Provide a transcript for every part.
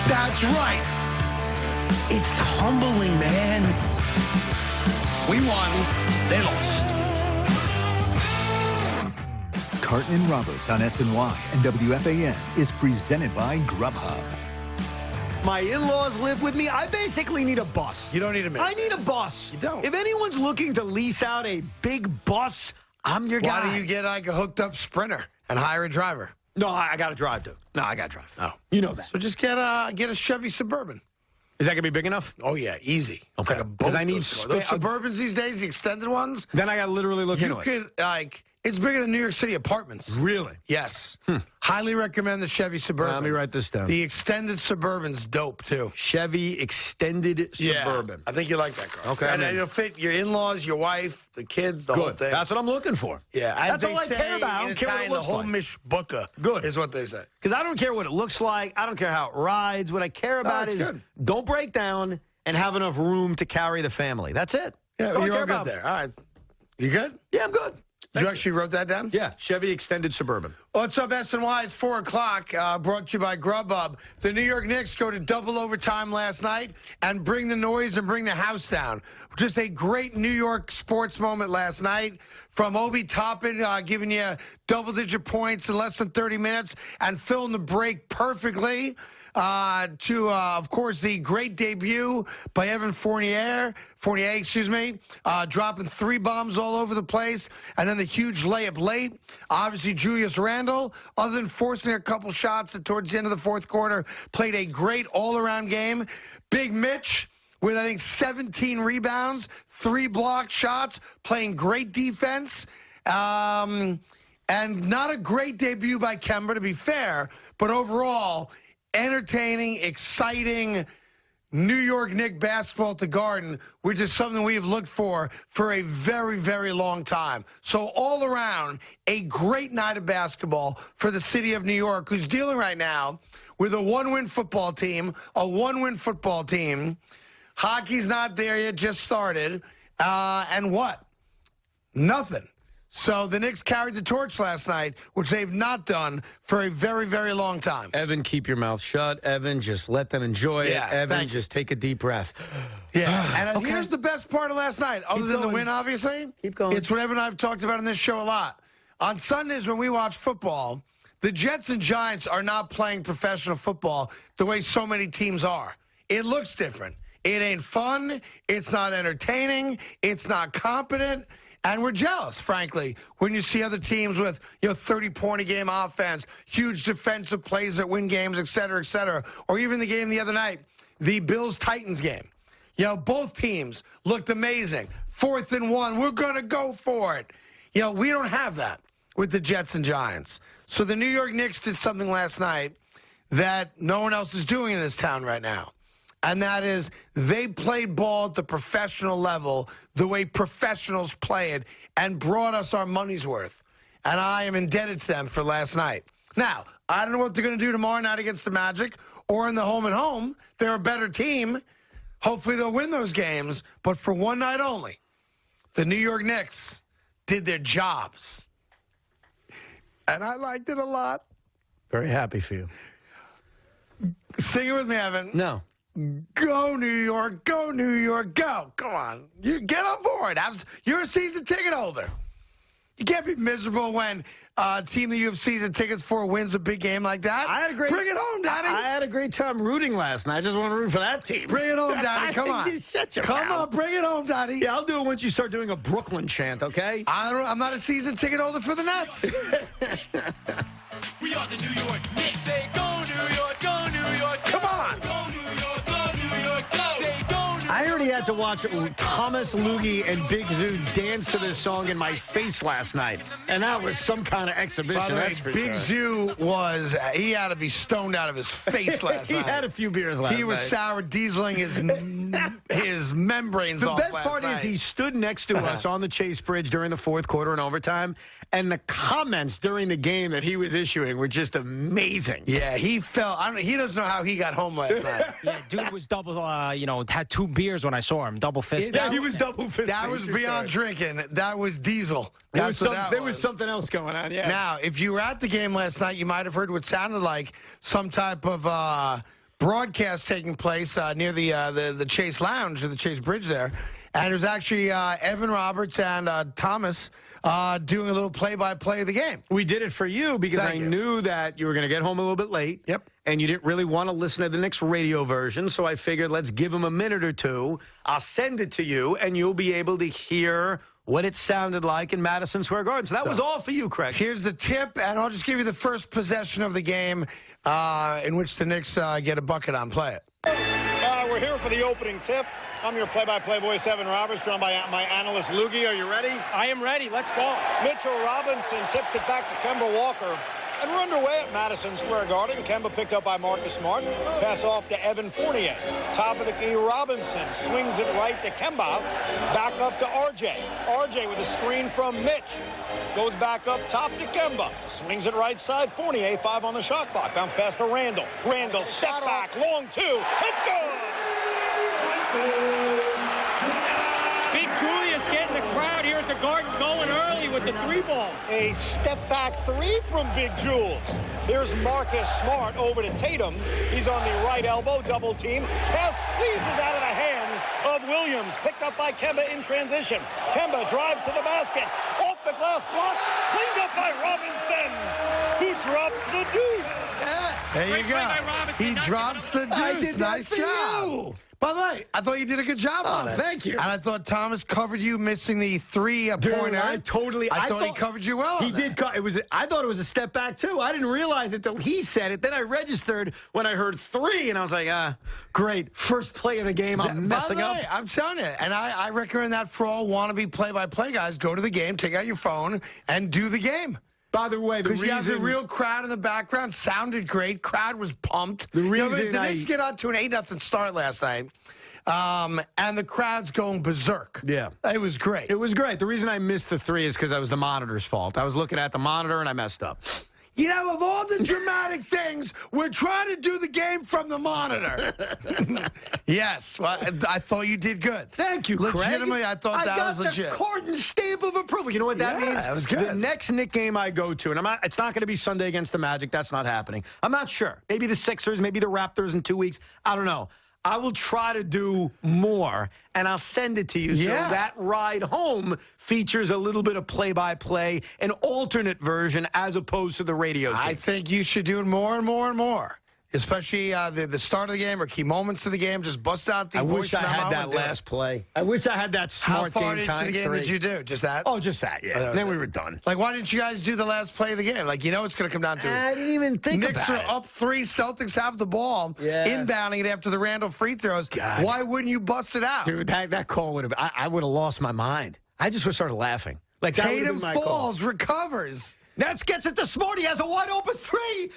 That's right. It's humbling, man. We won. They lost. Carton Roberts on SNY and WFAN is presented by Grubhub. My in-laws live with me. I basically need a bus. You don't need a minute. I need a bus. You don't. If anyone's looking to lease out a big bus, I'm your guy. Why don't you get like a hooked-up Sprinter and hire a driver? No, I got to drive, dude. No, I got to drive. Oh. You know that. So just get a Chevy Suburban. Is that going to be big enough? Oh, yeah, easy. It's Okay. like a boat. Because I need... Those Suburbans these days, the extended ones. Then I got to literally look into You it. could, like... It's bigger than New York City apartments. Really? Yes. Highly recommend the Chevy Suburban. Let me write this down. The extended Suburban's dope, too. Chevy Extended Suburban. I think you like that car. Okay. And it'll fit your in-laws, your wife, the kids, the whole Good. thing. That's what I'm looking for. Yeah. As That's all I care about. I don't care what it the looks like. homish booker. Good. Is what they say. Because I don't care what it looks like. I don't care how it rides. What I care about it's is good. don't break down and have enough room to carry the family. That's it. Yeah, That's all I you're care all good about. there. All right. You good? Yeah, I'm good. You actually wrote that down? Yeah, Chevy Extended Suburban. What's up, SNY? It's 4 o'clock, brought to you by Grubhub. The New York Knicks go to double overtime last night and bring the noise and bring the house down. Just a great New York sports moment last night from Obi Toppin giving you double-digit points in less than 30 minutes and filling the break perfectly. Of course, the great debut by Evan Fournier, dropping 3 bombs all over the place, and then the huge layup late. Obviously, Julius Randle, other than forcing a couple shots towards the end of the fourth quarter, played a great all-around game. Big Mitch with, I think, 17 rebounds, 3 blocked shots, playing great defense. And not a great debut by Kemba, to be fair, but overall, entertaining, exciting New York Knicks basketball at the Garden, which is something we have looked for a very, very long time. So all around, a great night of basketball for the city of New York, who's dealing right now with a one-win football team, Hockey's not there yet, just started. And what? Nothing. So the Knicks carried the torch last night, which they've not done for a very, very long time. Evan, keep your mouth shut. Evan, just let them enjoy it. Evan, just take a deep breath. Yeah, and here's the best part of last night, other than the win, obviously. Keep going. It's what Evan and I have talked about in this show a lot. On Sundays when we watch football, the Jets and Giants are not playing professional football the way so many teams are. It looks different. It ain't fun. It's not entertaining. It's not competent. And we're jealous, frankly, when you see other teams with, 30-point-a-game offense, huge defensive plays that win games, et cetera, or even the game the other night, the Bills-Titans game. Both teams looked amazing. 4th and 1, we're going to go for it. We don't have that with the Jets and Giants. So the New York Knicks did something last night that no one else is doing in this town right now. And that is they played ball at the professional level the way professionals play it and brought us our money's worth. And I am indebted to them for last night. Now, I don't know what they're going to do tomorrow night against the Magic or in the home and home. They're a better team. Hopefully they'll win those games. But for one night only, the New York Knicks did their jobs. And I liked it a lot. Very happy for you. Sing it with me, Evan. No. Go, New York. Go, New York. Go. Come on. You get on board. You're a season ticket holder. You can't be miserable when a team that you have season tickets for wins a big game like that. Bring it home, Daddy. I had a great time rooting last night. I just want to root for that team. Bring it home, Daddy. Come on. Shut your Come mouth. on. Bring it home, Daddy. Yeah, I'll do it once you start doing a Brooklyn chant, okay? I'm not a season ticket holder for the Nets. We are the New York Knicks. Say go New York, go New York. Come on. Go New York, go New York, go. Say go New York. I already had to watch Thomas Loogie and Big Zoo dance to this song in my face last night. And that was some kind of exhibition, By the way, that's for Big sure. Zoo he had to be stoned out of his face last night. He had a few beers last night. He was sour dieseling his membranes The off best last part night. is he stood next to us on the Chase Bridge during the fourth quarter and overtime, and the comments during the game that he was issuing were just amazing. Yeah, he felt. He doesn't know how he got home last night. Yeah, dude was double, had 2 beers when I saw him, double fisted. Yeah, he was double fisted. That was beyond drinking. That was diesel. There That's was, what that there was something else going on, yeah. Now, if you were at the game last night, you might have heard what sounded like some type of broadcast taking place near the Chase Lounge or the Chase Bridge there. And it was actually Evan Roberts and Thomas doing a little play-by-play of the game. We did it for you because Thank you. knew that you were going to get home a little bit late. Yep. And you didn't really want to listen to the Knicks radio version, so I figured let's give them a minute or two. I'll send it to you, and you'll be able to hear what it sounded like in Madison Square Garden. So that was all for you, Craig. Here's the tip, and I'll just give you the first possession of the game in which the Knicks get a bucket on. Play it. We're here for the opening tip. I'm your play-by-play voice, Evan Roberts, joined by my analyst, Loogie. Are you ready? I am ready. Let's go. Mitchell Robinson tips it back to Kemba Walker. And we're underway at Madison Square Garden. Kemba picked up by Marcus Smart. Pass off to Evan Fournier. Top of the key, Robinson swings it right to Kemba. Back up to RJ. RJ with a screen from Mitch. Goes back up top to Kemba. Swings it right side. Fournier, 5 on the shot clock. Bounce pass to Randall. Randall, step back, long 2. It's good! Big Julius getting the crowd here at the Garden going early with the 3-ball. A step-back 3 from Big Jules. Here's Marcus Smart over to Tatum. He's on the right elbow, double team. Pass squeezes out of the hands of Williams. Picked up by Kemba in transition. Kemba drives to the basket. Off the glass block. Cleaned up by Robinson, who drops the deuce. There you Great play by go. Robinson. He Not drops the giving him deuce. I did that Nice for job. you. By the way, I thought you did a good job on it. Thank you. And I thought Thomas covered you missing the 3-pointer. I thought he covered you well. He on that. did. I thought it was a step back too. I didn't realize it till he said it. Then I registered when I heard 3, and I was like, great, first play of the game. I'm By messing the up. way, I'm telling you, and I recommend that for all wannabe play-by-play guys. Go to the game, take out your phone, and do the game. By the way, the Because you have the reason real crowd in the background. Sounded great. Crowd was pumped. The You know, reason the I- Knicks get out to an 8-0 start last night, and the crowd's going berserk. Yeah. It was great. It was great. The reason I missed the 3 is because I was the monitor's fault. I was looking at the monitor and I messed up. You know, of all the dramatic things, we're trying to do the game from the monitor. Yes, well, I thought you did good. Thank you, Craig. Legitimately, I thought that was legit. I got the Carton stamp of approval. You know what that Yeah, means? that was good. The next Knick game I go to, and it's not going to be Sunday against the Magic. That's not happening. I'm not sure. Maybe the Sixers, maybe the Raptors in 2 weeks. I don't know. I will try to do more, and I'll send it to you. Yeah. So that ride home features a little bit of play-by-play, an alternate version as opposed to the radio tape. I think you should do it more and more and more. Especially the start of the game or key moments of the game. Just bust out the I voice wish I memo had and that do it. last play. I wish I had that How smart far game into time the game 3. did you do? Just that? Oh, just that, yeah. that was Then it. we were done. Like, why didn't you guys do the last play of the game? Like, you know it's going to come down to I it. didn't even think Knicks about are it. up 3. Celtics have the ball. Yeah. Inbounding it after the Randall free throws. God. Why wouldn't you bust it out? Dude, that call would have. I would have lost my mind. I just would have started laughing. Like that would have Tatum been my call. falls, recovers. Nets gets it to Smart. He has a wide open 3.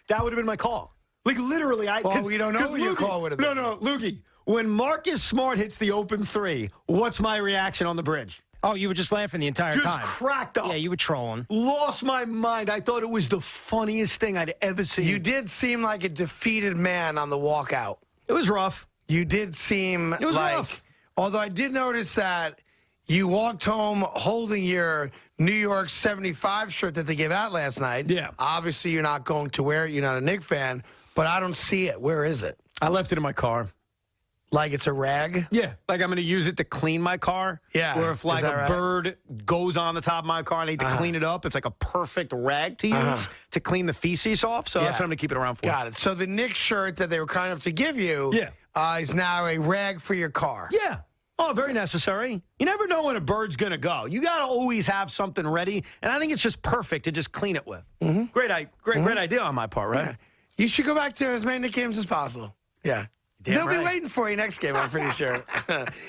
That would have been my call. Like literally, Well, we don't know what your call would have been. No, Lukey. When Marcus Smart hits the open 3, what's my reaction on the bridge? Oh, you were just laughing the entire Just time. cracked up. Yeah, you were trolling. Lost my mind. I thought it was the funniest thing I'd ever seen. You did seem like a defeated man on the walkout. It was rough. You did seem was like, rough. although I did notice that you walked home holding your New York 75 shirt that they gave out last night. Yeah. Obviously, you're not going to wear it. You're not a Knicks fan, but I don't see it. Where is it? I left it in my car. Like it's a rag? Yeah, like I'm going to use it to clean my car. Yeah, Where if like is that a right? bird goes on the top of my car and I need to clean it up, it's like a perfect rag to use to clean the feces off. So that's Yeah. what I'm going to keep it around for. Got it. So the Knicks shirt that they were kind enough to give you is now a rag for your car. Yeah. Oh, very necessary. You never know when a bird's going to go. You got to always have something ready, and I think it's just perfect to just clean it with. Great idea on my part, right? Yeah. You should go back to as many Knicks games as possible. Yeah. Damn They'll be right. waiting for you next game, I'm pretty sure.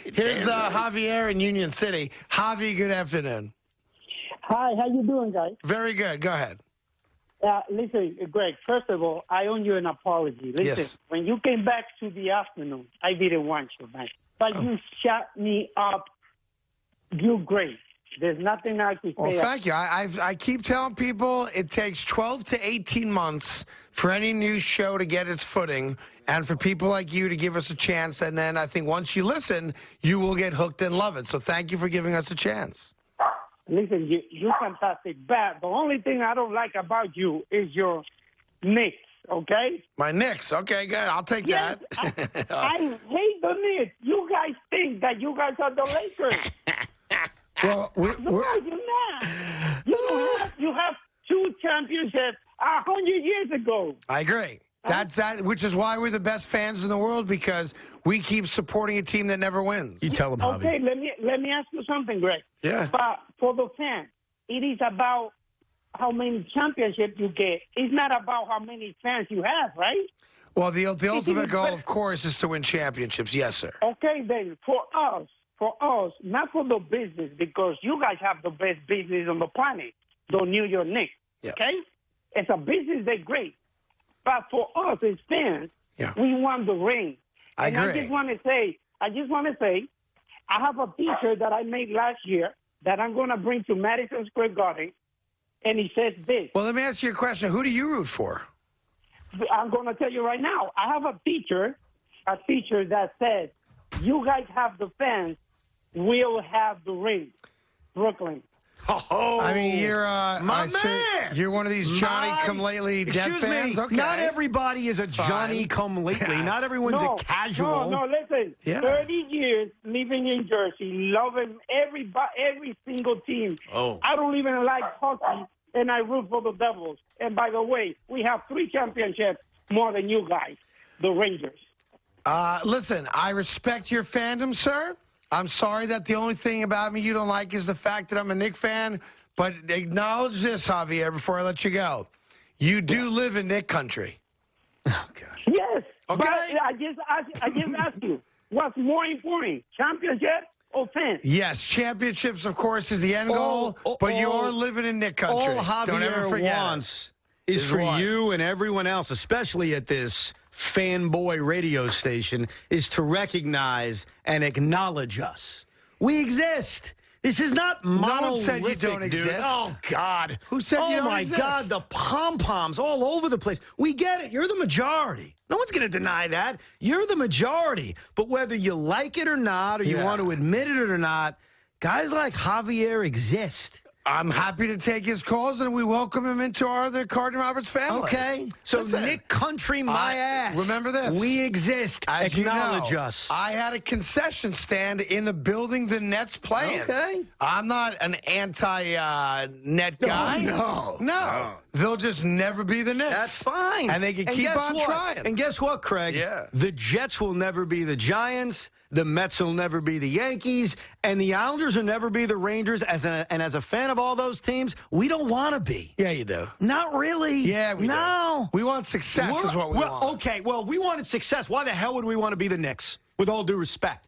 Here's Javier in Union City. Javi, good afternoon. Hi, how you doing, guys? Very good. Go ahead. Listen, Greg, first of all, I owe you an apology. Listen, Yes. when you came back to the afternoon, I didn't want you, man. But you shut me up. You're great. There's nothing I can say. Well, thank you. I keep telling people it takes 12 to 18 months for any new show to get its footing and for people like you to give us a chance. And then I think once you listen, you will get hooked and love it. So thank you for giving us a chance. Listen, you're fantastic. But the only thing I don't like about you is your Knicks, okay? My Knicks. Okay, good. I'll take Yes, that. I hate the Knicks. You guys think that you guys are the Lakers. Well, No, you're not. You have 2 championships 100 years ago. I agree. That's that, which is why we're the best fans in the world, because we keep supporting a team that never wins. You tell him, Javi. Okay, let me ask you something, Greg. Yeah. But for the fans, it is about how many championships you get. It's not about how many fans you have, right? Well, the ultimate goal, of course, is to win championships. Yes, sir. Okay, then for us, not for the business, because you guys have the best business on the planet, the New York Knicks. Yeah. Okay, it's a business that's great, but for us as fans, Yeah. we want the ring. I and agree. I just want to say, I have a T-shirt that I made last year that I'm going to bring to Madison Square Garden, and it says this. Well, let me ask you a question. Who do you root for? I'm going to tell you right now. I have a T-shirt that says, "You guys have the fans, we'll have the ring." Brooklyn. Oh, I mean, you're my so man. you're one of these Johnny-come-lately Jet Excuse fans. me. Okay. Not everybody is a Johnny-come-lately. Yeah. Not everyone's a casual. No, listen. Yeah. 30 years living in Jersey, loving every single team. Oh. I don't even like hockey, and I root for the Devils. And by the way, we have 3 championships more than you guys, the Rangers. Listen, I respect your fandom, sir. I'm sorry that the only thing about me you don't like is the fact that I'm a Knicks fan. But acknowledge this, Javier, before I let you go. You do live in Knick country. Oh, gosh. Yes. Okay. But I just asked you, what's more important, championship or fans? Yes, championships, of course, is the end goal. But you are living in Knick country. All Don't ever Javier forget it. wants is for what? you and everyone else, especially at this fanboy radio station, is to recognize and acknowledge us. We exist. This is not monolithic, said you don't dude. exist. Oh, God. Who said you don't Oh, my exist? God, the pom-poms all over the place. We get it. You're the majority. No one's going to deny that. You're the majority. But whether you like it or not, or you Yeah. want to admit it or not, guys like Javier exist. I'm happy to take his calls, and we welcome him into the Carton Roberts family. Okay. So Listen, Nick Country, my ass. remember this. We exist. As you Acknowledge know, us. I had a concession stand in the building the Nets play in. Okay. I'm not an anti-net guy. No. They'll just never be the Nets. That's fine. And they can keep guess on what? trying. And guess what, Craig? Yeah. The Jets will never be the Giants. The Mets will never be the Yankees. And the Islanders will never be the Rangers. And as a fan of all those teams, we don't want to be. Yeah, you do. Not really. Yeah, we No. do. We want success is what we want. Okay, well, we wanted success. Why the hell would we want to be the Knicks? With all due respect.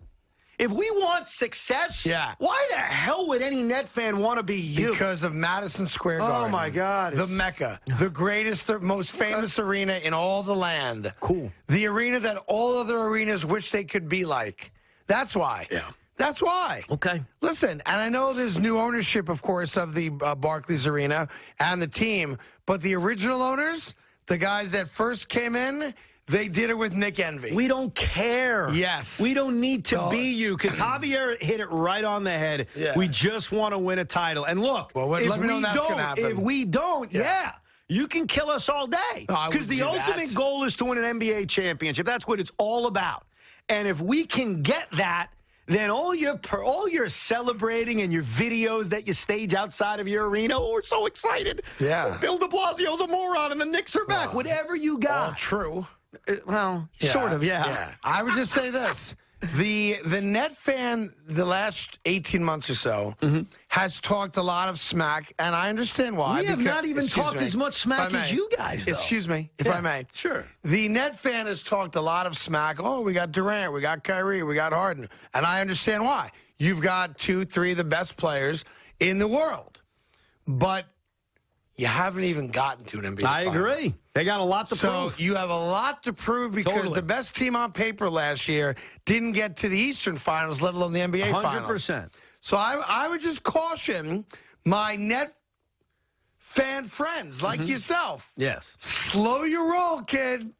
If we want success, Yeah. why the hell would any Net fan want to be you? Because of Madison Square Garden. Oh, my God. The Mecca. The greatest, most famous arena in all the land. Cool. The arena that all other arenas wish they could be like. That's why. Yeah. That's why. Okay. Listen, and I know there's new ownership, of course, of the Barclays Arena and the team, but the original owners, the guys that first came in, they did it with Nick Envy. We don't care. Yes. We don't need to be you because Javier hit it right on the head. Yeah. We just want to win a title. And look, Well, let me know when that's gonna happen. if we don't, Yeah. you can kill us all day. No, I Because wouldn't the do ultimate that. goal is to win an NBA championship. That's what it's all about. And if we can get that, then all your celebrating and your videos that you stage outside of your arena, oh, we're so excited. Yeah. Bill de Blasio's a moron and the Knicks are back. Whatever you got. All true. Well, sort of, Yeah. I would just say this. The Net fan, the last 18 months or so, has talked a lot of smack, and I understand why. We have because- not even excuse talked me, as much smack if I as may. you guys, though. Excuse me, if Yeah, I may. sure. The Net fan has talked a lot of smack. Oh, we got Durant, we got Kyrie, we got Harden. And I understand why. You've got 2, 3 of the best players in the world. But you haven't even gotten to an NBA I Finals. agree. They got a lot to So prove. you have a lot to prove because Totally. the best team on paper last year didn't get to the Eastern Finals, let alone the NBA Finals. 100%. So I would just caution my Net fan friends like yourself. Yes. Slow your roll, kid.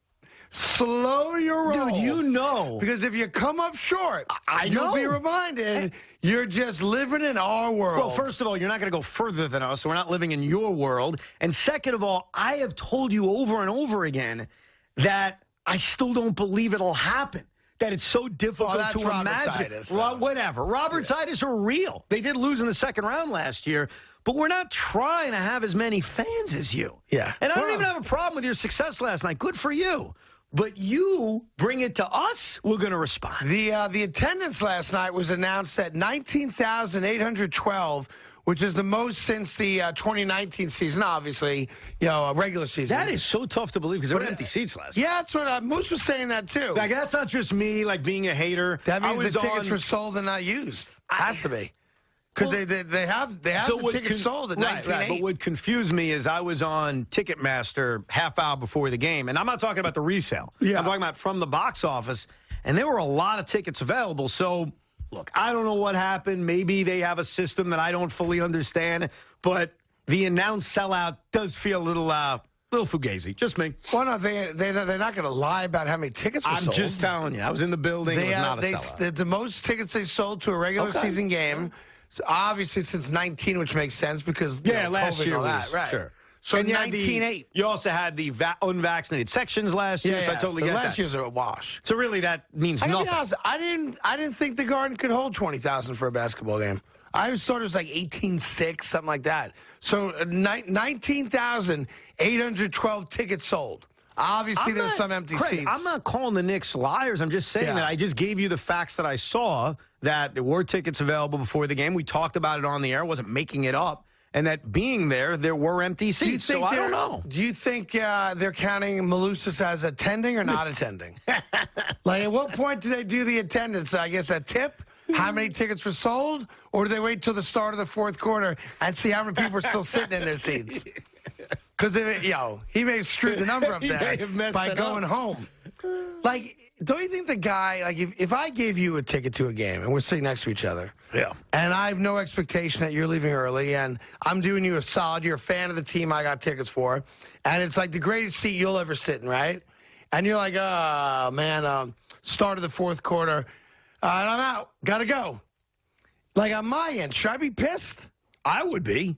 Slow your roll. Dude, you know. Because if you come up short, you'll be reminded you're just living in our world. Well, first of all, you're not going to go further than us, so we're not living in your world. And second of all, I have told you over and over again that I still don't believe it'll happen. That it's so difficult that's to imagine. Roberts-itis, Well, whatever. Roberts-itis are real. They did lose in the second round last year, but we're not trying to have as many fans as you. Yeah. And I don't even have a problem with your success last night. Good for you. But you bring it to us, we're going to respond. The attendance last night was announced at 19,812, which is the most since the 2019 season, obviously, a regular season. That is so tough to believe because there were empty seats last night. Yeah, that's what Moose was saying that too. Like, that's not just me, like, being a hater. That means I was the tickets on- were sold and not used. Has to be. Because they have the tickets sold at 19.8. Right, but what confused me is I was on Ticketmaster half hour before the game, and I'm not talking about the resale. Yeah. I'm talking about from the box office, and there were a lot of tickets available. So, look, I don't know what happened. Maybe they have a system that I don't fully understand, but the announced sellout does feel a little fugazi. Just me. Well, no, they're not going to lie about how many tickets were I'm sold. just telling you. I was in the building. It was not a sellout. The most tickets they sold to a regular season game, so obviously since 19, which makes sense because last COVID year and all was, that, right? sure. So And you had 19.8. You also had the unvaccinated sections last year, so I totally get last that. year's a wash. So really, that means I gotta nothing. be honest, I didn't think the Garden could hold 20,000 for a basketball game. I always thought it was like 18.6, something like that. So 19,812 tickets sold. Obviously, there's some empty seats. I'm not calling the Knicks liars. I'm just saying that I just gave you the facts that I saw, that there were tickets available before the game. We talked about it on the air. I wasn't making it up. And that being there were empty seats. So I don't know. Do you think they're counting Malusis as attending or not attending? Like, at what point do they do the attendance? I guess a tip? How many tickets were sold? Or do they wait till the start of the fourth quarter and see how many people are still sitting in their seats? Because, he may have screwed the number up there by going home. Like, don't you think the guy, like, if I gave you a ticket to a game and we're sitting next to each other, and I have no expectation that you're leaving early, and I'm doing you a solid, you're a fan of the team I got tickets for, and it's like the greatest seat you'll ever sit in, right? And you're like, oh, man, start of the fourth quarter, and I'm out, gotta go. Like, on my end, should I be pissed? I would be.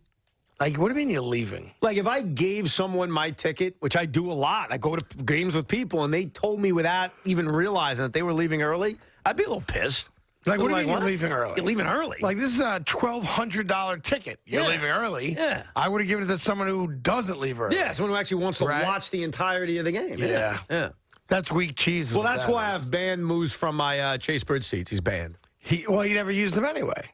Like, what do you mean you're leaving? Like, if I gave someone my ticket, which I do a lot, I go to games with people, and they told me without even realizing that they were leaving early, I'd be a little pissed. Like, what do you mean what? you're leaving early? You're leaving early. Like, this is a $1,200 ticket. You're leaving early. Yeah. I would have given it to someone who doesn't leave early. Yeah, someone who actually wants to Right. watch the entirety of the game. Yeah. That's weak cheese. Well, that's why I've banned Moose from my Chase Bird seats. He's banned. He never used them anyway.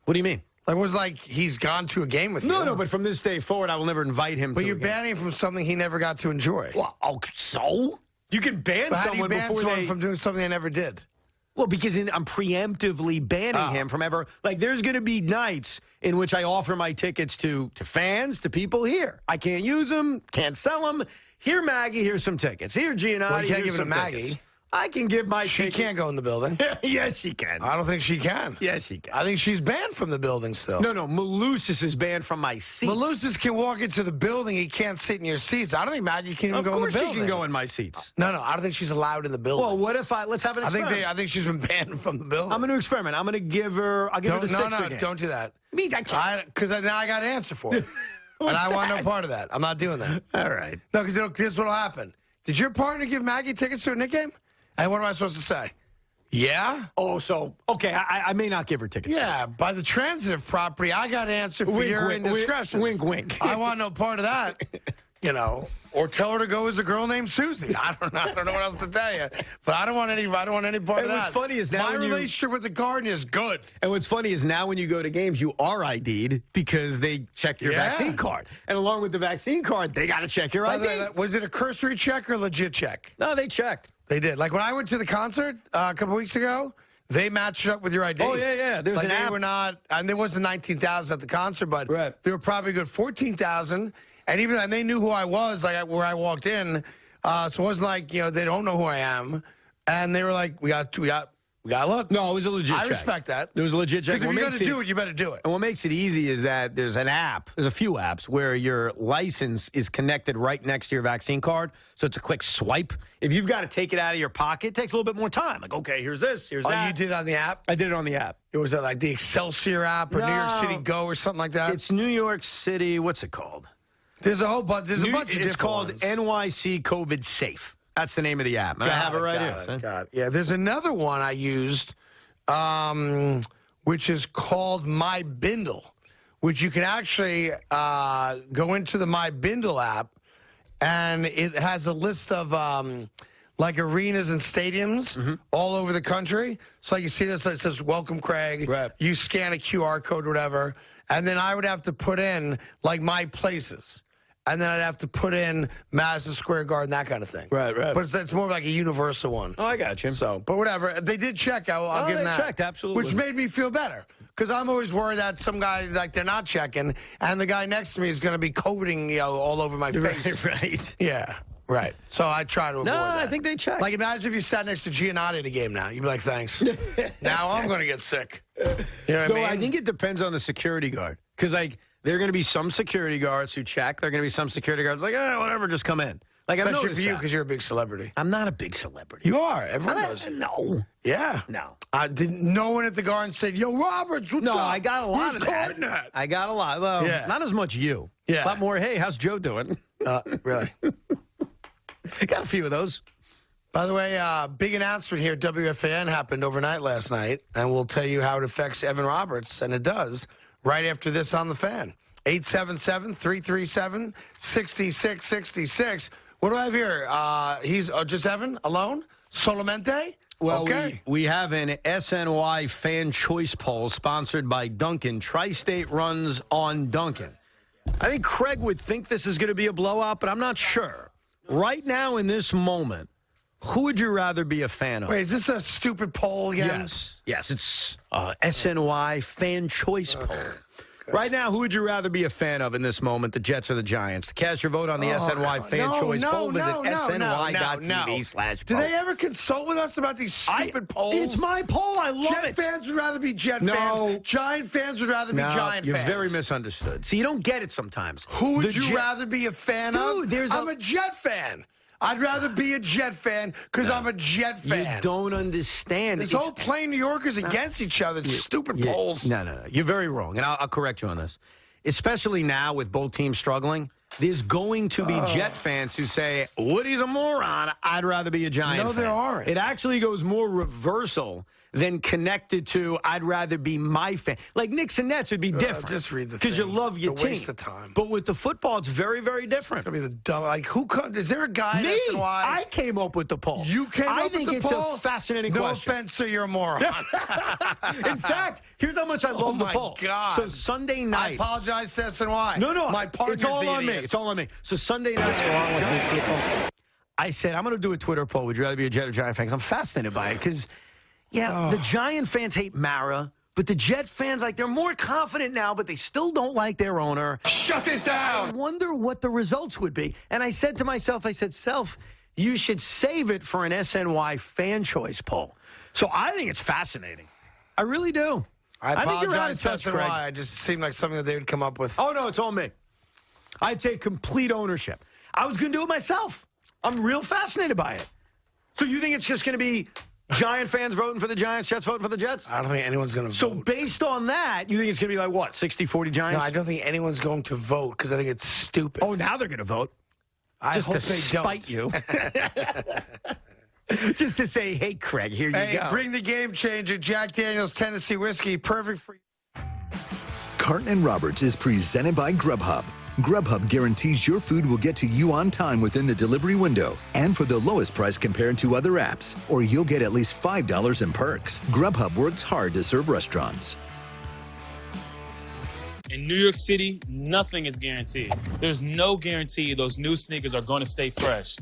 What do you mean? Like, it was like he's gone to a game with you. No, but from this day forward, I will never invite him But to you're a game. banning him from something he never got to enjoy. Well, so? You can ban But how do you someone ban before someone they... from doing something they never did? Well, because I'm preemptively banning him from ever... Like, there's going to be nights in which I offer my tickets to fans, to people here. I can't use them, can't sell them. Here, Maggie, here's some tickets. Here, Giannotti, Well, you can't here's give it to some Maggie. tickets. I can give my She ticket. can't go in the building. Yes, she can. I don't think she can. Yes, she can. I think she's banned from the building still. No, Malusis is banned from my seat. Malusis can walk into the building. He can't sit in your seats. I don't think Maggie can even Of go in the course she building. can go in my seats. No, I don't think she's allowed in the building. Well, what if let's have an experiment. I think she's been banned from the building. I'm going to experiment. I'm going to give her, I'll give her the Sixer game. Don't do that. Me, I can't. Because now I got an answer for it. And I want no part of that. I'm not doing that. All right. No, because this is what will happen. Did your partner give Maggie tickets to a Knick game? And what am I supposed to say? Yeah? Oh, so, okay, I may not give her tickets. Yeah, by the transitive property, I got an answer for your indiscretions. Wink, wink. I want no part of that. Or tell her to go as a girl named Susie. I don't know what else to tell you. But I don't want any part of that. What's funny is now my relationship with the Garden is good. And what's funny is now when you go to games, you are ID'd because they check your vaccine card. And along with the vaccine card, they got to check your ID. Was it a cursory check or legit check? No, they checked. They did. Like when I went to the concert a couple weeks ago, they matched it up with your ID. Oh, yeah. There's like an they app. were not, and there wasn't 19,000 at the concert, but there were probably a good 14,000. And even they knew who I was, like where I walked in. So it wasn't like they don't know who I am. And they were like, we got We got to look. No, it was a legit I check. respect that. It was a legit check. Because if What you're going makes to do it, you better do it. And what makes it easy is that there's an app, there's a few apps where your license is connected right next to your vaccine card. So it's a quick swipe. If you've got to take it out of your pocket, it takes a little bit more time. Like, okay, here's this, here's that. Oh, you did it on the app? I did it on the app. It was like the Excelsior app or New York No. City Go or something like that? It's New York City, what's it called? There's a whole bunch. There's a bunch of different It's called ones. NYC COVID Safe. That's the name of the app. And I have it right here. Got it. Yeah, there's another one I used, which is called My Bindle, which you can actually go into the My Bindle app, and it has a list of like arenas and stadiums all over the country. So you see this, it says "Welcome, Craig." Right. You scan a QR code or whatever, and then I would have to put in like my places. And then I'd have to put in Madison Square Garden, that kind of thing. Right. But it's more like a universal one. Oh, I got you. So, but whatever. They did check. I'll give them that. They checked, absolutely. Which made me feel better. Because I'm always worried that some guy, like, they're not checking, and the guy next to me is going to be coviding, all over my face. Right. Yeah, right. So I try to avoid that. I think they checked. Like, imagine if you sat next to Giannotti at a game now. You'd be like, thanks. Now I'm going to get sick. You know what I mean? I think it depends on the security guard. Because, like, there are going to be some security guards who check. There are going to be some security guards like, whatever, just come in. Like, I've Especially noticed for you, that. because you're a big celebrity. I'm not a big celebrity. You are. Everyone knows. No. Yeah. No. No one at the Garden said, "Yo, Roberts, what's No, up? I got a lot Who's of that. Carton at?" I got a lot. Well, Yeah. not as much you. Yeah. A lot more, hey, how's Joe doing? Really? Got a few of those. By the way, big announcement here. WFAN happened overnight last night, and we'll tell you how it affects Evan Roberts, and it does, right after this on the Fan. 877-337-6666. What do I have here? He's just Evan alone? Solamente? Well, okay. we have an SNY fan choice poll sponsored by Dunkin'. Tri-State runs on Dunkin'. I think Craig would think this is going to be a blowout, but I'm not sure. Right now, in this moment, who would you rather be a fan of? Wait, is this a stupid poll again? Yes. Yes, it's SNY fan choice poll. Right now, who would you rather be a fan of in this moment, the Jets or the Giants? To cast your vote on the SNY fan choice poll, visit sny.tv/poll. Do they ever consult with us about these stupid polls? It's my poll. I love Jet it. fans would rather be Jet No. fans. Giant fans would rather be Giant you're fans. very misunderstood. See, you don't get it sometimes. Who would The you Jet- rather be a fan Dude, of? there's I'm a Jet fan. I'd rather be a Jet fan because I'm a Jet fan. You don't understand. This whole playing New Yorkers against each other. It's stupid polls. No. You're very wrong, and I'll correct you on this. Especially now with both teams struggling, there's going to be Jet fans who say, Woody's a moron. I'd rather be a Giant fan. No, there aren't. It actually goes more reversal than connected to I'd rather be my fan. Like Knicks and Nets would be different. Just read the because you thing. love your It's a team. waste of time. But with the football, it's very, very different. I mean, the dumb. Like, is there a guy Me, at SNY? I came up with the poll. You came I up think with the it's poll? a fascinating no question. offense, sir, you're a moron. In fact, here's how much I love the my poll. God. So Sunday I night. apologize to SNY. No. My partner's it's all the on me. idiot. It's all on me. So Sunday night. I said, I'm going to do a Twitter poll. Would you rather be a Jet or Giant fan? Because I'm fascinated by it. Because, the Giant fans hate Mara, but the Jet fans, like, they're more confident now, but they still don't like their owner. Shut it down! I wonder what the results would be. And I said to myself, Self, you should save it for an SNY fan choice poll. So I think it's fascinating. I really do. I think you're out of apologize to touch, SNY. Craig. I just seemed like something that they would come up with. Oh, no, it's all me. I take complete ownership. I was going to do it myself. I'm real fascinated by it. So you think it's just going to be Giant fans voting for the Giants, Jets voting for the Jets? I don't think anyone's going to So vote. based on that, you think it's going to be like, what, 60-40 Giants? No, I don't think anyone's going to vote because I think it's stupid. Oh, now they're going to vote. I Just hope to they spite don't. you. Just to say, hey, Craig, here you Hey, go. bring the game changer, Jack Daniel's Tennessee Whiskey. Perfect for you. Carton Roberts is presented by Grubhub. Grubhub guarantees your food will get to you on time within the delivery window and for the lowest price compared to other apps, or you'll get at least $5 in perks. Grubhub works hard to serve restaurants. In New York City, nothing is guaranteed. There's no guarantee those new sneakers are going to stay fresh.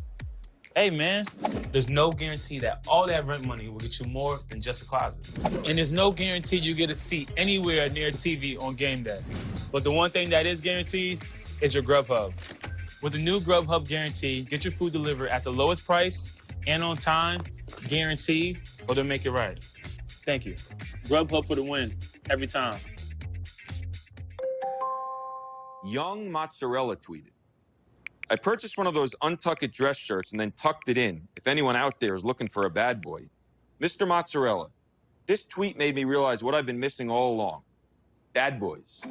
Hey, man, there's no guarantee that all that rent money will get you more than just a closet. And there's no guarantee you get a seat anywhere near a TV on game day. But the one thing that is guaranteed is your Grubhub. With the new Grubhub guarantee, get your food delivered at the lowest price and on time, guaranteed, or they'll make it right. Thank you. Grubhub for the win, every time. Young Mozzarella tweeted, I purchased one of those untuck it dress shirts and then tucked it in. If anyone out there is looking for a bad boy. Mr. Mozzarella, this tweet made me realize what I've been missing all along. Bad boys.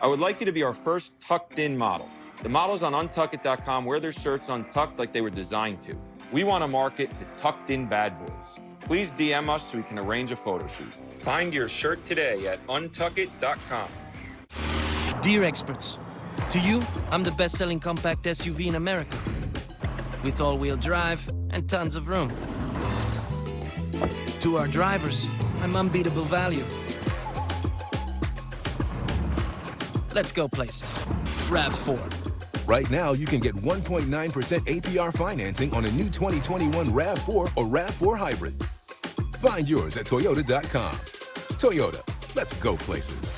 I would like you to be our first tucked in model. The models on untuckit.com wear their shirts untucked like they were designed to. We want to market to tucked in bad boys. Please DM us so we can arrange a photo shoot. Find your shirt today at untuckit.com. Dear experts, to you, I'm the best-selling compact SUV in America, with all-wheel drive and tons of room. To our drivers, I'm unbeatable value. Let's go places. RAV4. Right now, you can get 1.9% APR financing on a new 2021 RAV4 or RAV4 Hybrid. Find yours at Toyota.com. Toyota, let's go places.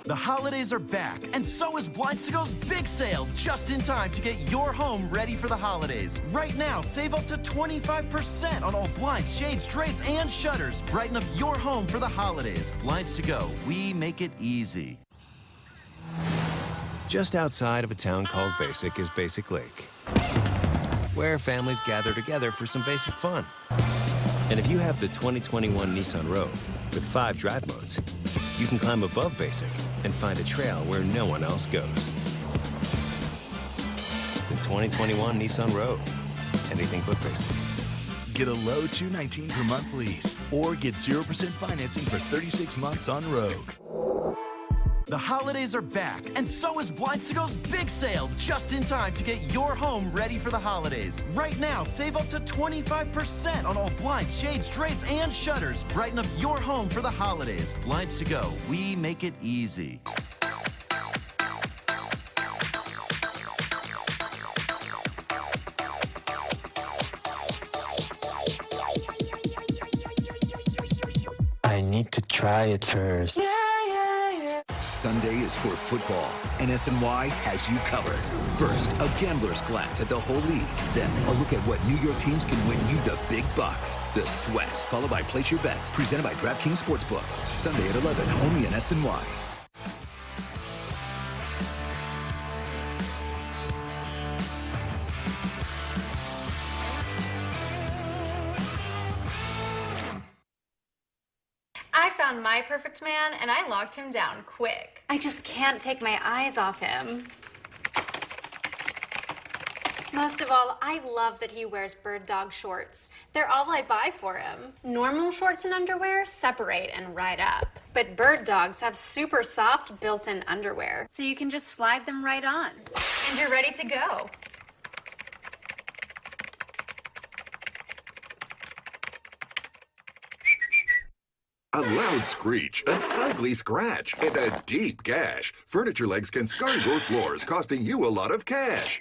The holidays are back, and so is Blinds to Go's big sale, just in time to get your home ready for the holidays. Right now, save up to 25% on all blinds, shades, drapes, and shutters. Brighten up your home for the holidays. Blinds to Go, we make it easy. Just outside of a town called Basic is Basic Lake, where families gather together for some basic fun. And if you have the 2021 Nissan Rogue with 5 drive modes, you can climb above Basic and find a trail where no one else goes. The 2021 Nissan Rogue. Anything but basic. Get a low $219 per month lease, or get 0% financing for 36 months on Rogue. The holidays are back, and so is Blinds to Go's big sale, just in time to get your home ready for the holidays. Right now, save up to 25% on all blinds, shades, drapes, and shutters. Brighten up your home for the holidays. Blinds to Go, we make it easy. I need to try it first. Sunday is for football, and SNY has you covered. First, a gambler's glance at the whole league. Then, a look at what New York teams can win you the big bucks. The Sweat, followed by Place Your Bets, presented by DraftKings Sportsbook. Sunday at 11, only on SNY. I found my perfect man, and I locked him down quick. I just can't take my eyes off him. Most of all, I love that he wears bird dog shorts. They're all I buy for him. Normal shorts and underwear separate and ride up. But bird dogs have super soft built-in underwear, so you can just slide them right on. And you're ready to go. A loud screech, an ugly scratch, and a deep gash. Furniture Legs can scar your floors, costing you a lot of cash.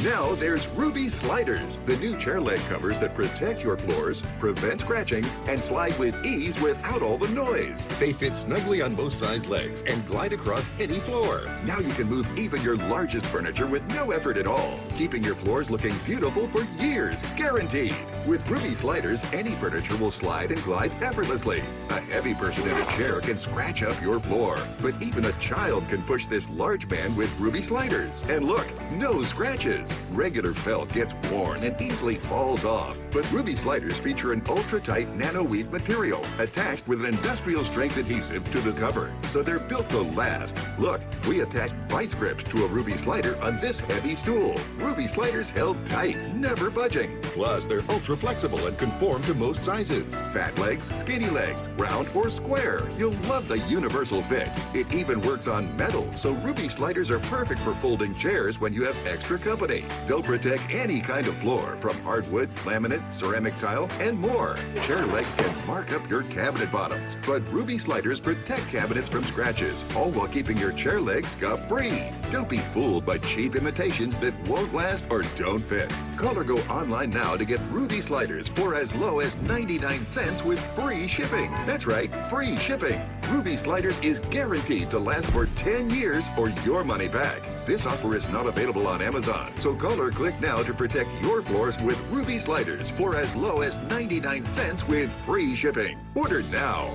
Now there's Ruby Sliders, the new chair leg covers that protect your floors, prevent scratching, and slide with ease without all the noise. They fit snugly on both size legs and glide across any floor. Now you can move even your largest furniture with no effort at all, keeping your floors looking beautiful for years, guaranteed. With Ruby Sliders, any furniture will slide and glide effortlessly. A heavy person in a chair can scratch up your floor, but even a child can push this large man with Ruby Sliders. And look, no scratches. Regular felt gets worn and easily falls off, but Ruby Sliders feature an ultra-tight nano-weave material attached with an industrial-strength adhesive to the cover, so they're built to last. Look, we attached vice grips to a Ruby Slider on this heavy stool. Ruby Sliders held tight, never budging. Plus, they're ultra-flexible and conform to most sizes. Fat legs, skinny legs, round or square. You'll love the universal fit. It even works on metal, so Ruby Sliders are perfect for folding chairs when you have extra company. They'll protect any kind of floor, from hardwood, laminate, ceramic tile, and more. Chair legs can mark up your cabinet bottoms, but Ruby Sliders protect cabinets from scratches, all while keeping your chair legs scuff-free. Don't be fooled by cheap imitations that won't last or don't fit. Call Call or go online now to get Ruby Sliders for as low as 99 cents with free shipping. That's right, free shipping. Ruby Sliders is guaranteed to last for 10 years or your money back. This offer is not available on Amazon, so call or click now to protect your floors with Ruby Sliders for as low as 99 cents with free shipping. Order now.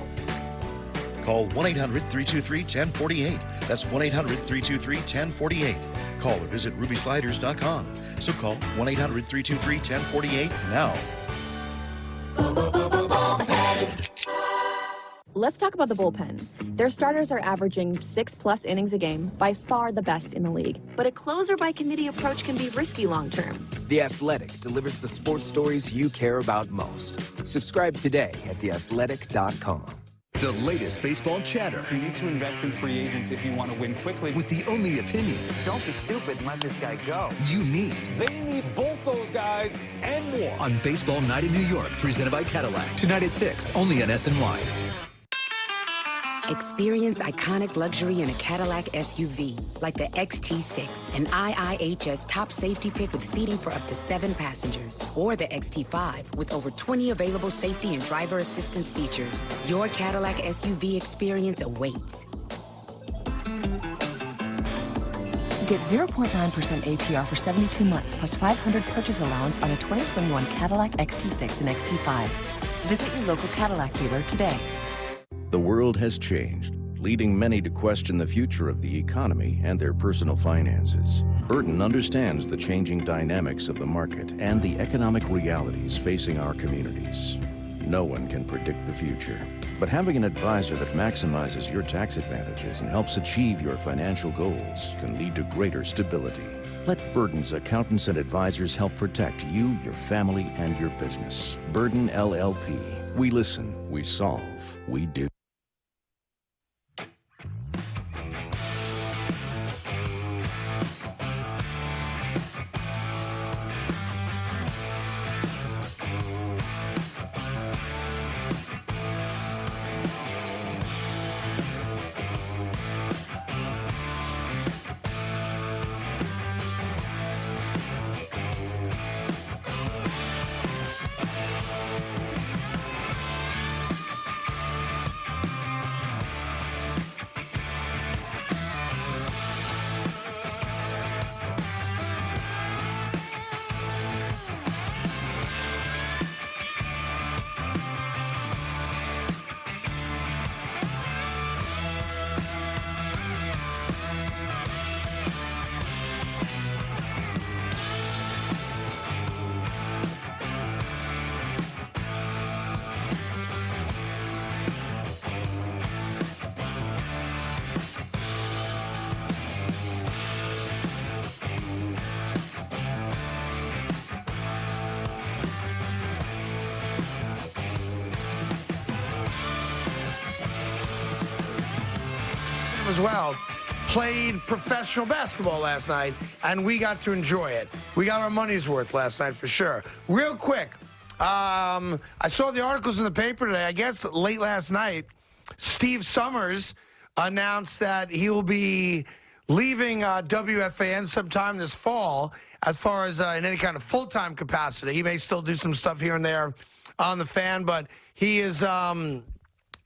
Call 1-800-323-1048. That's 1-800-323-1048. Call or visit rubysliders.com. So call 1-800-323-1048 now. Let's talk about the bullpen. Their starters are averaging 6+ innings a game, by far the best in the league. But a closer by committee approach can be risky long term. The Athletic delivers the sports stories you care about most. Subscribe today at theathletic.com. The latest baseball chatter. You need to invest in free agents if you want to win quickly. With the only opinions. Don't be stupid and let this guy go. You need. They need both those guys and more. On Baseball Night in New York, presented by Cadillac. Tonight at 6, only on SNY. Experience iconic luxury in a Cadillac SUV, like the XT6, an IIHS top safety pick with seating for up to 7 passengers. Or the XT5, with over 20 available safety and driver assistance features. Your Cadillac SUV experience awaits. Get 0.9% APR for 72 months, plus $500 purchase allowance on a 2021 Cadillac XT6 and XT5. Visit your local Cadillac dealer today. The world has changed, leading many to question the future of the economy and their personal finances. Burton understands the changing dynamics of the market and the economic realities facing our communities. No one can predict the future, but having an advisor that maximizes your tax advantages and helps achieve your financial goals can lead to greater stability. Let Burton's accountants and advisors help protect you, your family, and your business. Burton LLP. We listen, we solve, we do. As well, played professional basketball last night, and we got to enjoy it. We got our money's worth last night for sure. Real quick, I saw the articles in the paper today. I guess late last night, Steve Summers announced that he will be leaving WFAN sometime this fall as far as in any kind of full-time capacity. He may still do some stuff here and there on the fan, but he is kind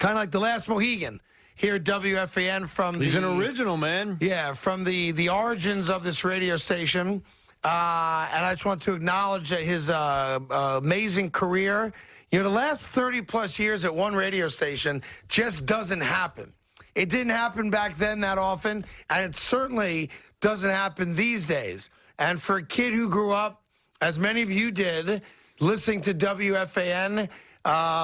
of like the last Mohegan here at WFAN from He's an original, man. Yeah, from the origins of this radio station. And I just want to acknowledge his amazing career. You know, the last 30-plus years at one radio station just doesn't happen. It didn't happen back then that often, and it certainly doesn't happen these days. And for a kid who grew up, as many of you did, listening to WFAN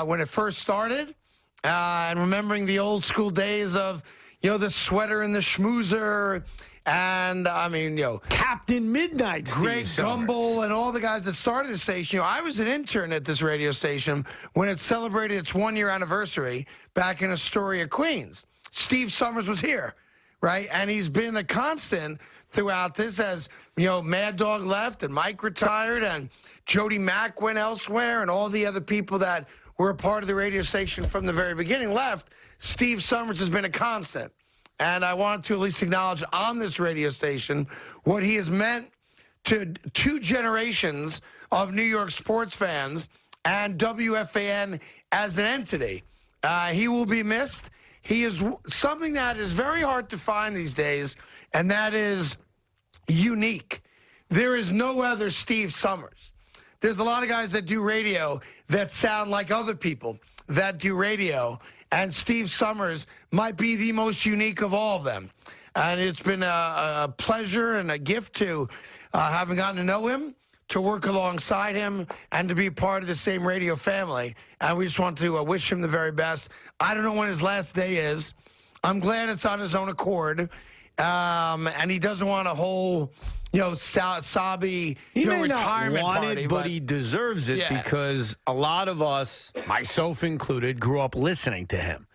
when it first started, and remembering the old school days of, you know, the sweater and the schmoozer, and, I mean, you know, Captain Midnight, Greg Gumbel, and all the guys that started the station. You know, I was an intern at this radio station when it celebrated its one-year anniversary back in Astoria, Queens. Steve Summers was here, right? And he's been a constant throughout this as, you know, Mad Dog left and Mike retired and Jody Mack went elsewhere and all the other people that were a part of the radio station from the very beginning left. Steve Summers has been a constant. And I wanted to at least acknowledge on this radio station what he has meant to 2 generations of New York sports fans and WFAN as an entity. He will be missed. He is something that is very hard to find these days, and that is unique. There is no other Steve Summers. There's a lot of guys that do radio that sound like other people that do radio, and Steve Summers might be the most unique of all of them. And it's been a pleasure and a gift to having gotten to know him, to work alongside him, and to be part of the same radio family. And we just want to wish him the very best. I don't know when his last day is. I'm glad it's on his own accord. And he doesn't want a whole, sobby, he may retirement not want party. it, but he deserves it because a lot of us, myself included, grew up listening to him.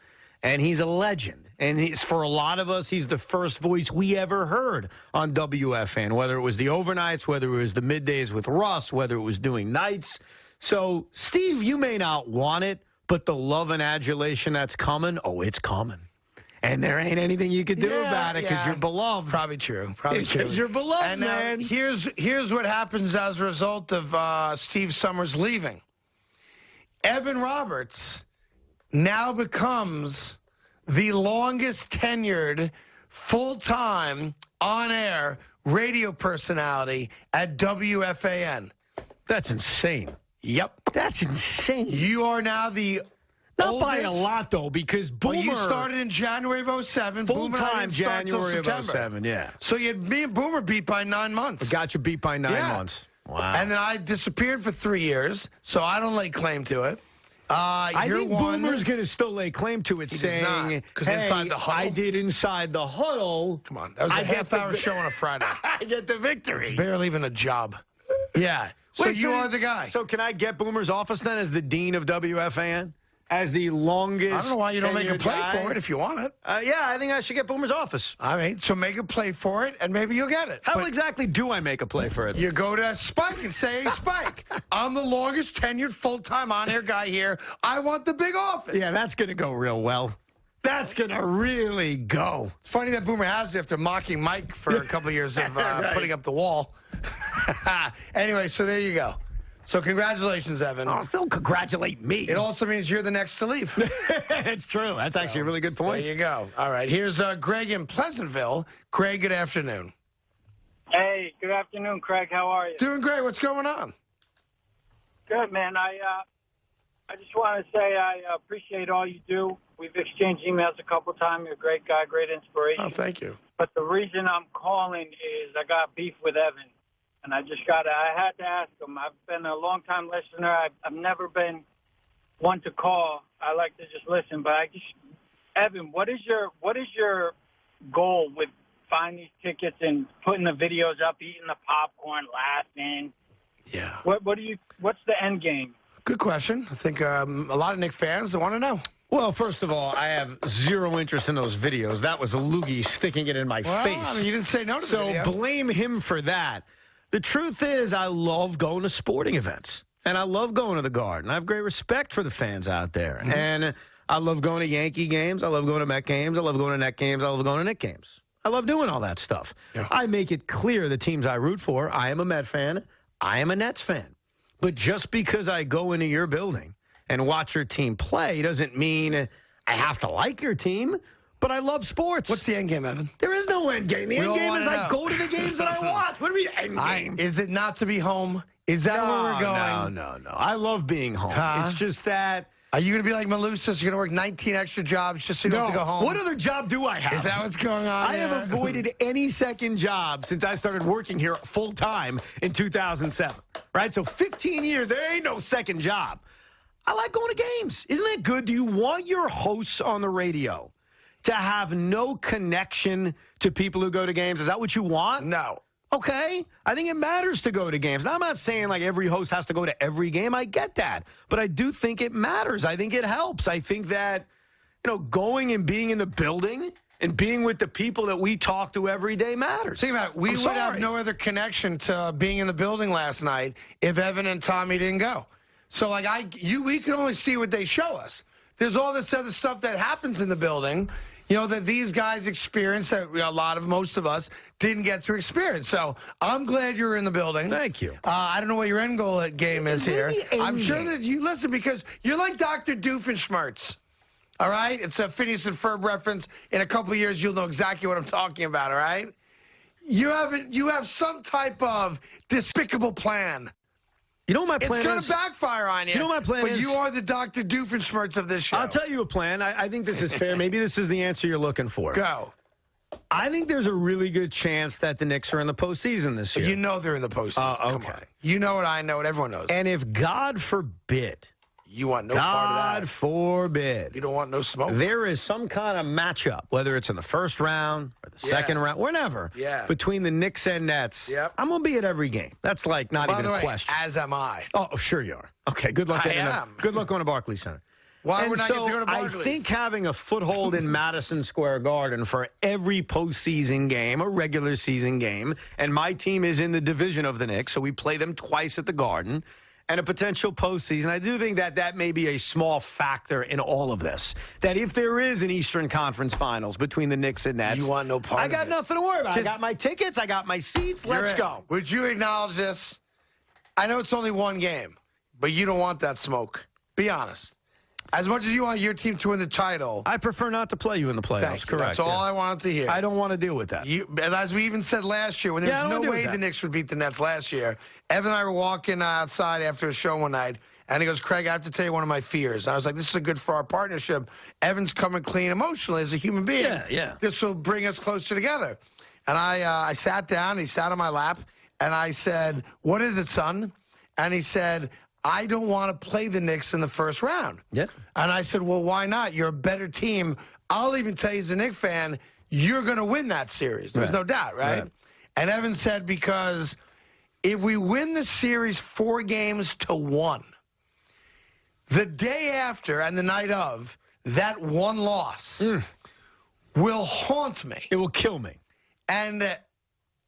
And he's a legend. And for a lot of us, he's the first voice we ever heard on WFN, whether it was the overnights, whether it was the middays with Russ, whether it was doing nights. So, Steve, you may not want it, but the love and adulation that's coming, it's coming. And there ain't anything you could do about it because you're beloved. Probably true. Probably true. Because you're beloved, and man. Here's what happens as a result of Steve Summers leaving. Evan Roberts now becomes the longest tenured full-time on-air radio personality at WFAN. That's insane. Yep. That's insane. You are now the Not by a lot, though, because Boomer... Well, you started in January of 07. Full-time January of 07, yeah. So you had me and Boomer beat by 9 months. I got you beat by 9 months. Wow. And then I disappeared for 3 years, so I don't lay claim to it. I think Boomer's going to still lay claim to it, saying, because inside the huddle. I did inside the huddle. Come on. That was a half-hour show on a Friday. I get the victory. It's barely even a job. Yeah. So you are the guy. So can I get Boomer's office then as the dean of WFAN? As the longest. I don't know why you don't make a play guy? for it if you want it. Yeah, I think I should get Boomer's office. All right, so make a play for it, and maybe you'll get it. How exactly do I make a play for it? You go to Spike and say, hey, Spike, I'm the longest tenured full-time on-air guy here. I want the big office. Yeah, that's going to go real well. That's going to really go. It's funny that Boomer has it after mocking Mike for a couple of years of putting up the wall. Anyway, so there you go. So congratulations, Evan. Oh, don't congratulate me. It also means you're the next to leave. It's true. That's actually a really good point. There you go. All right. Here's Greg in Pleasantville. Greg, good afternoon. Hey, good afternoon, Craig. How are you? Doing great. What's going on? Good, man. I just want to say I appreciate all you do. We've exchanged emails a couple times. You're a great guy, great inspiration. Oh, thank you. But the reason I'm calling is I got beef with Evan. And I had to ask him. I've been a long-time listener. I've never been one to call. I like to just listen. But Evan, what is your goal with finding these tickets and putting the videos up, eating the popcorn, laughing? Yeah. What's the end game? Good question. I think a lot of Knick fans want to know. Well, first of all, I have zero interest in those videos. That was a loogie sticking it in my face. I mean, you didn't say no to the video. So blame him for that. The truth is, I love going to sporting events, and I love going to the Garden. I have great respect for the fans out there, and I love going to Yankee games. I love going to Met games. I love going to Net games. I love going to Knick games. I love doing all that stuff. Yeah. I make it clear the teams I root for. I am a Met fan. I am a Nets fan. But just because I go into your building and watch your team play doesn't mean I have to like your team. But I love sports. What's the end game, Evan? There is no end game. The end game is I go to the games that I watch. What do you mean end game? Is it not to be home? Is that where we're going? No. I love being home. It's just that. Are you going to be like Malusis? You're going to work 19 extra jobs just so you don't have to go home? What other job do I have? Is that what's going on? I have avoided any second job since I started working here full time in 2007. Right? So 15 years, there ain't no second job. I like going to games. Isn't that good? Do you want your hosts on the radio to have no connection to people who go to games? Is that what you want? No. Okay. I think it matters to go to games. Now, I'm not saying like every host has to go to every game. I get that. But I do think it matters. I think it helps. I think that, going and being in the building and being with the people that we talk to every day matters. Think about it. We would have no other connection to being in the building last night if Evan and Tommy didn't go. So, we can only see what they show us. There's all this other stuff that happens in the building. that these guys experienced that most of us didn't get to experience. So I'm glad you're in the building. Thank you. I don't know what your end goal game is here. I'm sure game? that you listen because you're like Dr. Doofenshmirtz. All right? It's a Phineas and Ferb reference. In a couple of years, you'll know exactly what I'm talking about, all right? You have some type of despicable plan. You know what my plan is? It's going to backfire on you. You know what my plan is? But you are the Dr. Doofenshmirtz of this show. I'll tell you a plan. I think this is fair. Maybe this is the answer you're looking for. Go. I think there's a really good chance that the Knicks are in the postseason this year. You know they're in the postseason. Okay. Come on. You know what I know what everyone knows. And if, God forbid, you want no part of that. God forbid. You don't want no smoke. There is some kind of matchup, whether it's in the first round or the second round, whenever, between the Knicks and Nets. Yep. I'm going to be at every game. That's like not even a question. As am I. Oh, sure you are. Okay, good luck. Good luck going to Barclays Center. Why would I get to go to Barclays? I think having a foothold in Madison Square Garden for every postseason game, a regular season game, and my team is in the division of the Knicks, so we play them twice at the Garden, and a potential postseason, I do think that may be a small factor in all of this. That if there is an Eastern Conference Finals between the Knicks and Nets, you want no part I of got it. nothing to worry about. I got my tickets, I got my seats, let's go. Would you acknowledge this? I know it's only one game, but you don't want that smoke. Be honest. As much as you want your team to win the title, I prefer not to play you in the playoffs. Thank you. Correct. That's all I wanted to hear. I don't want to deal with that. As we even said last year, when there was no way the Knicks would beat the Nets last year, Evan and I were walking outside after a show one night, and he goes, Craig, I have to tell you one of my fears. I was like, this is good for our partnership. Evan's coming clean emotionally as a human being. Yeah. This will bring us closer together. And I sat down, he sat on my lap, and I said, what is it, son? And he said, I don't want to play the Knicks in the first round. Yeah. And I said, well, why not? You're a better team. I'll even tell you as a Knicks fan, you're going to win that series. There's no doubt, right? And Evan said, because if we win the series 4-1, the day after and the night of, that one loss will haunt me. It will kill me. And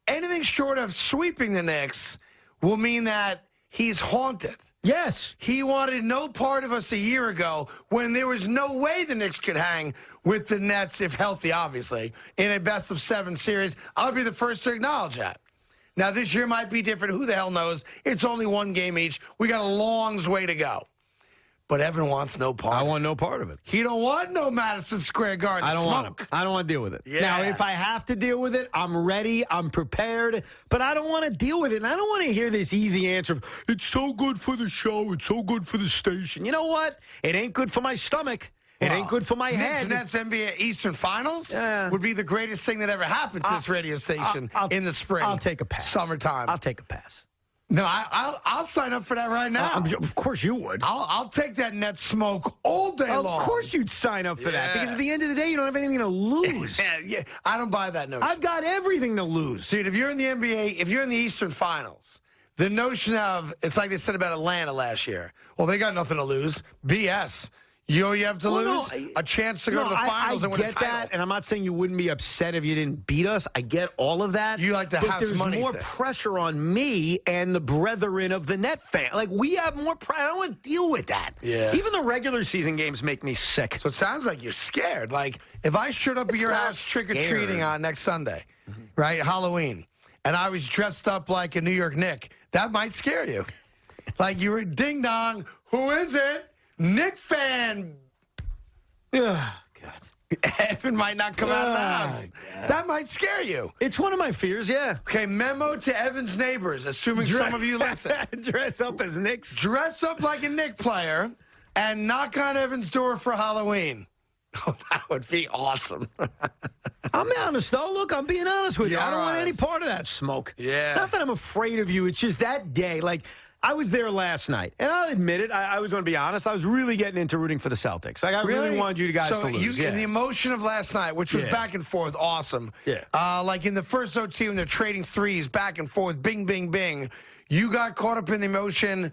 anything short of sweeping the Knicks will mean that he's haunted. Yes. He wanted no part of us a year ago when there was no way the Knicks could hang with the Nets, if healthy, obviously, in a best-of-7 series. I'll be the first to acknowledge that. Now, this year might be different. Who the hell knows? It's only one game each. We got a long way to go. But Evan wants no part. I want no part of it. He don't want no Madison Square Garden I don't smoke. want it. I don't want to deal with it. Yeah. Now, if I have to deal with it, I'm ready. I'm prepared. But I don't want to deal with it. And I don't want to hear this easy answer of, it's so good for the show. It's so good for the station. You know what? It ain't good for my stomach. It ain't good for my head. Nets NBA Eastern Finals would be the greatest thing that ever happened to this radio station in the spring. I'll take a pass. Summertime. I'll take a pass. No, I'll sign up for that right now. Of course you would. I'll take that net smoke all day long. Of course you'd sign up for that. Because at the end of the day, you don't have anything to lose. Yeah, I don't buy that notion. I've got everything to lose. Dude, if you're in the NBA, if you're in the Eastern Finals, the notion of, it's like they said about Atlanta last year. Well, they got nothing to lose. BS. You know you have to lose? A chance to go to the finals and win a title. I get that, and I'm not saying you wouldn't be upset if you didn't beat us. I get all of that. You like the house money there's more thing. pressure on me and the brethren of the net fan. Like, we have more pressure. I don't want to deal with that. Yeah. Even the regular season games make me sick. So it sounds like you're scared. Like, if I showed up at your house trick-or-treating on next Sunday, right, Halloween, and I was dressed up like a New York Knick, that might scare you. Like, you were ding-dong, who is it? Knick fan. God. Evan might not come out of the house. God. That might scare you. It's one of my fears, yeah. Okay, memo to Evan's neighbors, assuming some of you listen. Dress up as Knicks. Dress up like a Knick player and knock on Evan's door for Halloween. Oh, that would be awesome. I'm honest, though. Look, I'm being honest with you. I don't want any honest. part of that smoke. Yeah. Not that I'm afraid of you. It's just that day. Like, I was there last night, and I'll admit it. I was going to be honest. I was really getting into rooting for the Celtics. Like, I really wanted you guys to lose. In the emotion of last night, which was back and forth, awesome. Yeah. Like in the first OT when they're trading threes back and forth, bing, bing, bing. You got caught up in the emotion,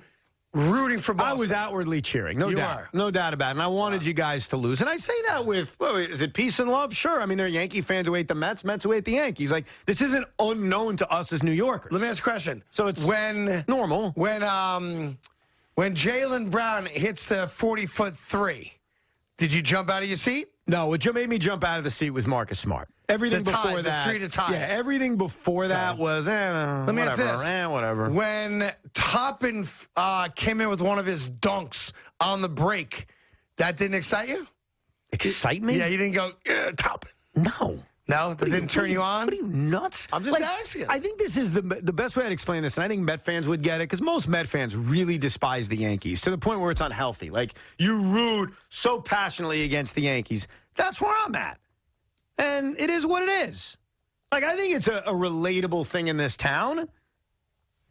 rooting for Boston. I was outwardly cheering, no You doubt. were. No doubt about it. And I wanted you guys to lose. And I say that with, well, is it peace and love? Sure. I mean, there are Yankee fans who hate the Mets who hate the Yankees. Like, this isn't unknown to us as New Yorkers. Let me ask a question. So it's normal. When Jaylen Brown hits the 40-foot three, did you jump out of your seat? No, what made me jump out of the seat was Marcus Smart. Everything before that. The 3 to tie. Yeah, everything before that was, Let me ask whatever, this. Whatever. When Toppin came in with one of his dunks on the break, that didn't excite you? Excite me? Yeah, you didn't go, Toppin. No. No? That didn't turn you on? What are you, nuts? I'm just asking. I think this is the best way I'd explain this, and I think Met fans would get it, because most Met fans really despise the Yankees to the point where it's unhealthy. Like, you root so passionately against the Yankees. That's where I'm at. And it is what it is. Like, I think it's a relatable thing in this town.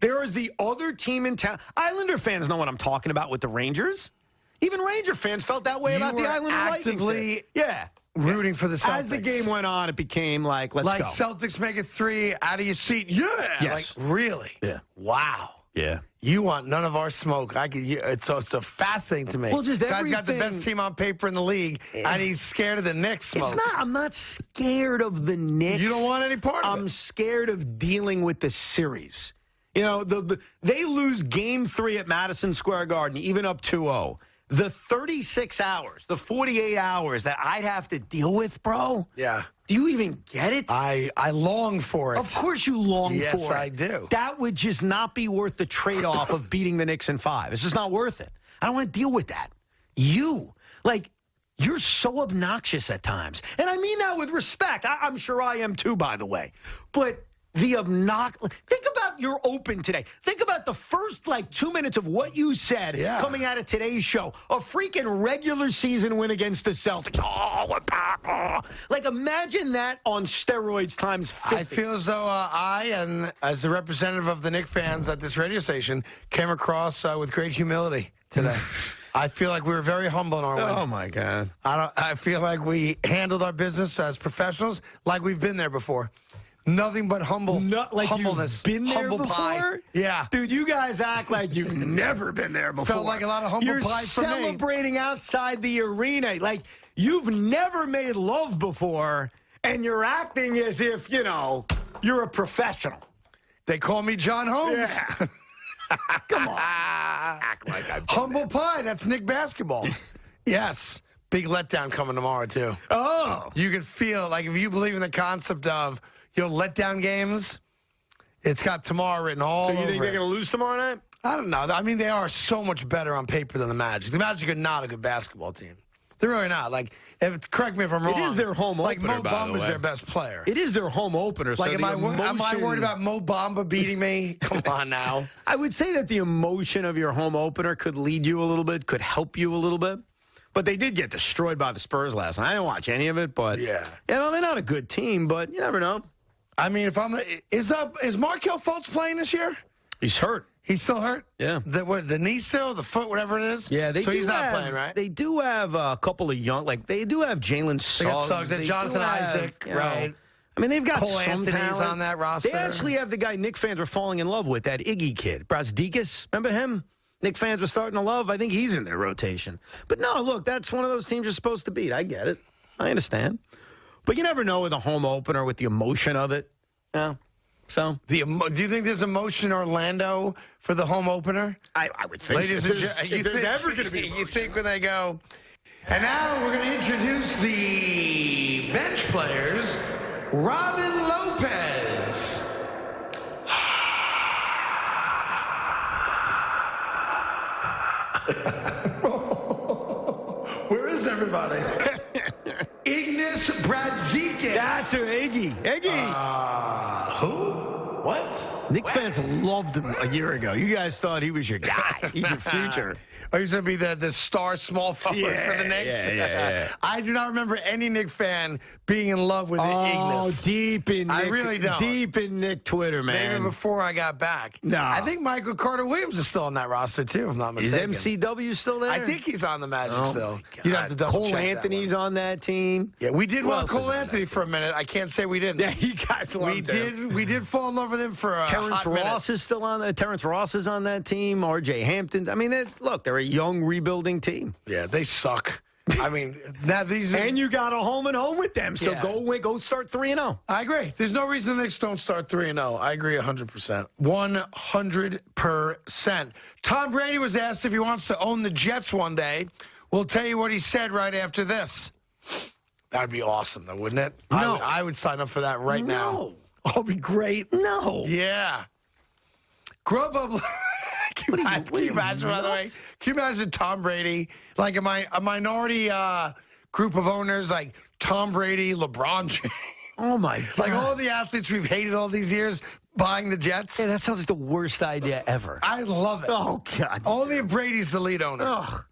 There is the other team in town. Islander fans know what I'm talking about with the Rangers. Even Ranger fans felt that way about the Islander Lightning. Actively yeah. Rooting for the Celtics. As the game went on, it became like, let's go. Like Celtics make it 3 out of your seat. Yeah. Yes. Like, really? Yeah. Wow. Yeah. You want none of our smoke. It's so fascinating to me. Well, just Guy's got the everything- best team on paper in the league, and he's scared of the Knicks smoke. It's not. I'm not scared of the Knicks. You don't want any part of it. I'm scared of dealing with the series. You know, they lose Game 3 at Madison Square Garden, even up 2-0. The 36 hours, the 48 hours that I'd have to deal with, bro. Yeah. Do you even get it? I long for it. Of course you long for it. Yes, I do. That would just not be worth the trade-off of beating the Knicks in 5. It's just not worth it. I don't want to deal with that. You're so obnoxious at times. And I mean that with respect. I'm sure I am too, by the way. But the obnoxious... Think about your open today. Think about the first, 2 minutes of what you said coming out of today's show. A freaking regular season win against the Celtics. Oh, we're back. Oh. Imagine that on steroids times 50. I feel as though I, and as the representative of the Knicks fans at this radio station, came across with great humility today. I feel like we were very humble in our win. Oh, my God. I feel like we handled our business as professionals like we've been there before. Nothing but humbleness. You've been there humble before? pie. Yeah. Dude, you guys act like you've never been there before. Felt like a lot of humble pie for me. You're celebrating outside the arena. Like, you've never made love before, and you're acting as if, you're a professional. They call me John Holmes. Yeah. Come on. Act like I've been Humble there. pie. That's Nick basketball. Yes. Big letdown coming tomorrow, too. Oh. You can feel, like, if you believe in the concept of letdown games, it's got tomorrow written all over So you think they're it. going to lose tomorrow night? I don't know. I mean, they are so much better on paper than the Magic. The Magic are not a good basketball team. They're really not. Correct me if I'm wrong. It is their home opener, Mo by Bamba's the way. their best player. It is their home opener. So am I worried about Mo Bamba beating me? Come on now. I would say that the emotion of your home opener could lead you a little bit, could help you a little bit. But they did get destroyed by the Spurs last night. I didn't watch any of it, but yeah, they're not a good team. But you never know. I mean, is Markelle Fultz playing this year? He's hurt. He's still hurt? Yeah. The knee still, the foot, whatever it is? Yeah, he's not playing, right? They do have a couple of young, they do have Jalen Suggs. They got Jonathan Isaac, right? I mean, they've got Cole some Anthony's talent on that roster. They actually have the guy Knick fans were falling in love with, that Iggy kid, Brazdeikis. Remember him? Knick fans were starting to love. I think he's in their rotation. But no, look, that's one of those teams you're supposed to beat. I get it. I understand. But you never know with a home opener, with the emotion of it. Yeah. So, do you think there's emotion in Orlando for the home opener? I would think. Ladies and gentlemen, if there's ever going to be emotion. You think when they go, and now we're going to introduce the bench players, Robin Lopez. Where is everybody? Ignis Brazdeikis. That's who, Iggy. Who? What? Knick fans loved him a year ago. You guys thought he was your guy. He's your future. Oh, he's going to be the star small forward for the Knicks? Yeah. I do not remember any Knick fan being in love with Ignis. Oh, deep in Knick. I really don't. Deep in Knick Twitter, man. Maybe before I got back. No. I think Michael Carter-Williams is still on that roster, too, if I'm not mistaken. Is MCW still there? I think he's on the Magic still. My God. You'd have to double Cole check Anthony's that on that team. Yeah, we did Who want else Cole is on Anthony for a minute. I can't say we didn't. Yeah, you guys loved him. We did fall in love with him for a Terrence hot minute. Ross is still on there. Terrence Ross is on that team. RJ Hampton. I mean, they're a young rebuilding team. Yeah, they suck. I mean, now these are, and you got a home and home with them, so Yeah. go start 3-0. I agree. There's no reason the Knicks don't start 3-0. I agree 100%. 100%. Tom Brady was asked if he wants to own the Jets one day. We'll tell you what he said right after this. That'd be awesome, though, wouldn't it? No. I would sign up for that right now. No. Oh, it'd be great. No. Yeah. Grubhub. Can you imagine, by the way? Can you imagine Tom Brady? Like a minority group of owners, like Tom Brady, LeBron James. Oh, my God. Like all the athletes we've hated all these years buying the Jets. Yeah, that sounds like the worst idea ever. I love it. Oh, God. Only if Brady's the lead owner. Ugh.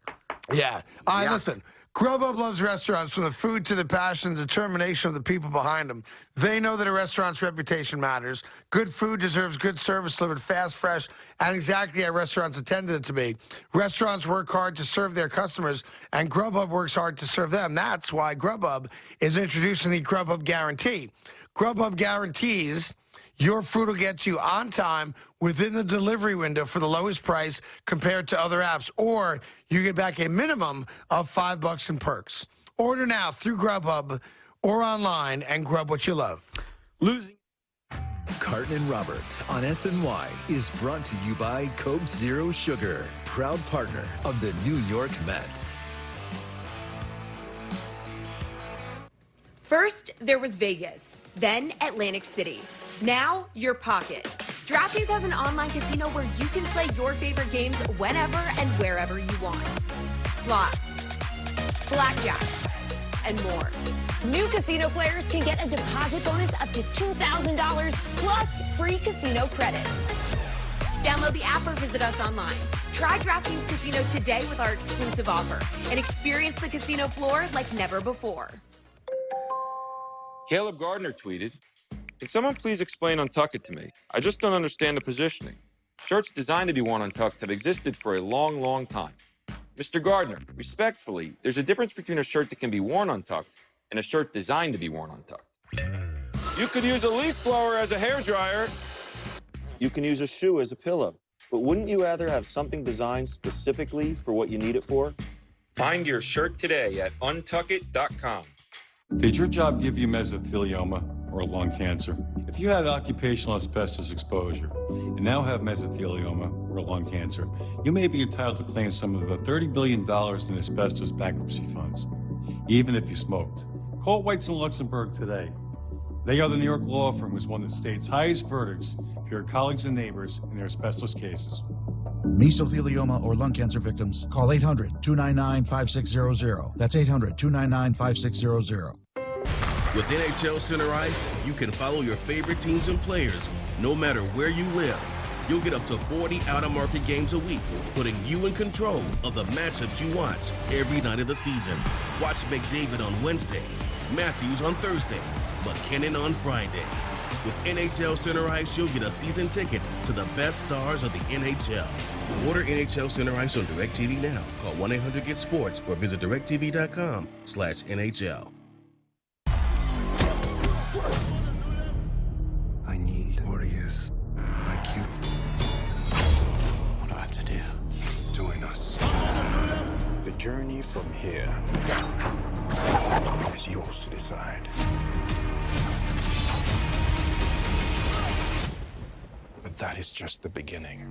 Yeah. All right, listen. Grubhub loves restaurants, from the food to the passion and determination of the people behind them. They know that a restaurant's reputation matters. Good food deserves good service, delivered fast, fresh, and exactly how restaurants intended it to be. Restaurants work hard to serve their customers, and Grubhub works hard to serve them. That's why Grubhub is introducing the Grubhub Guarantee. Grubhub guarantees your food will get to you on time within the delivery window for the lowest price compared to other apps, or you get back a minimum of $5 in perks. Order now through Grubhub or online and grub what you love. Losing. Carton Roberts on SNY is brought to you by Coke Zero Sugar, proud partner of the New York Mets. First, there was Vegas, then Atlantic City. Now, your pocket. DraftKings has an online casino where you can play your favorite games whenever and wherever you want. Slots, blackjack, and more. New casino players can get a deposit bonus up to $2,000 plus free casino credits. Download the app or visit us online. Try DraftKings Casino today with our exclusive offer and experience the casino floor like never before. Caleb Gardner tweeted, "Can someone please explain Untuck It to me? I just don't understand the positioning. Shirts designed to be worn untucked have existed for a long, long time. Mr. Gardner, respectfully, there's a difference between a shirt that can be worn untucked and a shirt designed to be worn untucked. You could use a leaf blower as a hairdryer. You can use a shoe as a pillow. But wouldn't you rather have something designed specifically for what you need it for? Find your shirt today at untuckit.com. Did your job give you mesothelioma or lung cancer? If you had occupational asbestos exposure and now have mesothelioma or lung cancer, you may be entitled to claim some of the $30 billion in asbestos bankruptcy funds, even if you smoked. Call Whites & Luxembourg today. They are the New York law firm who's won the state's highest verdicts for your colleagues and neighbors in their asbestos cases. Mesothelioma or lung cancer victims, call 800-299-5600. That's 800-299-5600. With NHL Center Ice, you can follow your favorite teams and players no matter where you live. You'll get up to 40 out-of-market games a week, putting you in control of the matchups you watch every night of the season. Watch McDavid on Wednesday, Matthews on Thursday, McKinnon on Friday. With NHL Center Ice, you'll get a season ticket to the best stars of the NHL. Order NHL Center Ice on DirecTV now. Call 1-800-GET-SPORTS or visit directtv.com/NHL. I need warriors like you. What do I have to do? Join us. The journey from here is yours to decide. But that is just the beginning.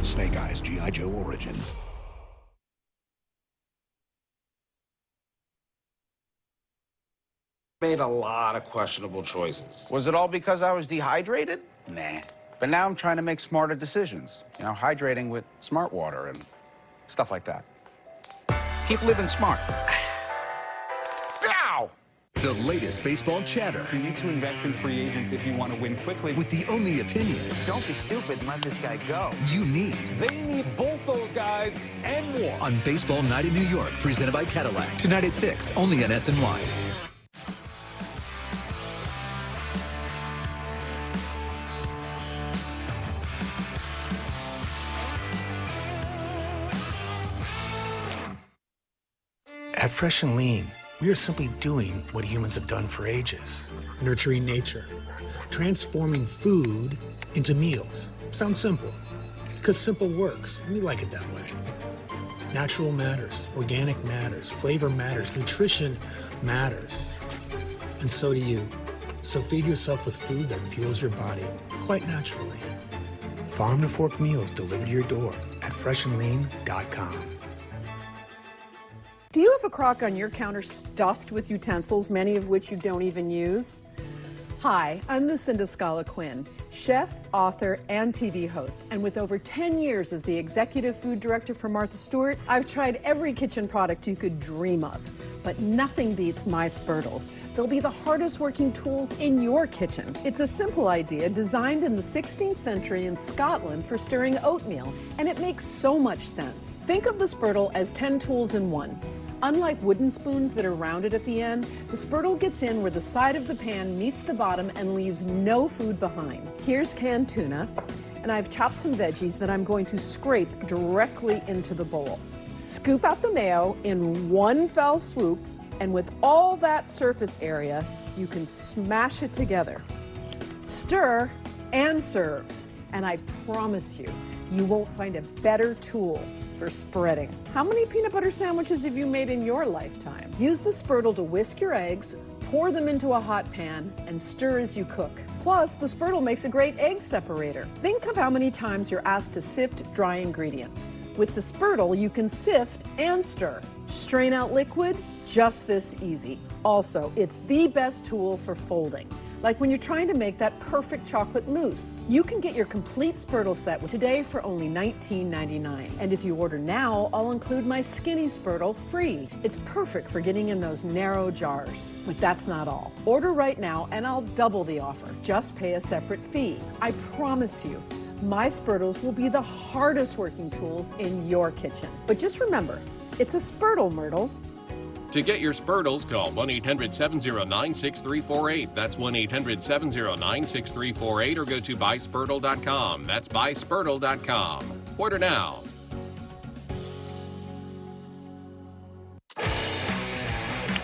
Snake Eyes G.I. Joe Origins. Made a lot of questionable choices. Was it all because I was dehydrated? Nah. But now I'm trying to make smarter decisions. You know, hydrating with smart water and stuff like that. Keep living smart. Ow! The latest baseball chatter. You need to invest in free agents if you want to win quickly. With the only opinions Don't be stupid and let this guy go. you need. They need both those guys and more. On Baseball Night in New York, presented by Cadillac. Tonight at 6, only on SNY. At Fresh and Lean, we are simply doing what humans have done for ages. Nurturing nature. Transforming food into meals. Sounds simple. Because simple works. We like it that way. Natural matters. Organic matters. Flavor matters. Nutrition matters. And so do you. So feed yourself with food that fuels your body, quite naturally. Farm to fork meals delivered to your door at freshandlean.com. Do you have a crock on your counter stuffed with utensils, many of which you don't even use? Hi, I'm Lucinda Scala Quinn, chef, author, and TV host. And with over 10 years as the executive food director for Martha Stewart, I've tried every kitchen product you could dream of. But nothing beats my Spurtles. They'll be the hardest working tools in your kitchen. It's a simple idea designed in the 16th century in Scotland for stirring oatmeal, and it makes so much sense. Think of the Spurtle as 10 tools in one. Unlike wooden spoons that are rounded at the end, the Spurtle gets in where the side of the pan meets the bottom and leaves no food behind. Here's canned tuna, and I've chopped some veggies that I'm going to scrape directly into the bowl. Scoop out the mayo in one fell swoop, and with all that surface area, you can smash it together. Stir and serve, and I promise you, you won't find a better tool for spreading. How many peanut butter sandwiches have you made in your lifetime? Use the Spurtle to whisk your eggs, pour them into a hot pan, and stir as you cook. Plus, the Spurtle makes a great egg separator. Think of how many times you're asked to sift dry ingredients. With the Spurtle, you can sift and stir. Strain out liquid, just this easy. Also, it's the best tool for folding. Like when you're trying to make that perfect chocolate mousse. You can get your complete Spurtle set today for only $19.99. And if you order now, I'll include my skinny Spurtle free. It's perfect for getting in those narrow jars. But that's not all. Order right now and I'll double the offer. Just pay a separate fee. I promise you, my Spurtles will be the hardest working tools in your kitchen. But just remember, it's a Spurtle, Myrtle. To get your Spurtles, call 1-800-709-6348. That's 1-800-709-6348 or go to buyspurtle.com. That's buyspurtle.com. Order now.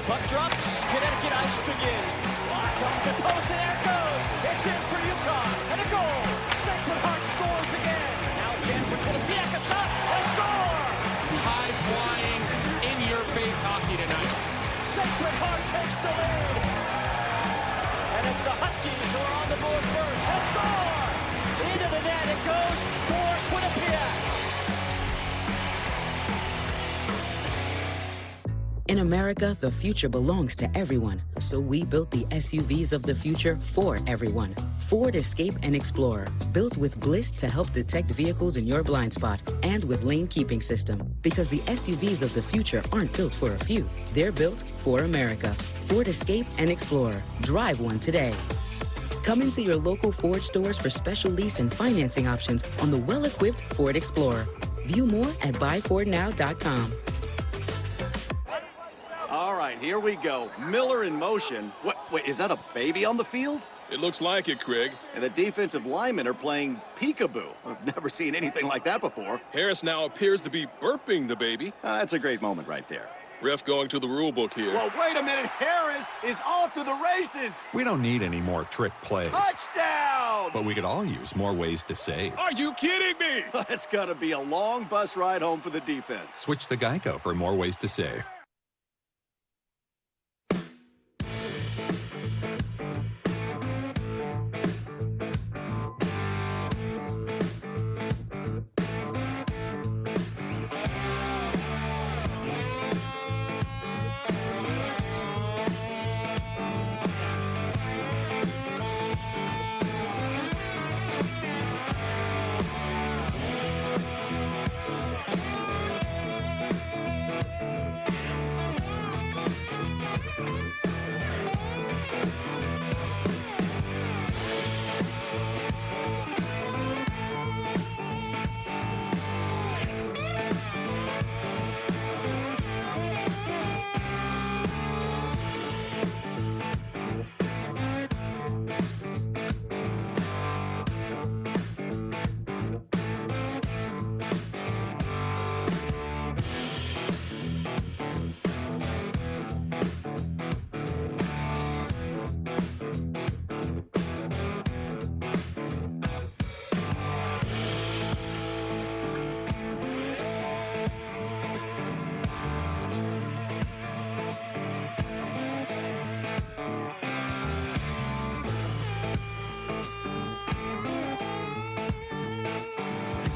Puck drops, Connecticut ice begins. Locked off the post, and there it goes. It's in for UConn, and a goal. Sacred Heart scores again. Now Jen for Quinnipiac, a shot, and a score. High-flying, in-your-face hockey tonight. Sacred Heart takes the lead. And it's the Huskies who are on the board first. A score! Into the net it goes for Quinnipiac. In America, the future belongs to everyone. So we built the SUVs of the future for everyone. Ford Escape and Explorer, built with Bliss to help detect vehicles in your blind spot and with lane keeping system. Because the SUVs of the future aren't built for a few. They're built for America. Ford Escape and Explorer. Drive one today. Come into your local Ford stores for special lease and financing options on the well-equipped Ford Explorer. View more at buyfordnow.com. All right, here we go. Miller in motion. Wait, is that a baby on the field? It looks like it, Craig. And the defensive linemen are playing peekaboo. I've never seen anything like that before. Harris now appears to be burping the baby. That's a great moment right there. Ref going to the rule book here. Well, wait a minute. Harris is off to the races. We don't need any more trick plays. Touchdown! But we could all use more ways to save. Are you kidding me? It's going to be a long bus ride home for the defense. Switch to Geico for more ways to save.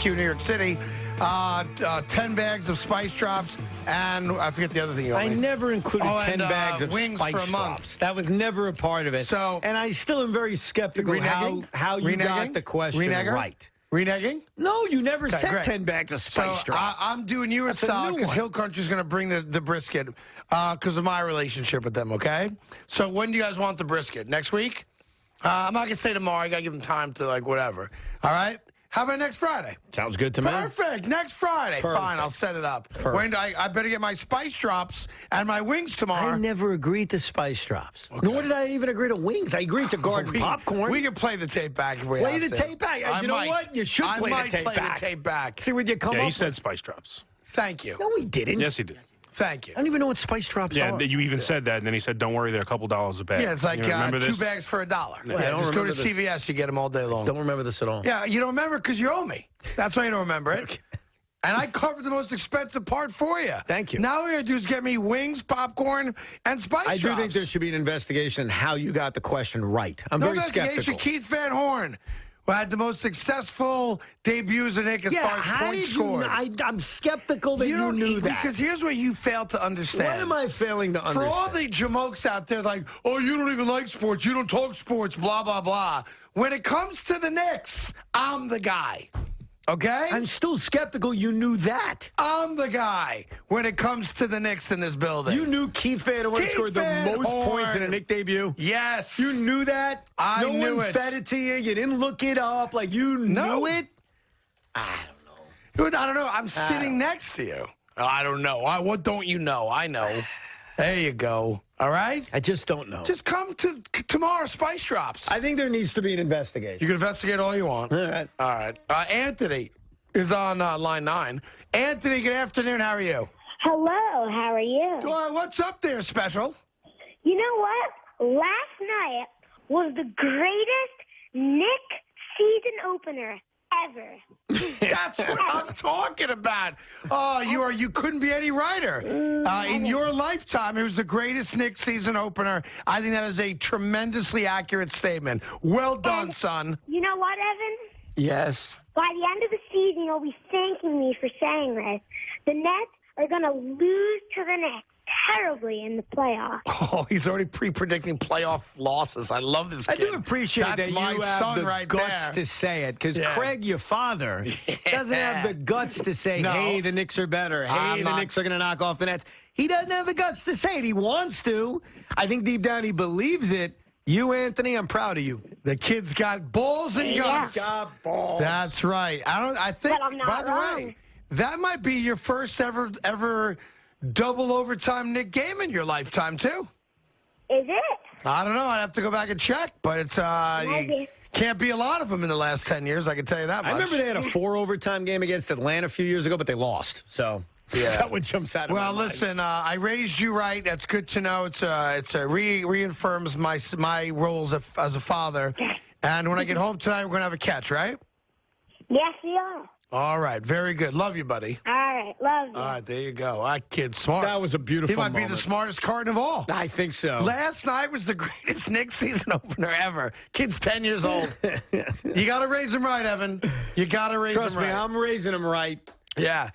New York City, 10 bags of spice drops And I forget the other thing you owed I me. never included 10 bags of wings Spice for a month. Drops. That was never a part of it. So, and I still am very skeptical how you got the question right. Reneging? No, you never said great. 10 bags of Spice So Drops. I'm doing you a solid because Hill Country's going to bring the brisket because of my relationship with them, okay? So when do you guys want the brisket? Next week? I'm not going to say tomorrow. I got to give them time to, like, whatever. All right? How about next Friday? Sounds good to me. Perfect. Next Friday. Perfect. Fine, I'll set it up. Perfect. When I better get my Spice Drops and my wings tomorrow. I never agreed to Spice Drops. Okay. Nor did I even agree to wings. I agreed to garden popcorn. We can play the tape back if we play have the to. tape back. You know what? You should play the tape back. See what you come up with. He said Spice Drops. Thank you. No, he didn't. Yes, he did. Thank you. I don't even know what Spice Drops are. Yeah, you even said that, and then he said, don't worry, they're a couple dollars a bag. Yeah, it's like You remember 2 this? bags for $1. Yeah, Yeah, I don't just go to remember this. CVS, you get them all day long. Don't remember this at all. Yeah, you don't remember because you owe me. That's why you don't remember it. And I covered the most expensive part for you. Thank you. Now what you're going to do is get me wings, popcorn, and Spice Drops. I do think there should be an investigation on how you got the question right. I'm no very investigation. skeptical. Keith Van Horn, who had the most successful debuts in Nick as far as points scored. I'm skeptical that you knew that. Because here's what you failed to understand. What am I failing to understand? For all the jamokes out there like, oh, you don't even like sports, you don't talk sports, blah, blah, blah. When it comes to the Knicks, I'm the guy. Okay? I'm still skeptical you knew that. I'm the guy when it comes to the Knicks in this building. You knew Keith Van Horn scored the most points in a Knick debut? Yes. You knew that? I knew No one it. fed it to you? You didn't look it up? Like, you knew it? I don't know. I'm sitting next to you. I don't know. What don't you know? I know. There you go. All right? I just don't know. Just come to tomorrow, Spice Drops. I think there needs to be an investigation. You can investigate all you want. All right. All right. Anthony is on line 9. Anthony, good afternoon. How are you? Hello. How are you? What's up there, Special? You know what? Last night was the greatest Knick season opener ever. That's what I'm talking about. Oh, you couldn't be any righter. In your lifetime, it was the greatest Knicks season opener. I think that is a tremendously accurate statement. Well done, son. You know what, Evan? Yes. By the end of the season, you'll be thanking me for saying this. The Nets are going to lose to the Knicks terribly in the playoffs. Oh, he's already pre-predicting playoff losses. I love this kid. I do appreciate That's that my you have son the right guts there. to say it, because Yeah. Craig, your father, doesn't have the guts to say, No. hey, the Knicks are better. Hey, the Knicks are going to knock off the Nets. He doesn't have the guts to say it. He wants to. I think deep down he believes it. You, Anthony, I'm proud of you. The kid's got balls and guts. Got balls. That's right. I think, But I'm not by the wrong. way, that might be your first ever double overtime Knick game in your lifetime, too. Is it? I don't know. I'd have to go back and check, but it's Maybe. can't be a lot of them in the last 10 years. I can tell you that much. I remember they had a 4 overtime game against Atlanta a few years ago, but they lost. So Yeah. that one jumps out of Well, my mind. listen, I raised you right. That's good to know. It's reaffirms my roles as a father. And when I get home tonight, we're going to have a catch, right? Yes, we are. All right. Very good. Love you, buddy. All right. Love you. All right. There you go. That kid's smart. That was a beautiful He might be the moment. smartest Carton of all. I think so. Last night was the greatest Knicks season opener ever. Kid's 10 years old. You got to raise him right, Evan. You got to raise Trust him me, right. I'm raising him right. Yeah.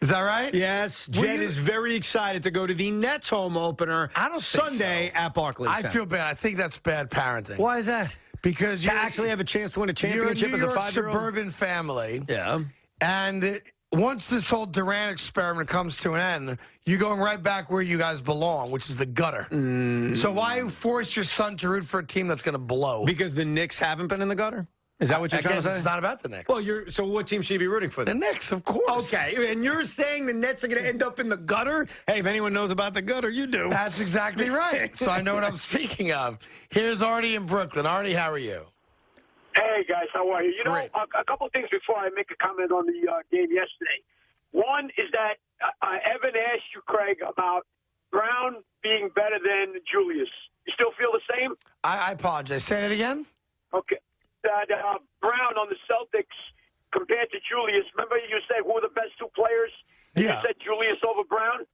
Is that right? Yes, Will Jed you- is very excited to go to the Nets home opener I don't think Sunday at Barclays I Center. feel bad. I think that's bad parenting. Why is that? Because To actually have a chance to win a you're a championship New as a York 5-year-old? suburban family. Yeah. And once this whole Durant experiment comes to an end, you're going right back where you guys belong, which is the gutter. So why force your son to root for a team that's going to blow? Because the Knicks haven't been in the gutter? Is that what you're trying to say? It's not about the Knicks. Well, so what team should you be rooting for The then? Knicks, of course. Okay, and you're saying the Nets are going to end up in the gutter? Hey, if anyone knows about the gutter, you do. That's exactly right. So I know what I'm speaking of. Here's Artie in Brooklyn. Artie, how are you? Hey, guys, how are you? You know, Great. a couple of things before I make a comment on the game yesterday. One is that Evan asked you, Craig, about Brown being better than Julius. You still feel the same? I apologize. Say it again? Okay. Brown on the Celtics compared to Julius. Remember you said who were the best 2 players? And Yeah. You said Julius over Brown?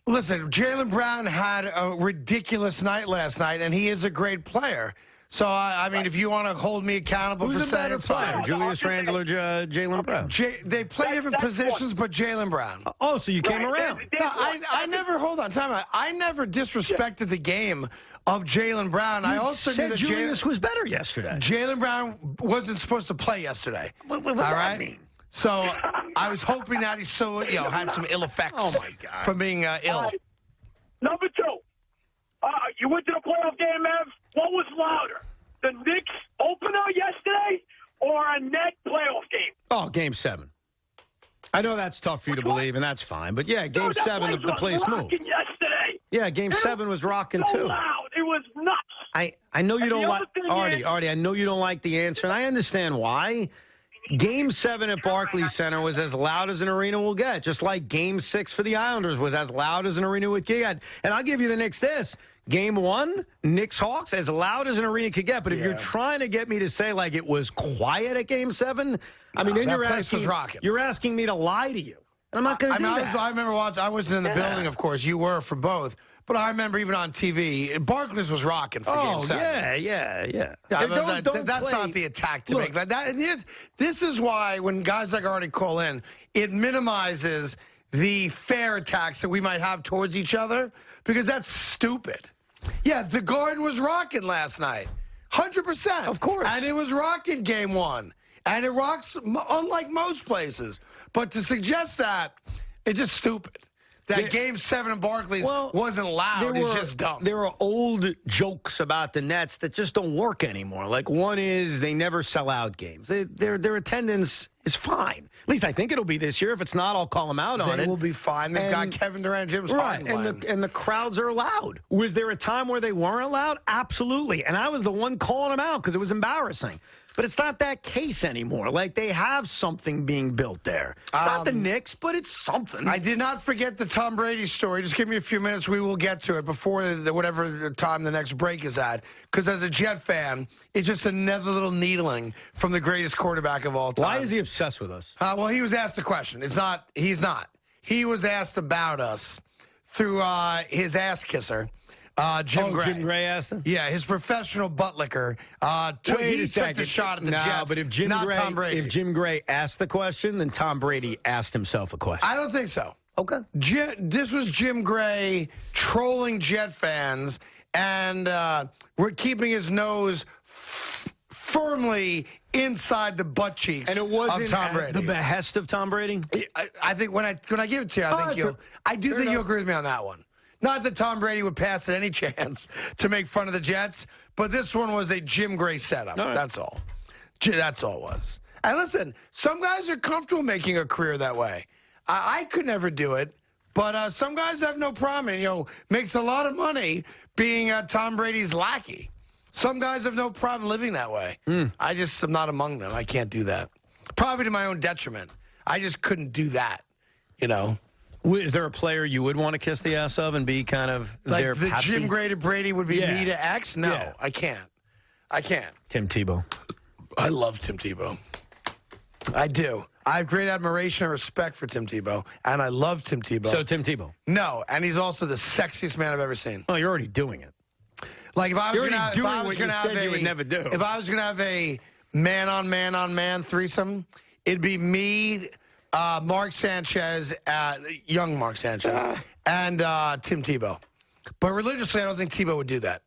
Listen, Jaylen Brown had a ridiculous night last night, and he is a great player. So, I mean, if you want to hold me accountable Who's for a saying better it's fine. player, Julius Randle or Jaylen Brown? They play different positions, but Jaylen Brown. Oh, so you came around. No, I never, hold on, time out. I never disrespected the game of Jaylen Brown. I also said knew that Julius was better yesterday. Jaylen Brown wasn't supposed to play yesterday. What does that mean? So I was hoping that he still, had some ill effects from being ill. Number 2, you went to the playoff game, Ev. What was louder, the Knicks opener yesterday or a net playoff game? Oh, Game 7. I know that's tough for you to believe, and that's fine. But, yeah, Game 7, the place moved. Yesterday. Yeah, Game 7 was rocking, so too. Loud. It was nuts. I know you And don't the like other thing Artie, I know you don't like the answer, and I understand why. Game 7 at Barclays Center was as loud as an arena will get, just like Game 6 for the Islanders was as loud as an arena would get. And I'll give you the Knicks this. Game 1, Knicks-Hawks, as loud as an arena could get. But if you're trying to get me to say, like, it was quiet at Game 7, I mean, then you're asking me to lie to you. And I'm not going to do that. I remember watching. I wasn't in the building, of course. You were for both. But I remember even on TV, Barclays was rocking for Game 7. Yeah. That's not the attack to make. This is why when guys like Artie call in, it minimizes the fair attacks that we might have towards each other because that's stupid. Yeah, the Garden was rocking last night. 100%. Of course. And it was rocking Game 1. And it rocks unlike most places. But to suggest that, it's just stupid. That Game 7 in Barclays wasn't loud. It's just dumb. There are old jokes about the Nets that just don't work anymore. Like, one is they never sell out games. Their attendance is fine. At least I think it'll be this year. If it's not, I'll call them out on it. They will be fine. They've got Kevin Durant, James Harden. And the crowds are loud. Was there a time where they weren't loud? Absolutely. And I was the one calling them out because it was embarrassing. But it's not that case anymore. Like, they have something being built there. It's not the Knicks, but it's something. I did not forget the Tom Brady story. Just give me a few minutes. We will get to it before whatever the time the next break is at. Because as a Jet fan, it's just another little needling from the greatest quarterback of all time. Why is he obsessed with us? Well, he was asked a question. He's not. He was asked about us through his ass kisser. Jim Gray. Jim Gray asked him? Yeah, his professional butt licker. Took the shot at the Jets. But if Tom Brady. If Jim Gray asked the question, then Tom Brady asked himself a question. I don't think so. Okay. This was Jim Gray trolling Jet fans, and we're keeping his nose firmly inside the butt cheeks and it wasn't of Tom Brady. The behest of Tom Brady? I think when I give it to you, I do think you'll agree with me on that one. Not that Tom Brady would pass at any chance to make fun of the Jets, but this one was a Jim Gray setup. Right. That's all. That's all it was. And listen, some guys are comfortable making a career that way. I could never do it, but some guys have no problem. And, makes a lot of money being Tom Brady's lackey. Some guys have no problem living that way. I just am not among them. I can't do that. Probably to my own detriment. I just couldn't do that, Is there a player you would want to kiss the ass of and be kind of like their the Pepsi? Jim Gray to Brady would be me to X? No, Yeah. I can't. Tim Tebow. I love Tim Tebow. I do. I have great admiration and respect for Tim Tebow, and I love Tim Tebow. So Tim Tebow. No, and he's also the sexiest man I've ever seen. Oh, you're already doing it. Like if I was You're going already doing what you said you would never do. If I was going to have a man-on-man-on-man threesome, it'd be me, Mark Sanchez, young Mark Sanchez, and Tim Tebow. But religiously, I don't think Tebow would do that.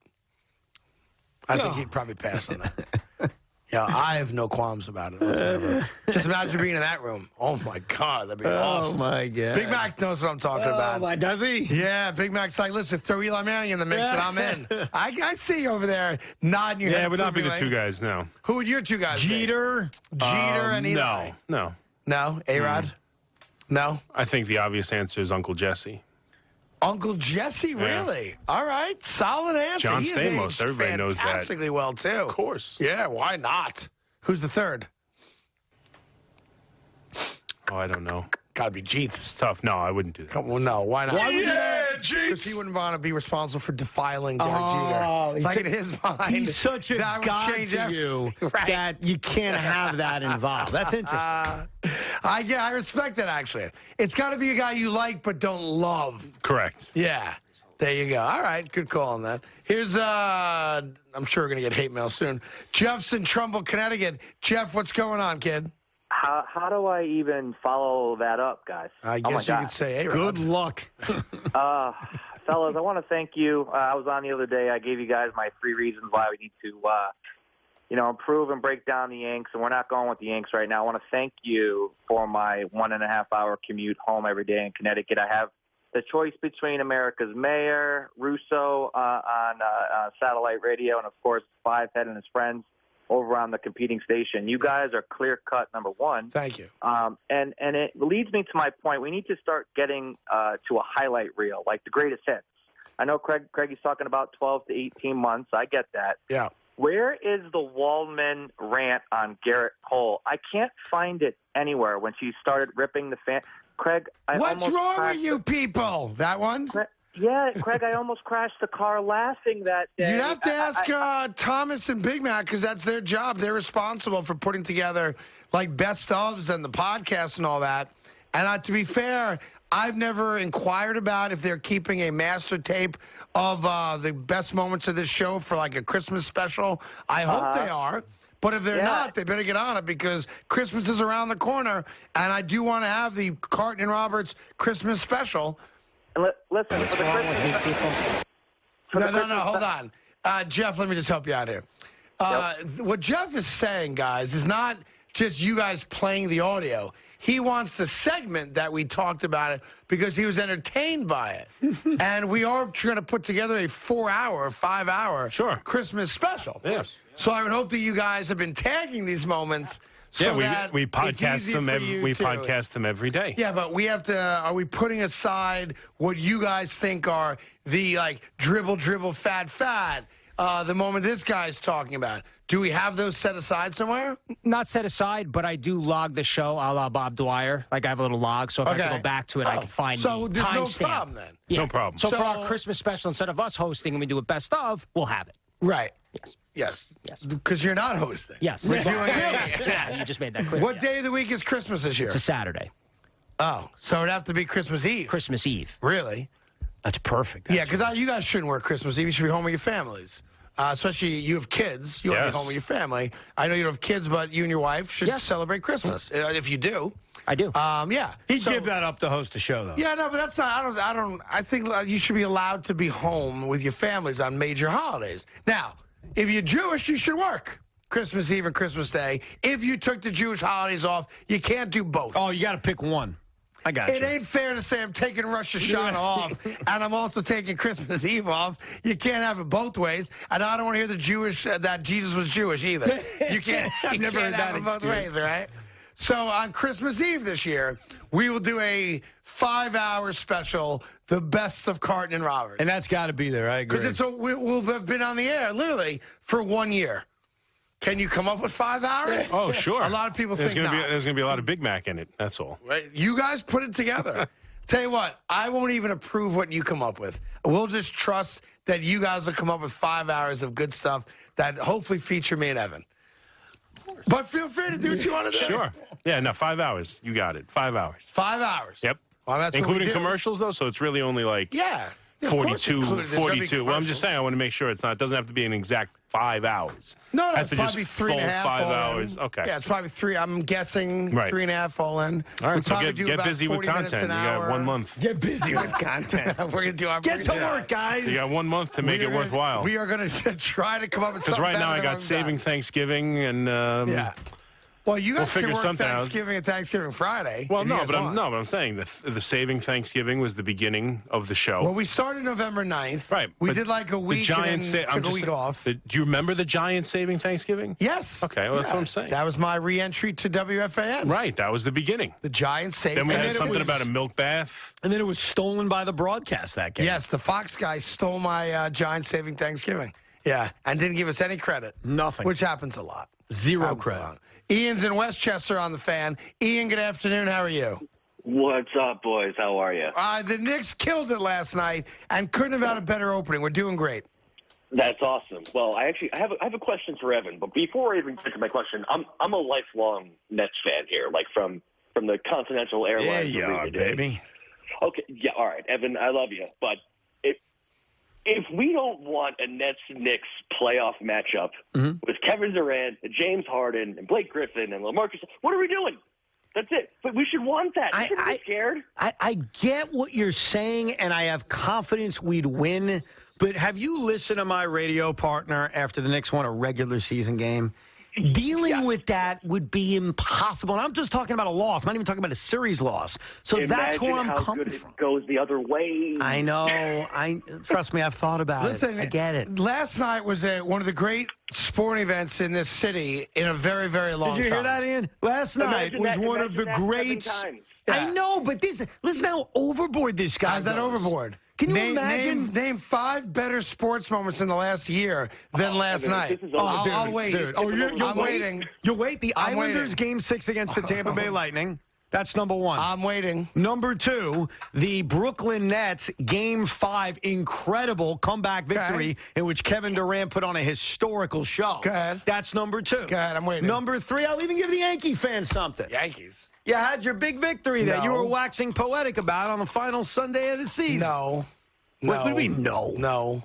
I think he'd probably pass on that. Yeah, I have no qualms about it whatsoever. Just imagine being in that room. Oh, my God, that'd be awesome. Oh, my God. Big Mac knows what I'm talking about. My, does he? Yeah, Big Mac's like, listen, throw Eli Manning in the mix and I'm in. I see you over there nodding your head. Yeah, it would not be the approvingly. two guys, no. Who would your two guys Jeter? be? Jeter and Eli. No. No? A-Rod? No? I think the obvious answer is Uncle Jesse. Uncle Jesse, really? All right, solid answer. John He has Stamos, aged everybody knows that. fantastically well, too. Of course. Yeah, why not? Who's the third? Oh, I don't know. Gotta be Jeets. It's tough. No, I wouldn't do that. Come on, no, why not? Why would you do that? Because he wouldn't want to be responsible for defiling Derek Oh, Jeter. Like in his mind. He's such a that would god change to you that you can't have that involved. That's interesting. I respect that, actually. It's got to be a guy you like but don't love. Correct. Yeah. There you go. All right, good call on that. Here's, I'm sure we're going to get hate mail soon. Jeff's in Trumbull, Connecticut. Jeff, what's going on, kid? How do I even follow that up, guys? I guess you could say, hey, good luck. Fellas, I want to thank you. I was on the other day. I gave you guys my 3 reasons why we need to, improve and break down the Yanks, and we're not going with the Yanks right now. I want to thank you for my 1.5-hour commute home every day in Connecticut. I have the choice between America's Mayor, Russo on satellite radio, and, of course, Fivehead and his friends over on the competing station. You guys are clear-cut number one. Thank you. And it leads me to my point. We need to start getting to a highlight reel, like the greatest hits. I know Craig is talking about 12 to 18 months. I get that. Yeah. Where is the Waldman rant on Garrett Cole? I can't find it anywhere when she started ripping the fan. Craig, what's wrong with you people? That one? Yeah, Craig, I almost crashed the car laughing that day. You'd have to ask Thomas and Big Mac because that's their job. They're responsible for putting together like best ofs and the podcast and all that. And to be fair, I've never inquired about if they're keeping a master tape of the best moments of this show for like a Christmas special. I hope they are. But if they're not, they better get on it because Christmas is around the corner, and I do want to have the Carton Roberts Christmas special. Listen, for the Christmas No, hold on. Jeff, let me just help you out here. What Jeff is saying, guys, is not just you guys playing the audio. He wants the segment that we talked about it because he was entertained by it. And we are going to put together a 4-hour, 5-hour Christmas special. Yes. So I would hope that you guys have been tagging these moments. So that we it's podcast easy them. for you We to- podcast them every day. Yeah, but we have to. Are we putting aside what you guys think are the dribble, fat? The moment this guy's talking about. Do we have those set aside somewhere? Not set aside, but I do log the show a la Bob Dwyer. Like I have a little log, so if I have to go back to it, I can find so the there's no timestamp. problem then. Yeah. No problem. So for our Christmas special, instead of us hosting and we do a best of, we'll have it. Right. Yes. Because you're not hosting. Yes. We're doing Yeah, you just made that clear. What day of the week is Christmas this year? It's a Saturday. Oh, so it'd have to be Christmas Eve. Christmas Eve. Really? That's perfect. Yeah, because you guys shouldn't work Christmas Eve. You should be home with your families. Especially you have kids. You want to be home with your family. I know you don't have kids, but you and your wife should celebrate Christmas. If you do. I do. Yeah. He'd give that up to host a show, though. Yeah, no, but that's not. I think you should be allowed to be home with your families on major holidays. Now, if you're Jewish, you should work Christmas Eve and Christmas Day. If you took the Jewish holidays off, you can't do both. Oh, you got to pick one. I got It ain't fair to say I'm taking Rosh Hashanah off and I'm also taking Christmas Eve off. You can't have it both ways. And I don't want to hear the Jewish that Jesus was Jewish either. You can't. You Never can't heard have that it both excuse. ways, right? So on Christmas Eve this year, we will do a 5-hour special, the best of Carton and Roberts. And that's got to be there. I agree. Because we'll have been on the air literally for 1 year. Can you come up with 5 hours? Oh, sure. A lot of people there's think gonna not. there's going to be a lot of Big Mac in it. That's all. Right? You guys put it together. Tell you what, I won't even approve what you come up with. We'll just trust that you guys will come up with 5 hours of good stuff that hopefully feature me and Evan. But feel free to do what you want to do. Sure. Yeah, no, 5 hours. You got it. 5 hours. 5 hours. Yep. Well, that's what we Including do. commercials, though, so it's really only like Yeah. Of course 42. included. There's gonna be 42. Well, I'm commercials. just saying, I want to make sure it doesn't have to be an exact 5 hours. No, It has it's to probably just 3.5 full 5 all in. hours. Okay. Yeah, it's probably 3. I'm guessing Right. 3.5 all in. All We right, so probably do get about busy with 40 minutes content. an You got hour. 1 month. Get busy with content. We're going to do our Get to work, guys. You got 1 month to make it worthwhile. We are going to try to come up with Because something right now better I than got what we've Saving done. Thanksgiving and Yeah. Well, you we'll guys can figure work something out. Thanksgiving and Thanksgiving Friday. Well, if you no, guys but want. I'm saying the Saving Thanksgiving was the beginning of the show. Well, we started November 9th. Right. We but did like a the week and Giants then I'm took a just week off. Do you remember the Giants Saving Thanksgiving? Yes. Okay, well, that's what I'm saying. That was my re-entry to WFAN. Right, that was the beginning. The Giants saved. Then we and had it something was- about a milk bath. And then it was stolen by the broadcast that game. Yes, the Fox guy stole my Giants saving Thanksgiving. Yeah, and didn't give us any credit. Nothing. Which happens a lot. Zero Happens a credit. lot. Ian's in Westchester on the Fan. Ian, good afternoon. How are you? What's up, boys? How are you? The Knicks killed it last night and couldn't have had a better opening. We're doing great. That's awesome. Well, I have a question for Evan, but before I even get to my question, I'm a lifelong Nets fan here, like from the Continental Airlines Yeah, you Arena are, days. baby. Okay, yeah, all right, Evan, I love you, but if we don't want a Nets-Knicks playoff matchup with Kevin Durant, and James Harden, and Blake Griffin, and LaMarcus, what are we doing? That's it. But we should want that. We shouldn't be scared. I get what you're saying, and I have confidence we'd win. But have you listened to my radio partner after the Knicks won a regular season game? Dealing with that would be impossible. And I'm just talking about a loss. I'm not even talking about a series loss. So that's where I'm coming from. It goes the other way. I know. Trust me, I've thought about it. I get it. Last night was one of the great sporting events in this city in a very, very long time. Did you hear that, Ian? Last night was one of the great. I know, but listen how overboard this guy How's that overboard? Can you imagine? Name 5 better sports moments in the last year than last night. I'll wait. Dude. I'm waiting. You'll wait. The I'm Islanders waiting. Game 6 against the Tampa Bay Lightning. That's number 1. I'm waiting. Number 2, the Brooklyn Nets Game 5, incredible comeback victory in which Kevin Durant put on a historical show. Go ahead. That's number 2. Go ahead, I'm waiting. Number 3, I'll even give the Yankee fans something. Yankees. You had your big victory that you No. were waxing poetic about on the final Sunday of the season. No. What do we know? No.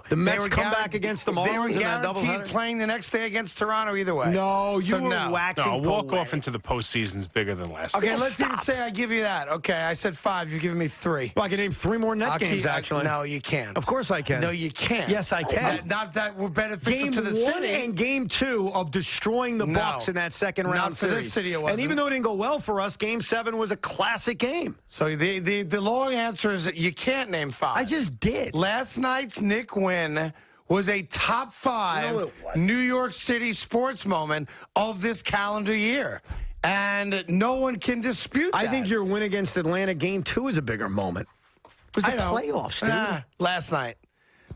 The Mets come back against the They were Marlins in that doubleheader? guaranteed playing the next day against Toronto either way. No, you were waxing walk poetic. off into the postseason's bigger than last. Okay, year. let's even say I give you that. Okay, I said 5. You've given me 3. Well, I can name 3 more Net games, actually. No, you can't. Of course I can. No, you can't. Yes, I can. Not that we're beneficial Game to the 1 city. and Game 2 of destroying the Bucks in that second round Not for series. this city, it And wasn't. even though it didn't go well for us, Game 7 was a classic game. So the long answer is that you can't name 5. I just did. Last night's Knick win was a top 5 No, it wasn't. New York City sports moment of this calendar year. And no one can dispute that. I think your win against Atlanta Game 2 is a bigger moment. It was the playoffs, dude. Last night.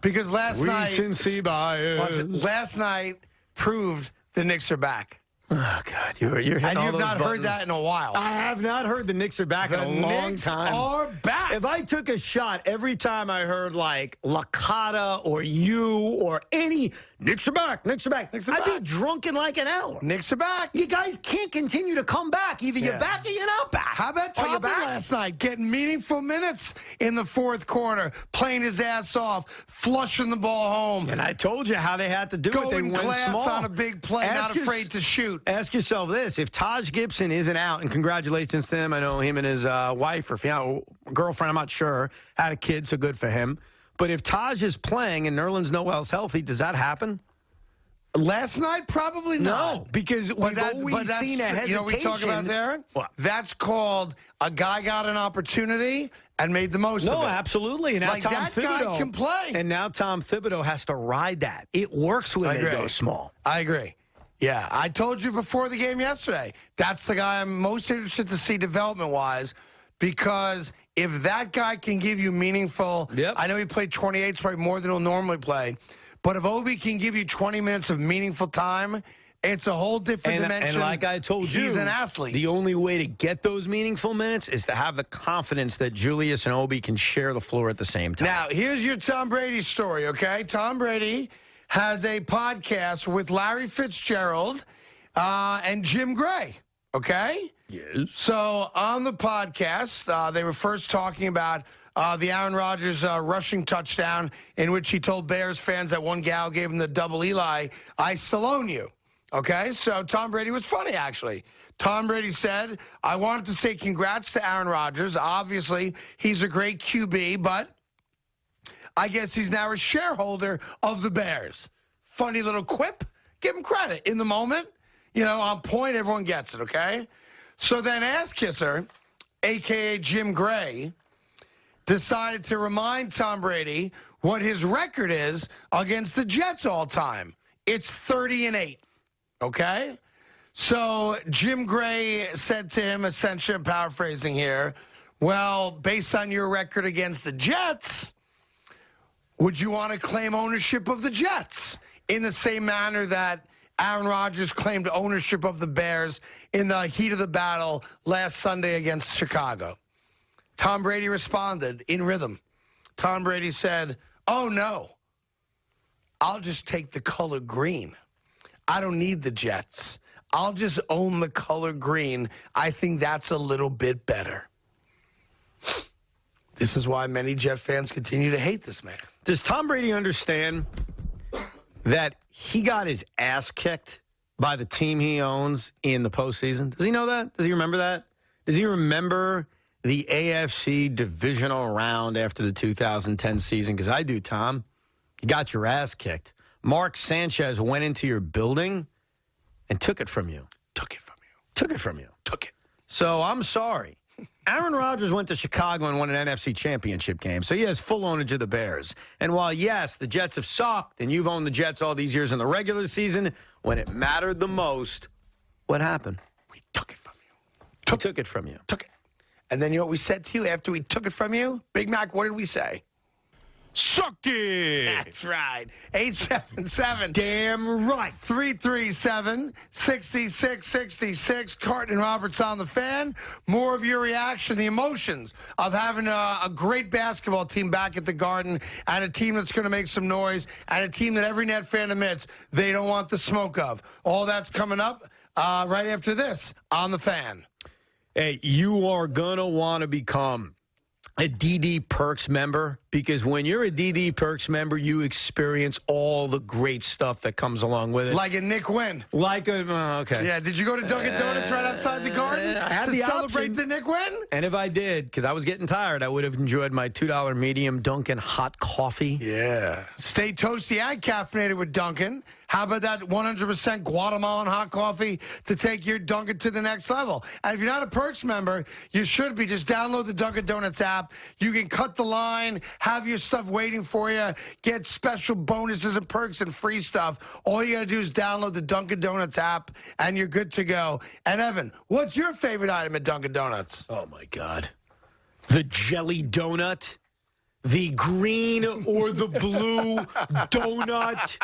Because last night... Recency bias. Last night proved the Knicks are back. Oh, God. You're hitting And all you've those not buttons. heard that in a while. I have not heard the Knicks are back in a long Knicks time. are back. If I took a shot every time I heard like Lakata or you or any Knicks are back, Knicks are back, I'd be drunk in like an hour. Knicks are back. You guys can't continue to come back. Either you're back or you're not back. How about Are you Toppin back? last night getting meaningful minutes in the fourth quarter, playing his ass off, flushing the ball home. And I told you how they had to do it. They Going went glass small. on a big play, not afraid to shoot. Ask yourself this. If Taj Gibson isn't out, and congratulations to him, I know him and his wife or girlfriend, I'm not sure, had a kid, so good for him. But if Taj is playing and Nerlens Noel's healthy, does that happen? Last night, probably not. No, because we've always seen a hesitation. You know what we talk about there? What? That's called a guy got an opportunity and made the most of it. No, absolutely. And now Like, Tom that Thibodeau guy can play. And now Tom Thibodeau has to ride that. It works when I they agree. go small. I agree. Yeah, I told you before the game yesterday. That's the guy I'm most interested to see development-wise, because if that guy can give you meaningful, I know he played 28, it's probably more than he'll normally play, but if Obi can give you 20 minutes of meaningful time, it's a whole different dimension. And like I told you, he's an athlete. The only way to get those meaningful minutes is to have the confidence that Julius and Obi can share the floor at the same time. Now, here's your Tom Brady story, okay? Tom Brady has a podcast with Larry Fitzgerald and Jim Gray, okay? Yes. So on the podcast, they were first talking about the Aaron Rodgers rushing touchdown in which he told Bears fans that one gal gave him the double Eli, I still own you. Okay, so Tom Brady was funny, actually. Tom Brady said, I wanted to say congrats to Aaron Rodgers. Obviously, he's a great QB, but I guess he's now a shareholder of the Bears. Funny little quip. Give him credit. In the moment, you know, on point, everyone gets it, okay? So then Ass Kisser, a.k.a. Jim Gray, decided to remind Tom Brady what his record is against the Jets all time. It's 30-8, okay? So Jim Gray said to him, essentially, I'm paraphrasing here, well, based on your record against the Jets, would you want to claim ownership of the Jets in the same manner that Aaron Rodgers claimed ownership of the Bears in the heat of the battle last Sunday against Chicago? Tom Brady responded in rhythm. Tom Brady said, oh, no, I'll just take the color green. I don't need the Jets. I'll just own the color green. I think that's a little bit better. This is why many Jet fans continue to hate this man. Does Tom Brady understand that he got his ass kicked by the team he owns in the postseason? Does he know that? Does he remember that? Does he remember the AFC divisional round after the 2010 season? Because I do, Tom. You got your ass kicked. Mark Sanchez went into your building and took it from you. Took it from you. Took it from you. Took it. So I'm sorry. Aaron Rodgers went to Chicago and won an NFC championship game, so he has full ownage of the Bears. And while, yes, the Jets have sucked, and you've owned the Jets all these years in the regular season, when it mattered the most, what happened? We took it from you. Took it from you. Took it. And then you know what we said to you after we took it from you? Big Mac, what did we say? Suck it! That's right. 877. Damn right. 337-6666. Carton Roberts on the Fan. More of your reaction, the emotions of having a great basketball team back at the Garden and a team that's going to make some noise and a team that every Net fan admits they don't want the smoke of. All that's coming up right after this on the Fan. Hey, you are going to want to become a DD Perks member, because when you're a DD Perks member, you experience all the great stuff that comes along with it. Like a Nick win. Like a, okay. Yeah, did you go to Dunkin' Donuts right outside the Garden I had to the celebrate option. the Nick win? And if I did, because I was getting tired, I would have enjoyed my $2 medium Dunkin' hot coffee. Yeah. Stay toasty and caffeinated with Dunkin'. How about that 100% Guatemalan hot coffee to take your Dunkin' to the next level? And if you're not a Perks member, you should be. Just download the Dunkin' Donuts app. You can cut the line, have your stuff waiting for you, get special bonuses and perks and free stuff. All you got to do is download the Dunkin' Donuts app, and you're good to go. And, Evan, what's your favorite item at Dunkin' Donuts? Oh, my God. The jelly donut. The green or the blue donut.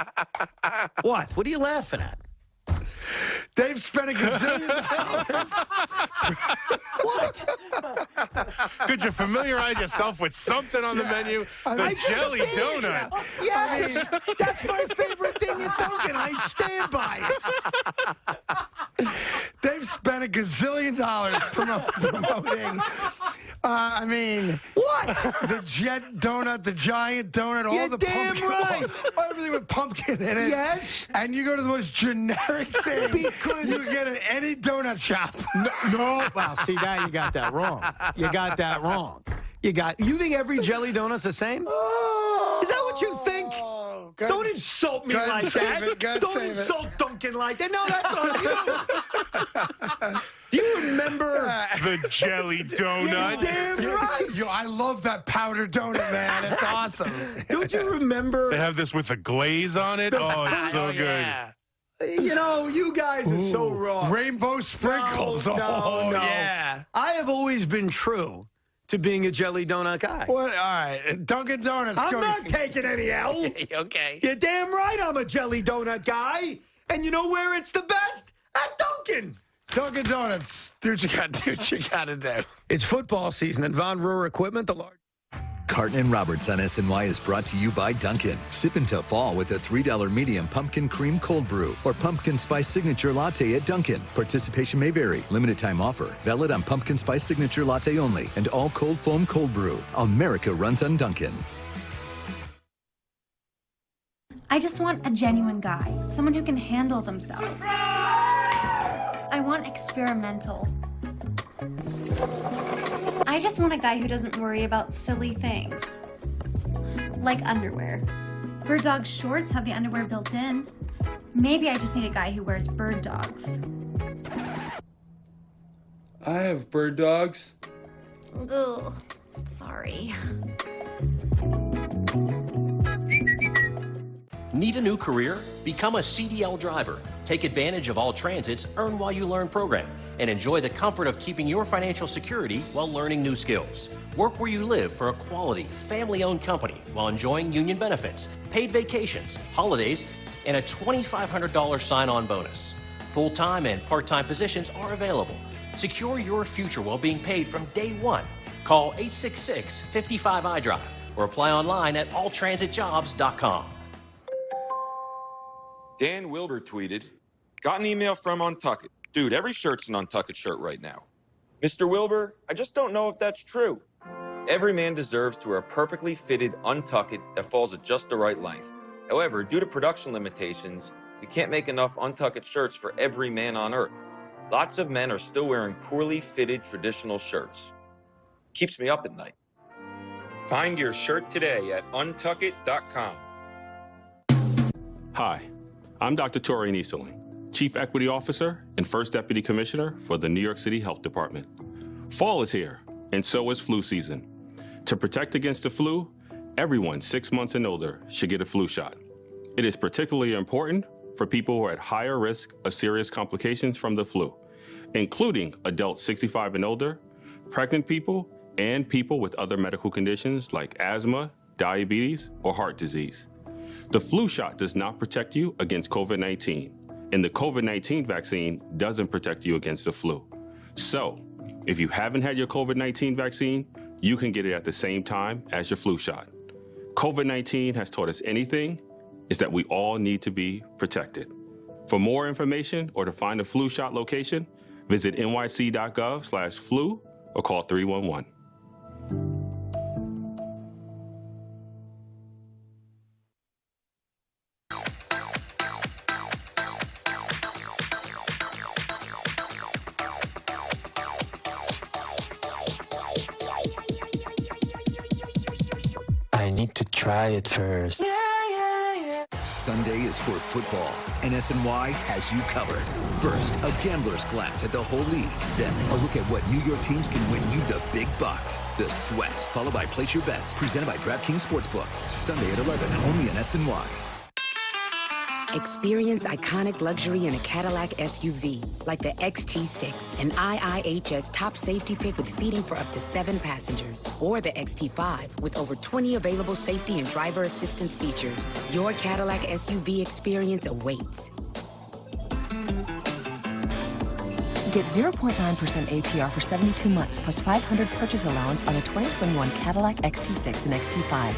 What? What are you laughing at? They've spent $1 gazillion. What? Could you familiarize yourself with something on the menu? The jelly donut. Yes, that's my favorite thing at Dunkin'. I stand by it. They've spent $1 gazillion promoting. What? The Jet donut, the Giant donut, all You're the damn pumpkin, right. everything with pumpkin in it. Yes. And you go to the most generic thing Because you get at any donut shop. No. Well, see, now you got that wrong. You got that wrong. You think every jelly donut's the same? Is that what you think? Don't insult me like that. Don't insult Dunkin' like that. No, that's on you. Do you remember the jelly donut? Damn right. Yo, I love that powder donut, man. It's awesome. Don't you remember? They have this with a glaze on it. Oh, it's so good. Yeah. You know, you guys are so wrong. Rainbow sprinkles. No. Yeah. I have always been true to being a jelly donut guy. What? All right. Dunkin' Donuts. I'm not taking any L. Okay. You're damn right I'm a jelly donut guy. And you know where it's the best? At Dunkin'. Dunkin' Donuts. Do what you got to do. It's football season, and Von Ruhr Equipment, the large. Carton Roberts on SNY is brought to you by Dunkin'. Sip until fall with a $3 medium pumpkin cream cold brew or pumpkin spice signature latte at Dunkin'. Participation may vary. Limited time offer. Valid on pumpkin spice signature latte only and all cold foam cold brew. America runs on Dunkin'. I just want a genuine guy, someone who can handle themselves. I want experimental. I just want a guy who doesn't worry about silly things. Like underwear. Bird Dog shorts have the underwear built in. Maybe I just need a guy who wears bird dogs. I have bird dogs. Ugh, sorry. Need a new career? Become a CDL driver. Take advantage of all Transit's Earn While You Learn program and enjoy the comfort of keeping your financial security while learning new skills. Work where you live for a quality, family-owned company while enjoying union benefits, paid vacations, holidays, and a $2,500 sign-on bonus. Full-time and part-time positions are available. Secure your future while being paid from day one. Call 866-55-iDrive or apply online at alltransitjobs.com. Dan Wilbur tweeted, got an email from Untuckit. Dude, every shirt's an Untuckit shirt right now. Mr. Wilbur, I just don't know if that's true. Every man deserves to wear a perfectly fitted untucked that falls at just the right length. However, due to production limitations, we can't make enough untucked shirts for every man on earth. Lots of men are still wearing poorly fitted traditional shirts. Keeps me up at night. Find your shirt today at untuckit.com. Hi, I'm Dr. Tori Nieseling, Chief Equity Officer and First Deputy Commissioner for the New York City Health Department. Fall is here, and so is flu season. To protect against the flu, everyone 6 months and older should get a flu shot. It is particularly important for people who are at higher risk of serious complications from the flu, including adults 65 and older, pregnant people, and people with other medical conditions like asthma, diabetes, or heart disease. The flu shot does not protect you against COVID-19, and the COVID-19 vaccine doesn't protect you against the flu. So, if you haven't had your COVID-19 vaccine, you can get it at the same time as your flu shot. COVID-19 has taught us anything, is that we all need to be protected. For more information or to find a flu shot location, visit nyc.gov/flu or call 311. I need to try it first. Sunday is for football, and SNY has you covered. First, a gambler's glance at the whole league. Then, a look at what New York teams can win you the big bucks. The Sweat, followed by Place Your Bets, presented by DraftKings Sportsbook. Sunday at 11, only on SNY. Experience iconic luxury in a Cadillac SUV, like the XT6, an IIHS top safety pick with seating for up to 7 passengers. Or the XT5, with over 20 available safety and driver assistance features. Your Cadillac SUV experience awaits. Get 0.9% APR for 72 months, plus $500 purchase allowance on a 2021 Cadillac XT6 and XT5.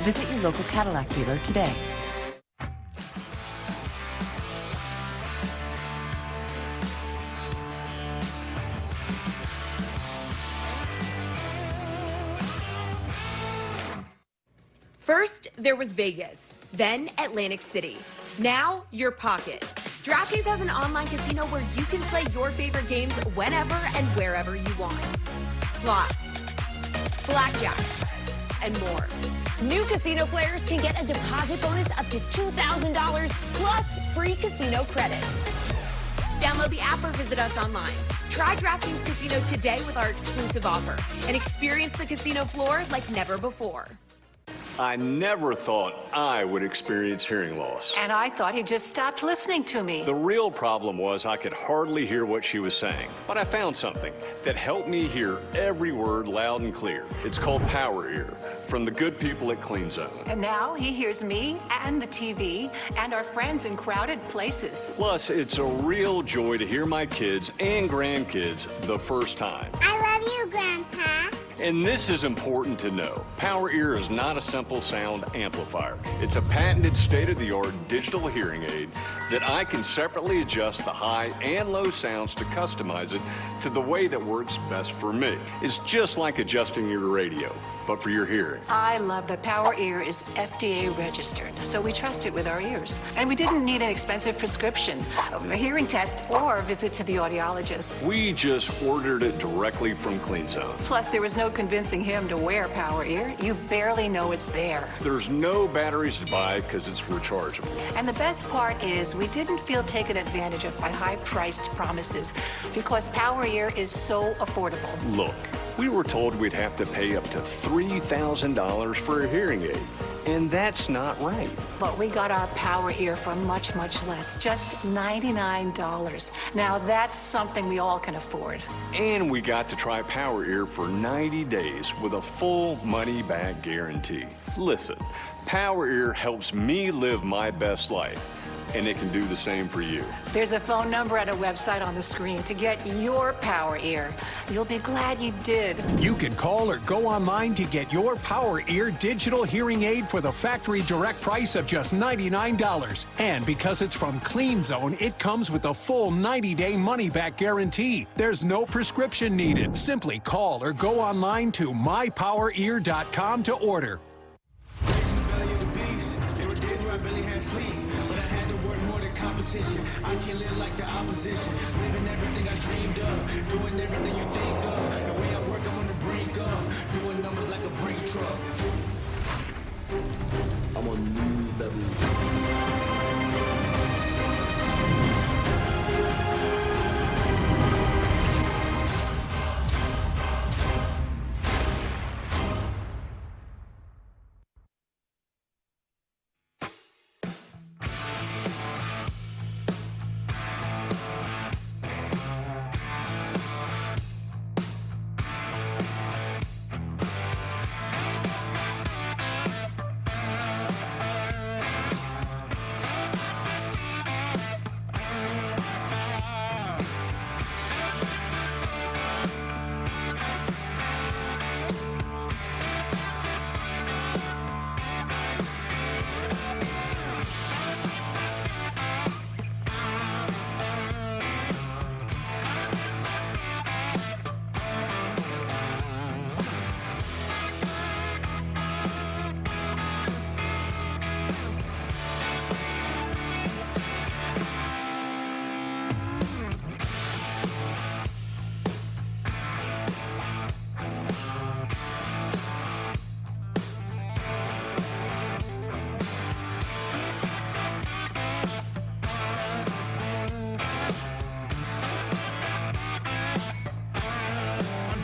Visit your local Cadillac dealer today. First, there was Vegas, then Atlantic City. Now, your pocket. DraftKings has an online casino where you can play your favorite games whenever and wherever you want. Slots, blackjack, and more. New casino players can get a deposit bonus up to $2,000 plus free casino credits. Download the app or visit us online. Try DraftKings Casino today with our exclusive offer and experience the casino floor like never before. I never thought I would experience hearing loss. And I thought he just stopped listening to me. The real problem was I could hardly hear what she was saying. But I found something that helped me hear every word loud and clear. It's called Power Ear, from the good people at Clean Zone. And now he hears me and the TV and our friends in crowded places. Plus, it's a real joy to hear my kids and grandkids the first time. I love you, Grandpa. And this is important to know. Power Ear is not a simple sound amplifier. It's a patented state-of-the-art digital hearing aid that I can separately adjust the high and low sounds to customize it to the way that works best for me. It's just like adjusting your radio, but for your hearing. I love that Power Ear is FDA registered, so we trust it with our ears. And we didn't need an expensive prescription, a hearing test, or a visit to the audiologist. We just ordered it directly from Clean Zone. Plus, there was no convincing him to wear Power Ear. You barely know it's there. There's no batteries to buy because it's rechargeable. And the best part is we didn't feel taken advantage of by high-priced promises because Power Ear is so affordable. Look, we were told we'd have to pay up to $3,000 for a hearing aid, and that's not right. But we got our Power Ear for much, much less, just $99. Now that's something we all can afford. And we got to try Power Ear for 90 days with a full money-back guarantee. Listen, Power Ear helps me live my best life. and it can do the same for you. There's a phone number and a website on the screen to get your Power Ear. You'll be glad you did. You can call or go online to get your Power Ear digital hearing aid for the factory direct price of just $99. And because it's from Clean Zone, it comes with a full 90-day money-back guarantee. There's no prescription needed. Simply call or go online to mypowerear.com to order. Competition. I can't live like the opposition. Living everything I dreamed of. Doing everything you think of. The way I work, I'm on the brink of. Doing numbers like a brake truck. I'm on new level.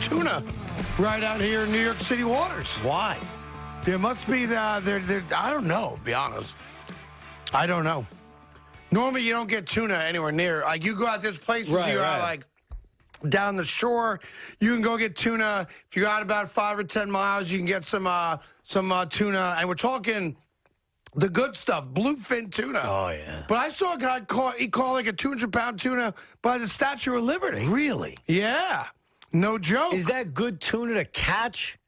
Tuna right out here in New York City waters. Why? There must be I don't know, to be honest. I don't know. Normally you don't get tuna anywhere near. Like you go out, there's places you are like down the shore. You can go get tuna. If you got about 5 or 10 miles, you can get some tuna. And we're talking the good stuff, bluefin tuna. Oh, yeah. But I saw a guy caught like a 200-pound tuna by the Statue of Liberty. Really? Yeah. No joke. Is that good tuna to catch?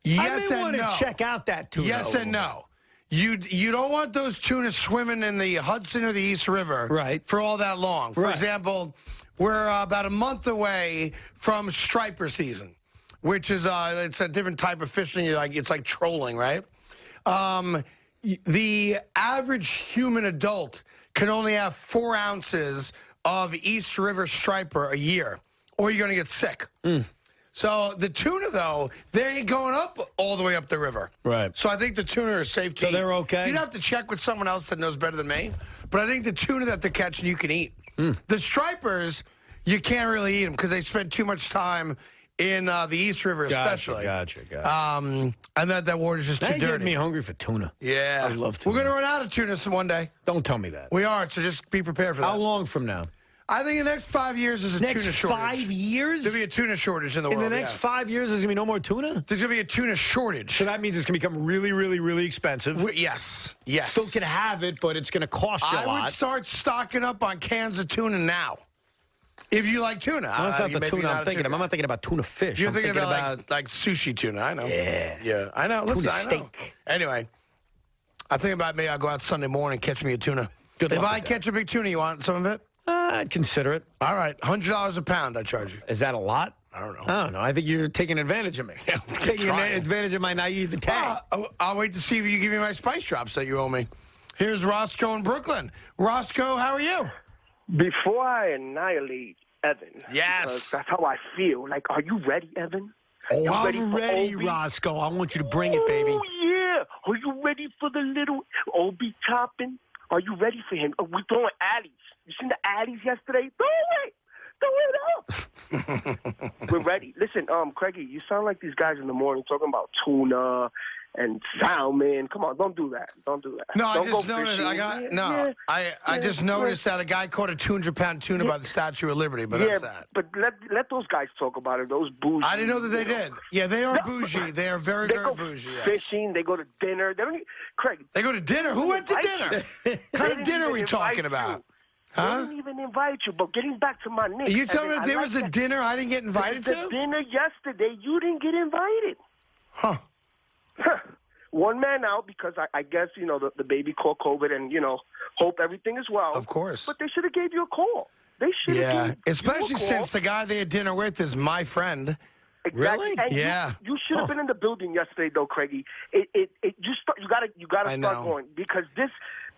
Yes I and want no. to check out that tuna. Yes and no. You don't want those tuna swimming in the Hudson or the East River for all that long. For example, we're about a month away from striper season, which is it's a different type of fishing. It's like trolling, right? The average human adult can only have 4 ounces of East River striper a year, or you're going to get sick. So the tuna, though, they ain't going up all the way up the river. Right. So I think the tuna are safe to eat. So they're okay? You'd have to check with someone else that knows better than me. But I think the tuna that they're catching, you can eat. The stripers, you can't really eat them because they spend too much time in the East River, especially. Gotcha. And that water's just too dirty. Now you're getting me hungry for tuna. Yeah. I love tuna. We're going to run out of tuna one day. Don't tell me that. We are, so just be prepared for that. How long from now? I think in the next 5 years is a tuna shortage. Next 5 years? There'll be a tuna shortage in the world. In the next 5 years, there's going to be no more tuna? There's going to be a tuna shortage. So that means it's going to become really, really, really expensive? Yes. Still can have it, but it's going to cost you a lot. I would start stocking up on cans of tuna now. If you like tuna. Well, that's not the tuna I'm thinking of. I'm not thinking about tuna fish. You're thinking about like sushi tuna. I know. Yeah, I know. Listen, I know. Steak. Anyway, I think about me. I'll go out Sunday morning and catch me a tuna. Good if luck I with catch a big tuna, you want some of it? I'd consider it. All right. $100 a pound, I charge you. Is that a lot? I don't know. I don't know. I think you're taking advantage of me. Taking advantage of my naivete. I'll wait to see if you give me my spice drops that you owe me. Here's Roscoe in Brooklyn. Roscoe, how are you? Before I annihilate Evan. Yes. That's how I feel. Like, are you ready, Evan? Oh, I'm ready, Roscoe. I want you to bring it, baby. Oh, yeah. Are you ready for the little Obi topping? Are you ready for him? We're throwing addies. You seen the addies yesterday? Throw it. throw it up. We're ready. Listen, Craigie, you sound like these guys in the morning talking about tuna and salmon. Come on, don't do that. Don't do that. No, I Don't just go noticed. fishing. I just noticed that a guy caught a 200-pound tuna by the Statue of Liberty. But that's that. But let those guys talk about it. Those bougie. I didn't know that they did. Yeah, they are bougie. They are very, They very go bougie. Yes. fishing. They go to dinner. They don't. Craig. They go to dinner. Who went to dinner? What kind of dinner are we talking about? They Huh? didn't even invite you. But getting back to my Knicks. Are you telling me Evan, that there I was like a that. dinner I didn't get invited There was to? a dinner yesterday. You didn't get invited. Huh. One man out because I guess, the baby caught COVID and, hope everything is well. Of course. But they should have gave you a call. They should have Yeah, gave you especially a call. since the guy they had dinner with is my friend. Exactly. And Yeah. You should have been in the building yesterday, though, Craigie. You gotta I start know. going because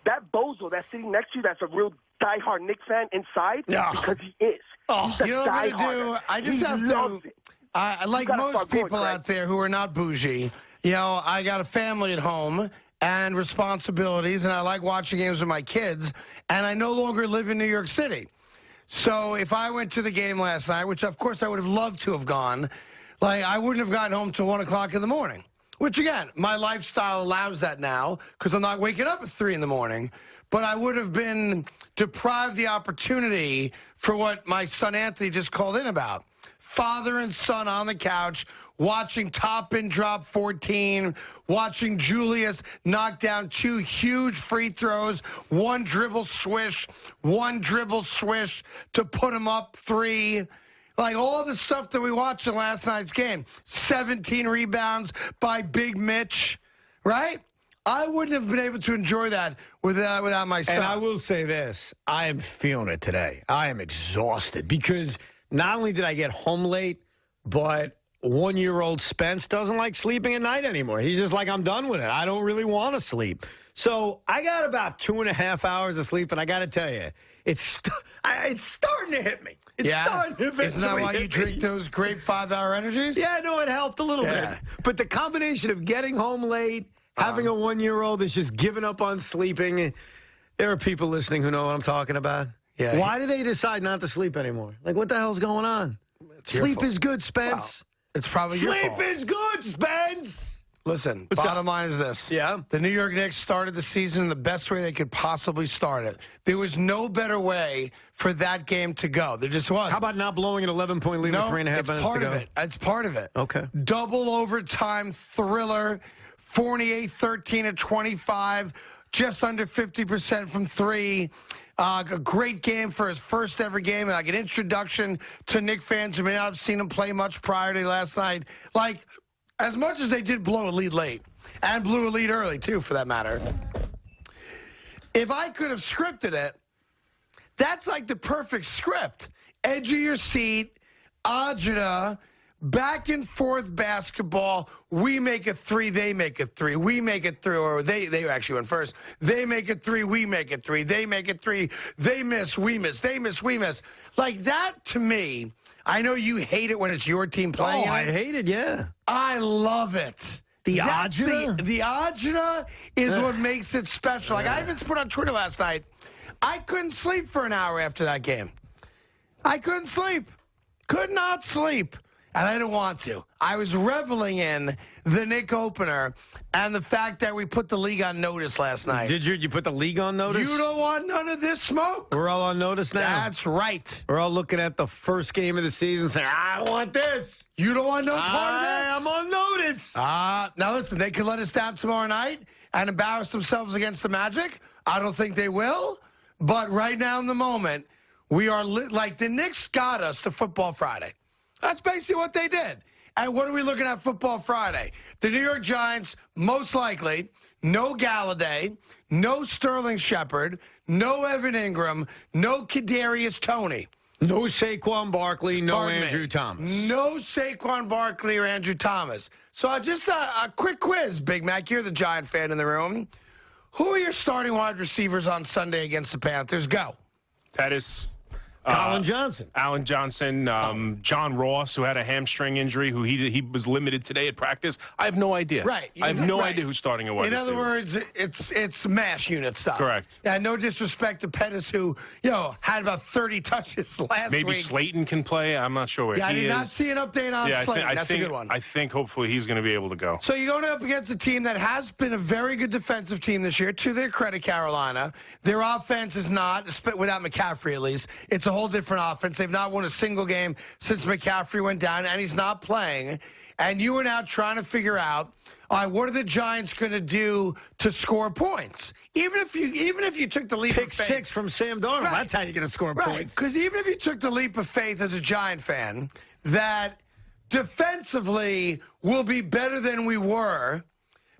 that bozo that's sitting next to you, that's a real diehard Knicks fan inside because he is. Oh, He's you know what I'm going to do? I just have to. I like gotta most start going, people Craig. out there who are not bougie. I got a family at home and responsibilities, and I like watching games with my kids, and I no longer live in New York City. So if I went to the game last night, which of course I would have loved to have gone, I wouldn't have gotten home till 1 o'clock in the morning. Which again, my lifestyle allows that now because I'm not waking up at 3 in the morning. But I would have been deprived the opportunity for what my son Anthony just called in about. Father and son on the couch, watching Toppin drop 14, watching Julius knock down 2 huge free throws, 1 dribble swish to put him up 3. Like all the stuff that we watched in last night's game. 17 rebounds by Big Mitch, right? I wouldn't have been able to enjoy that without my son. And I will say this. I am feeling it today. I am exhausted because not only did I get home late, but 1-year-old Spence doesn't like sleeping at night anymore. He's just like, I'm done with it. I don't really want to sleep. So I got about 2.5 hours of sleep, and I got to tell you, it's starting to hit me. It's starting to Isn't that why you drink those great 5-hour energies? Yeah, no, it helped a little bit. But the combination of getting home late, having a 1-year-old that's just given up on sleeping, there are people listening who know what I'm talking about. Yeah. Why do they decide not to sleep anymore? Like, what the hell's going on? Sleep is good, Spence. Well, it's probably your fault. Sleep is good, Spence. Listen, What's bottom line is this. Yeah? The New York Knicks started the season in the best way they could possibly start it. There was no better way for that game to go. There just was. How about not blowing an 11-point lead with 3.5 minutes to part go? of it. It's part of it. Okay. Double overtime thriller. Fournier 13 of 25, just under 50% from 3. A great game for his first ever game, like an introduction to Knick fans who may not have seen him play much prior to last night. Like, as much as they did blow a lead late, and blew a lead early, too, for that matter, if I could have scripted it, that's like the perfect script. Edge of your seat, agita, back and forth basketball. We make it 3, they make it 3. We make it 3, or they actually went first. They make it 3, we make it 3. They make it 3. They miss, we miss. They miss, we miss. Like that to me, I know you hate it when it's your team playing. Oh, I hate it, yeah. I love it. The That's agita? The agita is what makes it special. Like I even put on Twitter last night, I couldn't sleep for an hour after that game. I couldn't sleep. Could not sleep. And I didn't want to. I was reveling in the Knick opener and the fact that we put the league on notice last night. Did you put the league on notice? You don't want none of this smoke. We're all on notice now. That's right. We're all looking at the first game of the season saying, I want this. You don't want no part of this? I'm on notice. Now listen, they could let us down tomorrow night and embarrass themselves against the Magic. I don't think they will. But right now in the moment, we are like the Knicks got us to Football Friday. That's basically what they did. And what are we looking at Football Friday? The New York Giants, most likely, no Galladay, no Sterling Shepard, no Evan Ingram, no Kadarius Toney. No Saquon Barkley, no Pardon me. Andrew Thomas. No Saquon Barkley or Andrew Thomas. So just a quick quiz, Big Mac. You're the Giant fan in the room. Who are your starting wide receivers on Sunday against the Panthers? Go. That is Colin Johnson. Alan Johnson, John Ross, who had a hamstring injury, who he was limited today at practice. I have no idea. Right. I have no idea who's starting at wide receiver. In other words, it's mash unit stuff. Correct. Yeah, no disrespect to Pettis, who, had about 30 touches last week. Maybe Slayton can play. I'm not sure where he is. I did not see an update on Slayton. That's a good one. I think hopefully he's going to be able to go. So you're going up against a team that has been a very good defensive team this year, to their credit, Carolina. Their offense is not, without McCaffrey at least, it's a whole different offense. They've not won a single game since McCaffrey went down, and he's not playing. And you are now trying to figure out, all right, what are the Giants going to do to score points? Even if you took the leap of faith. Pick 6 from Sam Darnold. Right. That's how you're going to score points. Because even if you took the leap of faith as a Giant fan, that defensively will be better than we were,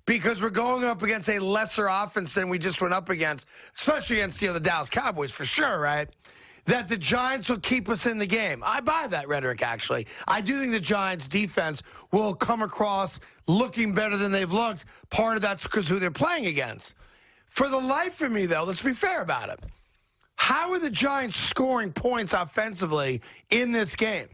because we're going up against a lesser offense than we just went up against, especially against the Dallas Cowboys for sure, right? That the Giants will keep us in the game. I buy that rhetoric, actually. I do think the Giants' defense will come across looking better than they've looked. Part of that's because who they're playing against. For the life of me, though, let's be fair about it. How are the Giants scoring points offensively in this game?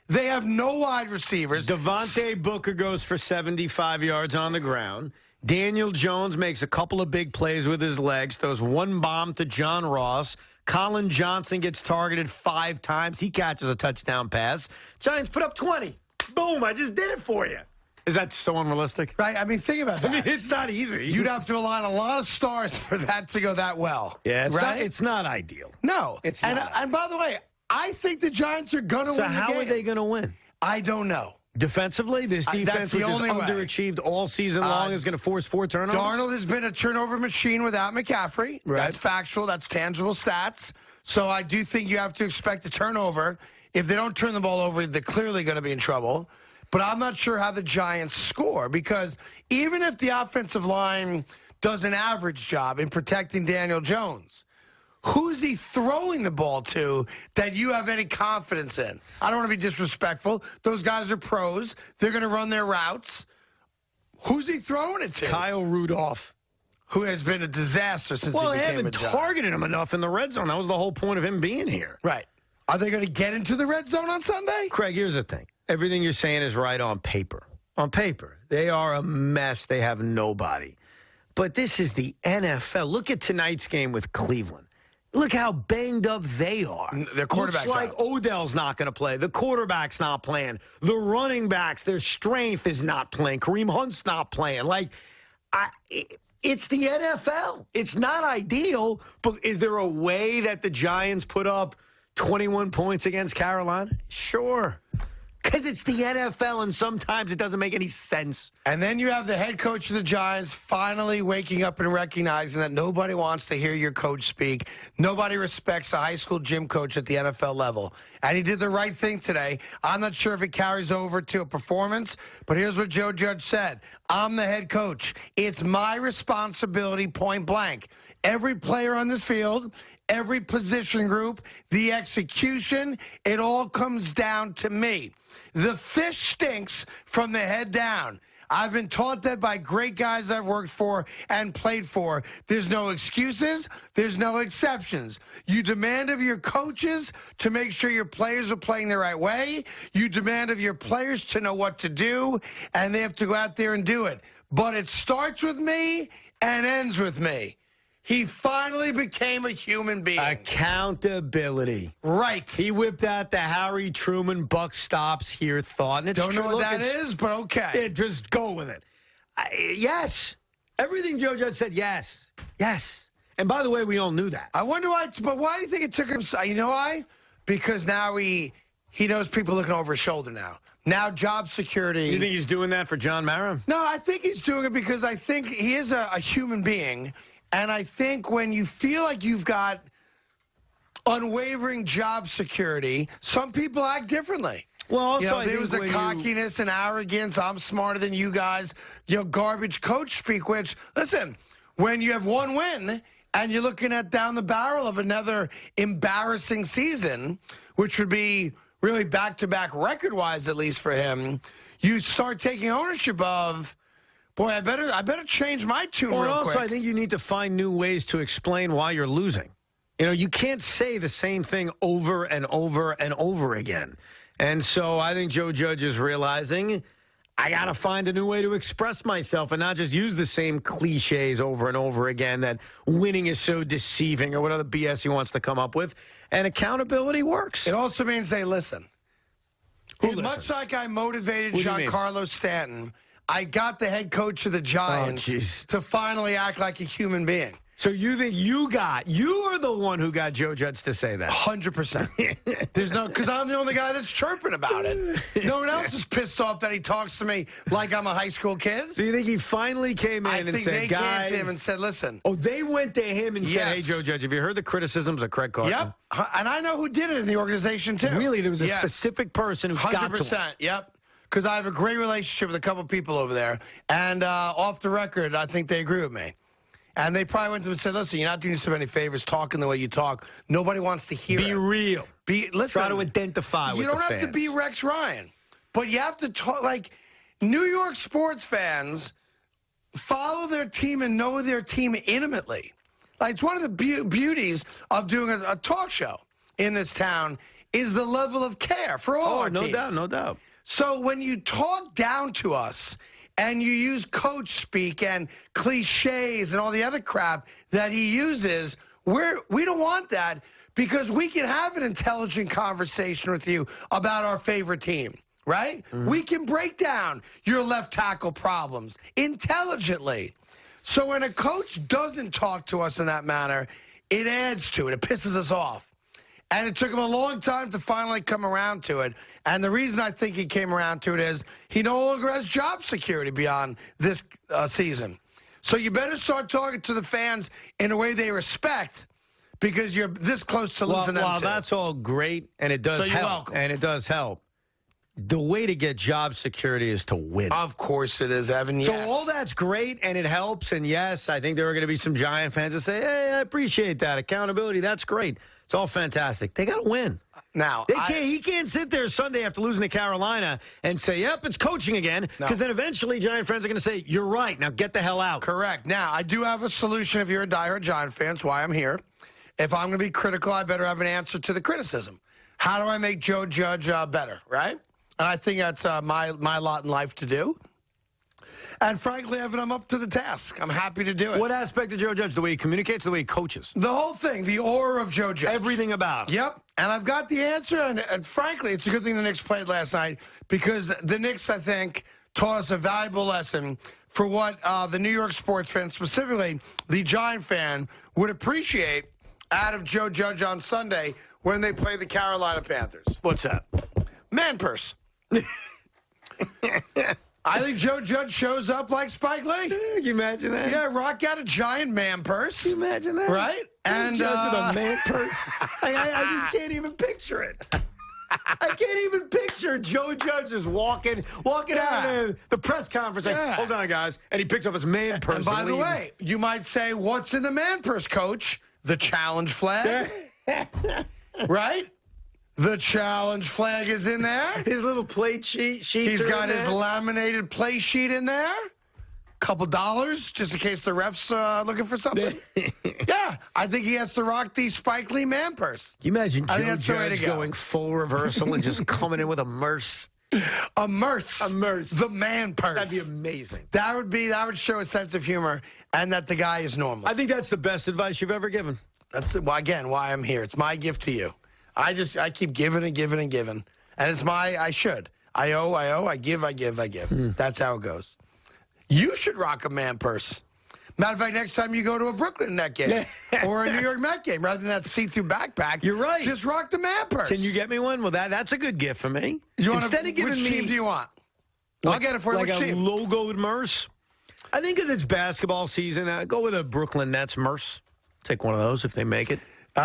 They have no wide receivers. Devontae Booker goes for 75 yards on the ground. Daniel Jones makes a couple of big plays with his legs, throws one bomb to John Ross. Colin Johnson gets targeted 5 times. He catches a touchdown pass. Giants put up 20. Boom, I just did it for you. Is that so unrealistic? Right, I mean, think about that. I mean, it's not easy. You'd have to align a lot of stars for that to go that well. Yeah, right? It's not ideal. No. It's and, not. And by the way, I think the Giants are going to win the game. So how are they going to win? I don't know. Defensively, this defense, which is underachieved all season long, is going to force 4 turnovers? Darnold has been a turnover machine without McCaffrey. Right. That's factual. That's tangible stats. So I do think you have to expect a turnover. If they don't turn the ball over, they're clearly going to be in trouble. But I'm not sure how the Giants score, because even if the offensive line does an average job in protecting Daniel Jones, who's he throwing the ball to that you have any confidence in? I don't want to be disrespectful. Those guys are pros. They're going to run their routes. Who's he throwing it to? Kyle Rudolph. Who has been a disaster since he became a they haven't Giant. targeted him enough in the red zone. That was the whole point of him being here. Right. Are they going to get into the red zone on Sunday? Craig, here's the thing. Everything you're saying is right on paper. On paper. They are a mess. They have nobody. But this is the NFL. Look at tonight's game with Cleveland. Look how banged up they are. Their quarterback's Looks like out. Odell's not going to play. The quarterback's not playing. The running backs, their strength is not playing. Kareem Hunt's not playing. It's the NFL. It's not ideal, but is there a way that the Giants put up 21 points against Carolina? Sure. Because it's the NFL, and sometimes it doesn't make any sense. And then you have the head coach of the Giants finally waking up and recognizing that nobody wants to hear your coach speak. Nobody respects a high school gym coach at the NFL level. And he did the right thing today. I'm not sure if it carries over to a performance, but here's what Joe Judge said. I'm the head coach. It's my responsibility, point blank. Every player on this field, every position group, the execution, it all comes down to me. The fish stinks from the head down. I've been taught that by great guys I've worked for and played for. There's no excuses. There's no exceptions. You demand of your coaches to make sure your players are playing the right way. You demand of your players to know what to do, and they have to go out there and do it. But it starts with me and ends with me. He finally became a human being. Accountability. Right. He whipped out the Harry Truman buck stops here thought. And it's Don't know true. what that is, but okay. Just go with it. Yes. Everything Joe Judge said, yes. Yes. And by the way, we all knew that. I wonder why, but why do you think it took him? You know why? Because now he knows people looking over his shoulder now. Now job security. You think he's doing that for John Mara? No, I think he's doing it because I think he is a human being. And I think when you feel like you've got unwavering job security, some people act differently. Well, also, there was a cockiness and arrogance. I'm smarter than you guys. Garbage coach speak, which, listen, when you have one win and you're looking at down the barrel of another embarrassing season, which would be really back-to-back record-wise, at least for him, you start taking ownership of, boy, I better change my tune real quick. Also, I think you need to find new ways to explain why you're losing. You know, you can't say the same thing over and over and over again. And so I think Joe Judge is realizing I got to find a new way to express myself and not just use the same cliches over and over again that winning is so deceiving or what other BS he wants to come up with. And accountability works. It also means they listen. Much like I motivated Giancarlo Stanton, I got the head coach of the Giants to finally act like a human being. So you think you are the one who got Joe Judge to say that? 100%. There's no, because I'm the only guy that's chirping about it. No one else is pissed off that he talks to me like I'm a high school kid. So you think he finally came in and said, guys. I think they came to him and said, listen. Oh, they went to him and said, hey, Joe Judge, have you heard the criticisms of Craig Carton? Yep. And I know who did it in the organization, too. Really? There was a specific person who got to him. 100%. Yep. Because I have a great relationship with a couple people over there. And off the record, I think they agree with me. And they probably went to him and said, listen, you're not doing yourself any favors talking the way you talk. Nobody wants to hear it. Be real. Listen. Try to identify with the fans. You don't have to be Rex Ryan. But you have to talk, like, New York sports fans follow their team and know their team intimately. Like, it's one of the beauties of doing a talk show in this town is the level of care for all our teams. No doubt. So when you talk down to us and you use coach speak and cliches and all the other crap that he uses, we don't want that because we can have an intelligent conversation with you about our favorite team, right? Mm-hmm. We can break down your left tackle problems intelligently. So when a coach doesn't talk to us in that manner, it adds to it. It pisses us off. And it took him a long time to finally come around to it. And the reason I think he came around to it is he no longer has job security beyond this season. So you better start talking to the fans in a way they respect because you're this close to losing them Well, too. that's all great, and it does help. Welcome. And it does help. The way to get job security is to win. Of course it is, Evan, yes. So all that's great, and it helps. And, yes, I think there are going to be some Giant fans that say, hey, I appreciate that. Accountability, that's great. It's all fantastic. They got to win. Now, he can't sit there Sunday after losing to Carolina and say, yep, it's coaching again, because then eventually Giant fans are going to say, you're right, now get the hell out. Correct. Now, I do have a solution if you're a diehard Giant fan. That's why I'm here. If I'm going to be critical, I better have an answer to the criticism. How do I make Joe Judge better, right? And I think that's my lot in life to do. And frankly, Evan, I'm up to the task. I'm happy to do it. What aspect of Joe Judge? The way he communicates, the way he coaches? The whole thing, the aura of Joe Judge. Everything about him. Yep. And I've got the answer. And frankly, it's a good thing the Knicks played last night because the Knicks, I think, taught us a valuable lesson for what the New York sports fan, specifically the Giant fan, would appreciate out of Joe Judge on Sunday when they play the Carolina Panthers. What's that? Man purse. I think Joe Judge shows up like Spike Lee. Can you imagine that? Yeah, rock out a giant man purse. Can you imagine that? Right? And Judge with a man purse. I just can't even picture it. I can't even picture Joe Judge is walking out of the press conference like, hold on, guys. And he picks up his man purse. And by the way, you might say, what's in the man purse, coach? The challenge flag. Right? The challenge flag is in there. His little plate sheets. He's got his laminated play sheet in there. $2 just in case the ref's looking for something. Yeah, I think he has to rock the Spike Lee man purse. Can you imagine Joe Judge going full reversal and just coming in with a merce? A merce. The man purse. That'd be amazing. That would show a sense of humor and that the guy is normal. I think that's the best advice you've ever given. That's again why I'm here. It's my gift to you. I keep giving and giving and giving. And it's I should. I owe, I give. That's how it goes. You should rock a man purse. Matter of fact, next time you go to a Brooklyn Net game or a New York Met game, rather than that see-through backpack, you're right. Just rock the man purse. Can you get me one? Well, that's a good gift for me. Which team do you want? I'll get it for you. Like which a team? logoed merce? I think because it's basketball season, go with a Brooklyn Nets merce. Take one of those if they make it. Well,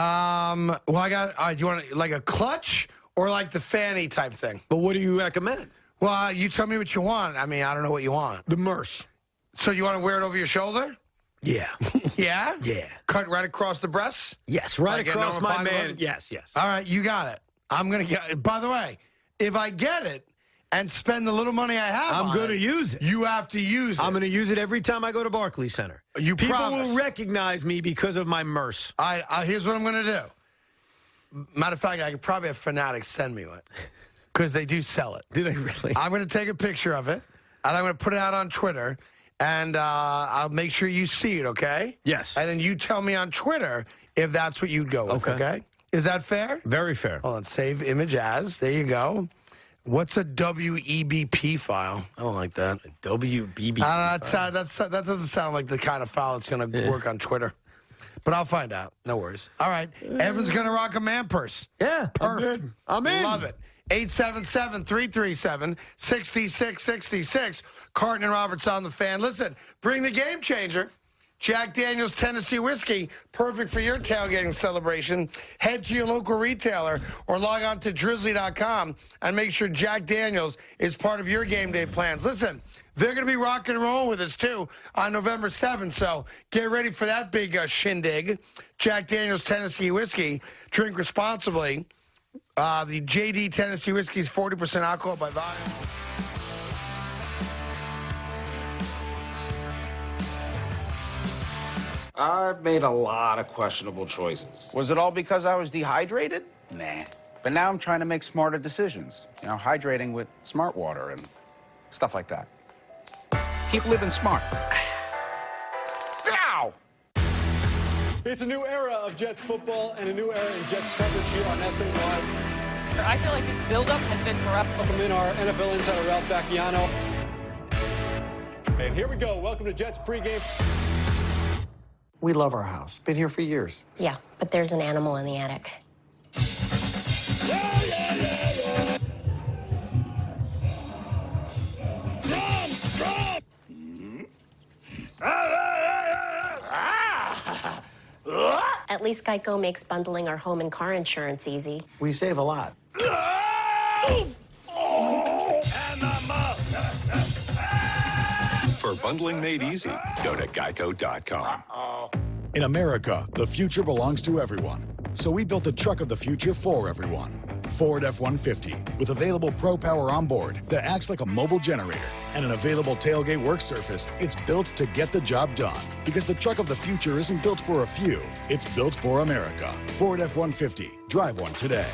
I got. You want like a clutch or like the fanny type thing? But what do you recommend? Well, you tell me what you want. I mean, I don't know what you want. The merce. So you want to wear it over your shoulder? Yeah. Yeah? Yeah. Cut right across the breasts? Yes, right like across my man. Yes. All right, you got it. I'm going to get it. By the way, if I get it and spend the little money I have I'm on going to use it. You have to use it. I'm going to use it every time I go to Barclays Center. You People promise. will recognize me because of my MERS. Here's what I'm going to do. Matter of fact, I could probably have Fanatics send me one because they do sell it. Do they really? I'm going to take a picture of it, and I'm going to put it out on Twitter, and I'll make sure you see it, okay? Yes. And then you tell me on Twitter if that's what you'd go with, okay? Is that fair? Very fair. Hold on. Save image as. There you go. What's a WEBP file? I don't like that. WBB. That doesn't sound like the kind of file that's going to work on Twitter. But I'll find out. No worries. All right. Evan's going to rock a man purse. Yeah. Perfect. I'm in. Love it. 877-337-6666. Carton and Roberts on the Fan. Listen, bring the game changer. Jack Daniel's Tennessee Whiskey, perfect for your tailgating celebration. Head to your local retailer or log on to drizzly.com and make sure Jack Daniel's is part of your game day plans. Listen, they're going to be rocking and rolling with us, too, on November 7th, so get ready for that big shindig. Jack Daniel's Tennessee Whiskey. Drink responsibly. The JD Tennessee Whiskey is 40% alcohol by volume. I've made a lot of questionable choices. Was it all because I was dehydrated? Nah. But now I'm trying to make smarter decisions. You know, hydrating with smart water and stuff like that. Keep living smart. Ow! It's a new era of Jets football and a new era in Jets coverage here on SA Live. I feel like this buildup has been corrupt. Welcome in our NFL insider, Ralph Vacchiano. And here we go. Welcome to Jets pregame. We love our house. Been here for years. Yeah, but there's an animal in the attic. At least Geico makes bundling our home and car insurance easy. We save a lot. For bundling made easy, go to geico.com. In America, the future belongs to everyone. So we built the truck of the future for everyone. Ford F-150, with available Pro Power on board that acts like a mobile generator and an available tailgate work surface. It's built to get the job done. Because the truck of the future isn't built for a few. It's built for America. Ford F-150. Drive one today.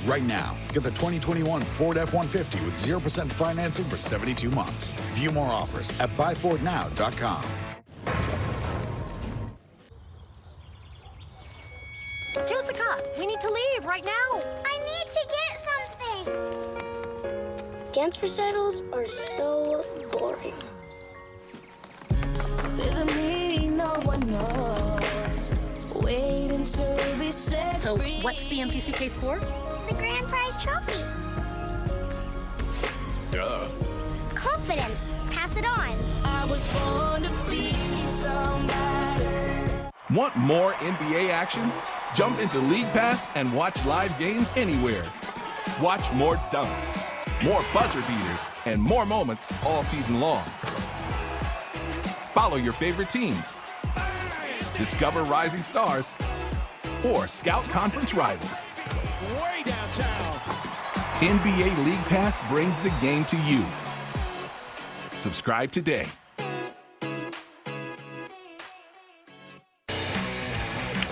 Right now, get the 2021 Ford F-150 with 0% financing for 72 months. View more offers at buyfordnow.com. Jessica, we need to leave right now. I need to get something. Dance recitals are so boring. There's a meaning no one knows. Waiting to be set So free. what's the empty suitcase for? The grand prize trophy. Duh. Confidence. Pass it on. I was born to be somebody. Want more NBA action? Jump into League Pass and watch live games anywhere. Watch more dunks, more buzzer beaters, and more moments all season long. Follow your favorite teams. Discover rising stars or scout conference rivals. Way downtown. NBA League Pass brings the game to you. Subscribe today.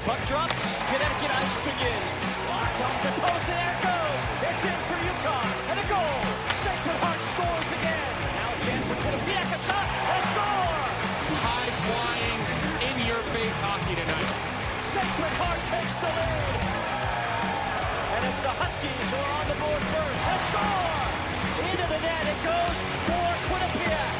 Puck drops. Connecticut ice begins. Locked off the post, and there it goes. It's in for UConn. And a goal. Sacred Heart scores again. Now chance for Quinnipiac. A shot. A score. High-flying, in-your-face hockey tonight. Sacred Heart takes the lead. And it's the Huskies who are on the board first. A score. Into the net it goes for Quinnipiac.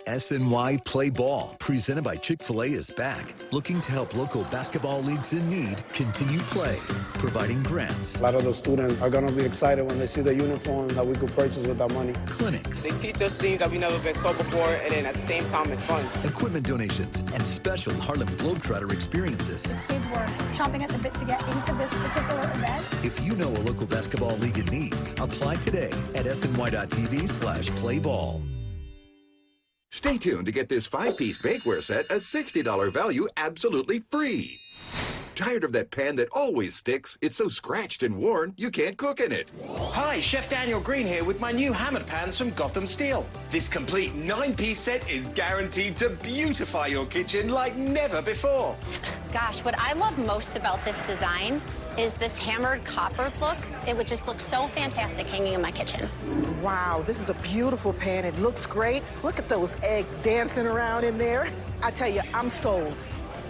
SNY Play Ball, presented by Chick-fil-A, is back, looking to help local basketball leagues in need continue play, providing grants. A lot of the students are going to be excited when they see the uniform that we could purchase with our money. Clinics. They teach us things that we've never been taught before, and then at the same time, it's fun. Equipment donations and special Harlem Globetrotter experiences. Kids were chomping at the bit to get into this particular event. If you know a local basketball league in need, apply today at sny.tv/playball. Stay tuned to get this 5-piece bakeware set, a $60 value, absolutely free. Tired of that pan that always sticks? It's so scratched and worn, you can't cook in it. Hi, Chef Daniel Green here with my new hammered pans from Gotham Steel. This complete 9-piece set is guaranteed to beautify your kitchen like never before. Gosh, what I love most about this design is this hammered copper look. It would just look so fantastic hanging in my kitchen. Wow, this is a beautiful pan. It looks great. Look at those eggs dancing around in there. I tell you, I'm sold.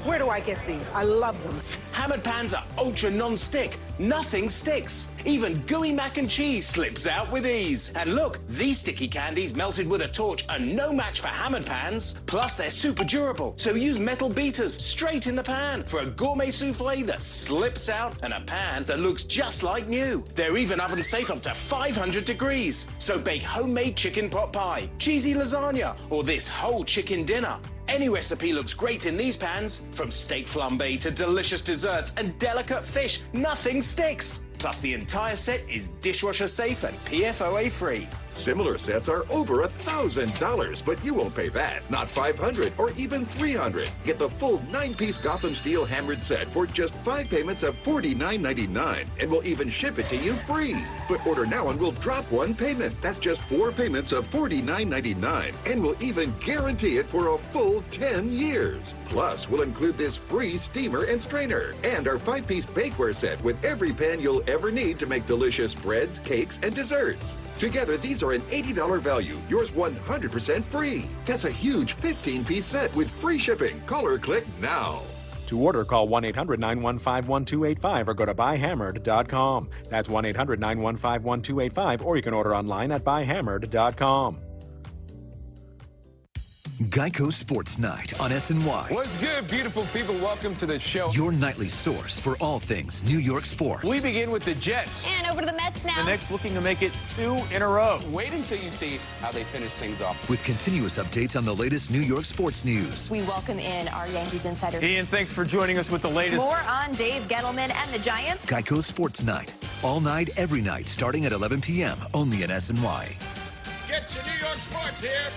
Where do I get these? I love them. Hammered pans are ultra non-stick. Nothing sticks. Even gooey mac and cheese slips out with ease. And look, these sticky candies melted with a torch are no match for hammered pans. Plus, they're super durable, so use metal beaters straight in the pan for a gourmet souffle that slips out and a pan that looks just like new. They're even oven safe up to 500 degrees. So bake homemade chicken pot pie, cheesy lasagna, or this whole chicken dinner. Any recipe looks great in these pans. From steak flambe to delicious desserts and delicate fish, nothing sticks. Plus, the entire set is dishwasher safe and PFOA free. Similar sets are over $1,000, but you won't pay that. Not $500 or even $300. Get the full 9-piece Gotham Steel hammered set for just 5 payments of $49.99, and we'll even ship it to you free. But order now and we'll drop 1 payment. That's just 4 payments of $49.99, and we'll even guarantee it for a full 10 years. Plus, we'll include this free steamer and strainer, and our 5-piece bakeware set with every pan you'll ever need to make delicious breads, cakes, and desserts. Together, these are an $80 value, yours 100% free. That's a huge 15-piece set with free shipping. Call or click now. To order, call 1-800-915-1285 or go to buyhammered.com. That's 1-800-915-1285, or you can order online at buyhammered.com. Geico Sports Night on SNY. What's good, beautiful people? Welcome to the show. Your nightly source for all things New York sports. We begin with the Jets. And over to the Mets now. The Knicks looking to make it 2 in a row. Wait until you see how they finish things off. With continuous updates on the latest New York sports news. We welcome in our Yankees insider. Ian, thanks for joining us with the latest. More on Dave Gettleman and the Giants. Geico Sports Night. All night, every night, starting at 11 p.m. only at SNY. Get your New York sports here.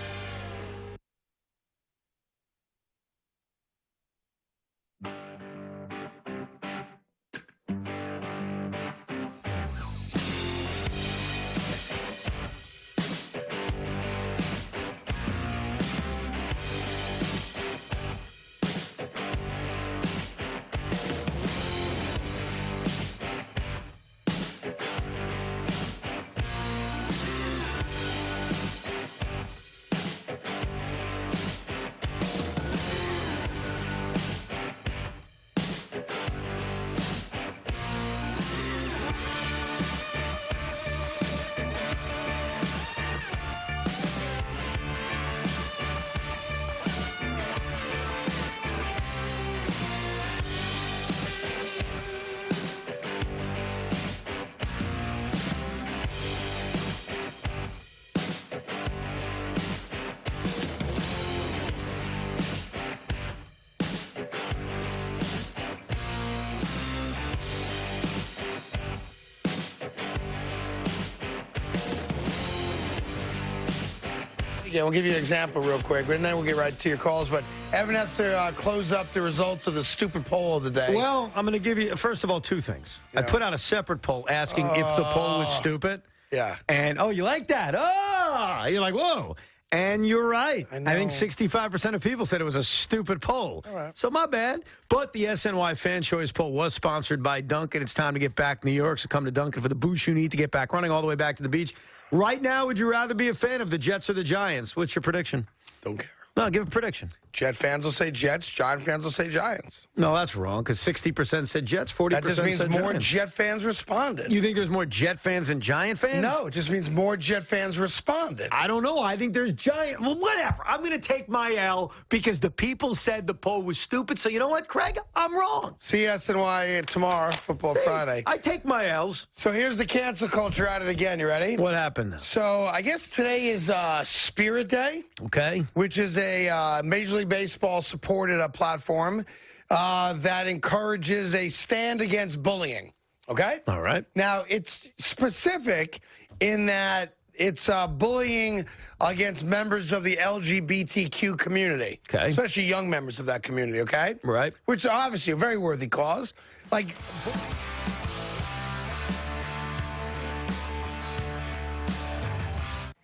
Yeah, we'll give you an example real quick, and then we'll get right to your calls. But Evan has to close up the results of the stupid poll of the day. Well, I'm going to give you, first of all, 2 things. Yeah. I put out a separate poll asking if the poll was stupid. Yeah. And, oh, you like that? Oh! You're like, whoa. And you're right. I think 65% of people said it was a stupid poll. All right. So my bad. But the SNY Fan Choice poll was sponsored by Dunkin'. It's time to get back to New York, so come to Dunkin' for the boost you need to get back running all the way back to the beach. Right now, would you rather be a fan of the Jets or the Giants? What's your prediction? Don't care. No, give a prediction. Jet fans will say Jets. Giant fans will say Giants. No, that's wrong, because 60% said Jets, 40% That just means said more Giants. Jet fans responded. You think there's more Jet fans than Giant fans? No, it just means more Jet fans responded. I don't know. I think there's Giant. Well, whatever. I'm going to take my L because the people said the poll was stupid. So you know what, Craig? I'm wrong. CSNY tomorrow, Football Friday. I take my L's. So here's the cancel culture at it again. You ready? What happened? So I guess today is Spirit Day. Okay. Which is a Major League Baseball supported platform that encourages a stand against bullying. Okay? All right. Now, it's specific in that it's bullying against members of the LGBTQ community. Okay. Especially young members of that community, okay? Right. Which is obviously a very worthy cause. Like...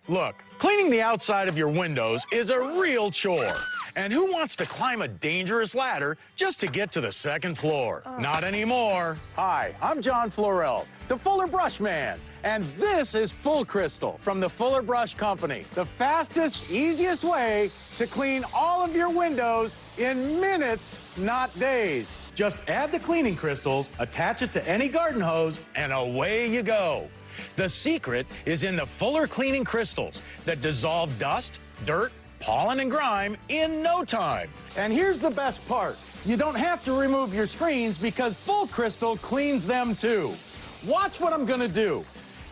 Look, cleaning the outside of your windows is a real chore. And who wants to climb a dangerous ladder just to get to the second floor? Not anymore. Hi, I'm John Florell, the Fuller Brush Man. And this is Full Crystal from the Fuller Brush Company. The fastest, easiest way to clean all of your windows in minutes, not days. Just add the cleaning crystals, attach it to any garden hose, and away you go. The secret is in the Fuller cleaning crystals that dissolve dust, dirt, pollen, and grime in no time. And here's the best part. You don't have to remove your screens because Full Crystal cleans them too. Watch what I'm gonna do.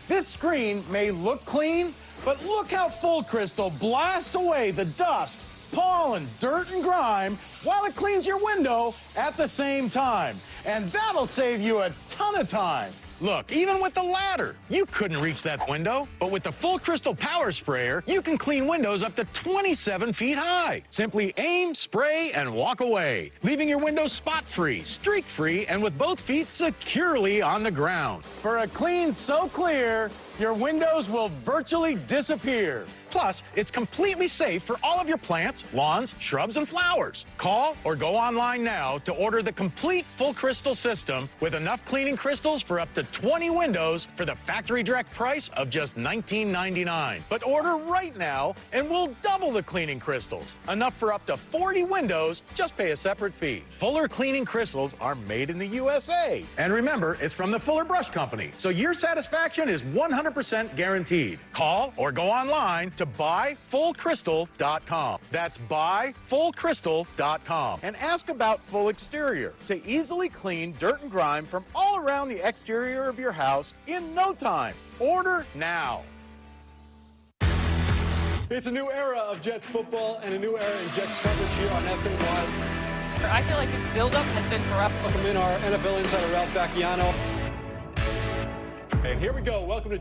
This screen may look clean, but look how Full Crystal blasts away the dust, pollen, dirt, and grime while it cleans your window at the same time. And that'll save you a ton of time. Look, even with the ladder, you couldn't reach that window. But with the Full Crystal Power Sprayer, you can clean windows up to 27 feet high. Simply aim, spray, and walk away, leaving your windows spot-free, streak-free, and with both feet securely on the ground. For a clean so clear, your windows will virtually disappear. Plus, it's completely safe for all of your plants, lawns, shrubs, and flowers. Call or go online now to order the complete Full Crystal system with enough cleaning crystals for up to 20 windows for the factory direct price of just $19.99. But order right now and we'll double the cleaning crystals. Enough for up to 40 windows, just pay a separate fee. Fuller cleaning crystals are made in the USA. And remember, it's from the Fuller Brush Company, so your satisfaction is 100% guaranteed. Call or go online to buyfullcrystal.com. That's buyfullcrystal.com. And ask about Full Exterior to easily clean dirt and grime from all around the exterior of your house in no time. Order now. It's a new era of Jets football and a new era in Jets coverage here on SNY. I feel like the buildup has been corrupt. Welcome in our NFL insider, Ralph Vacchiano. And here we go. Welcome to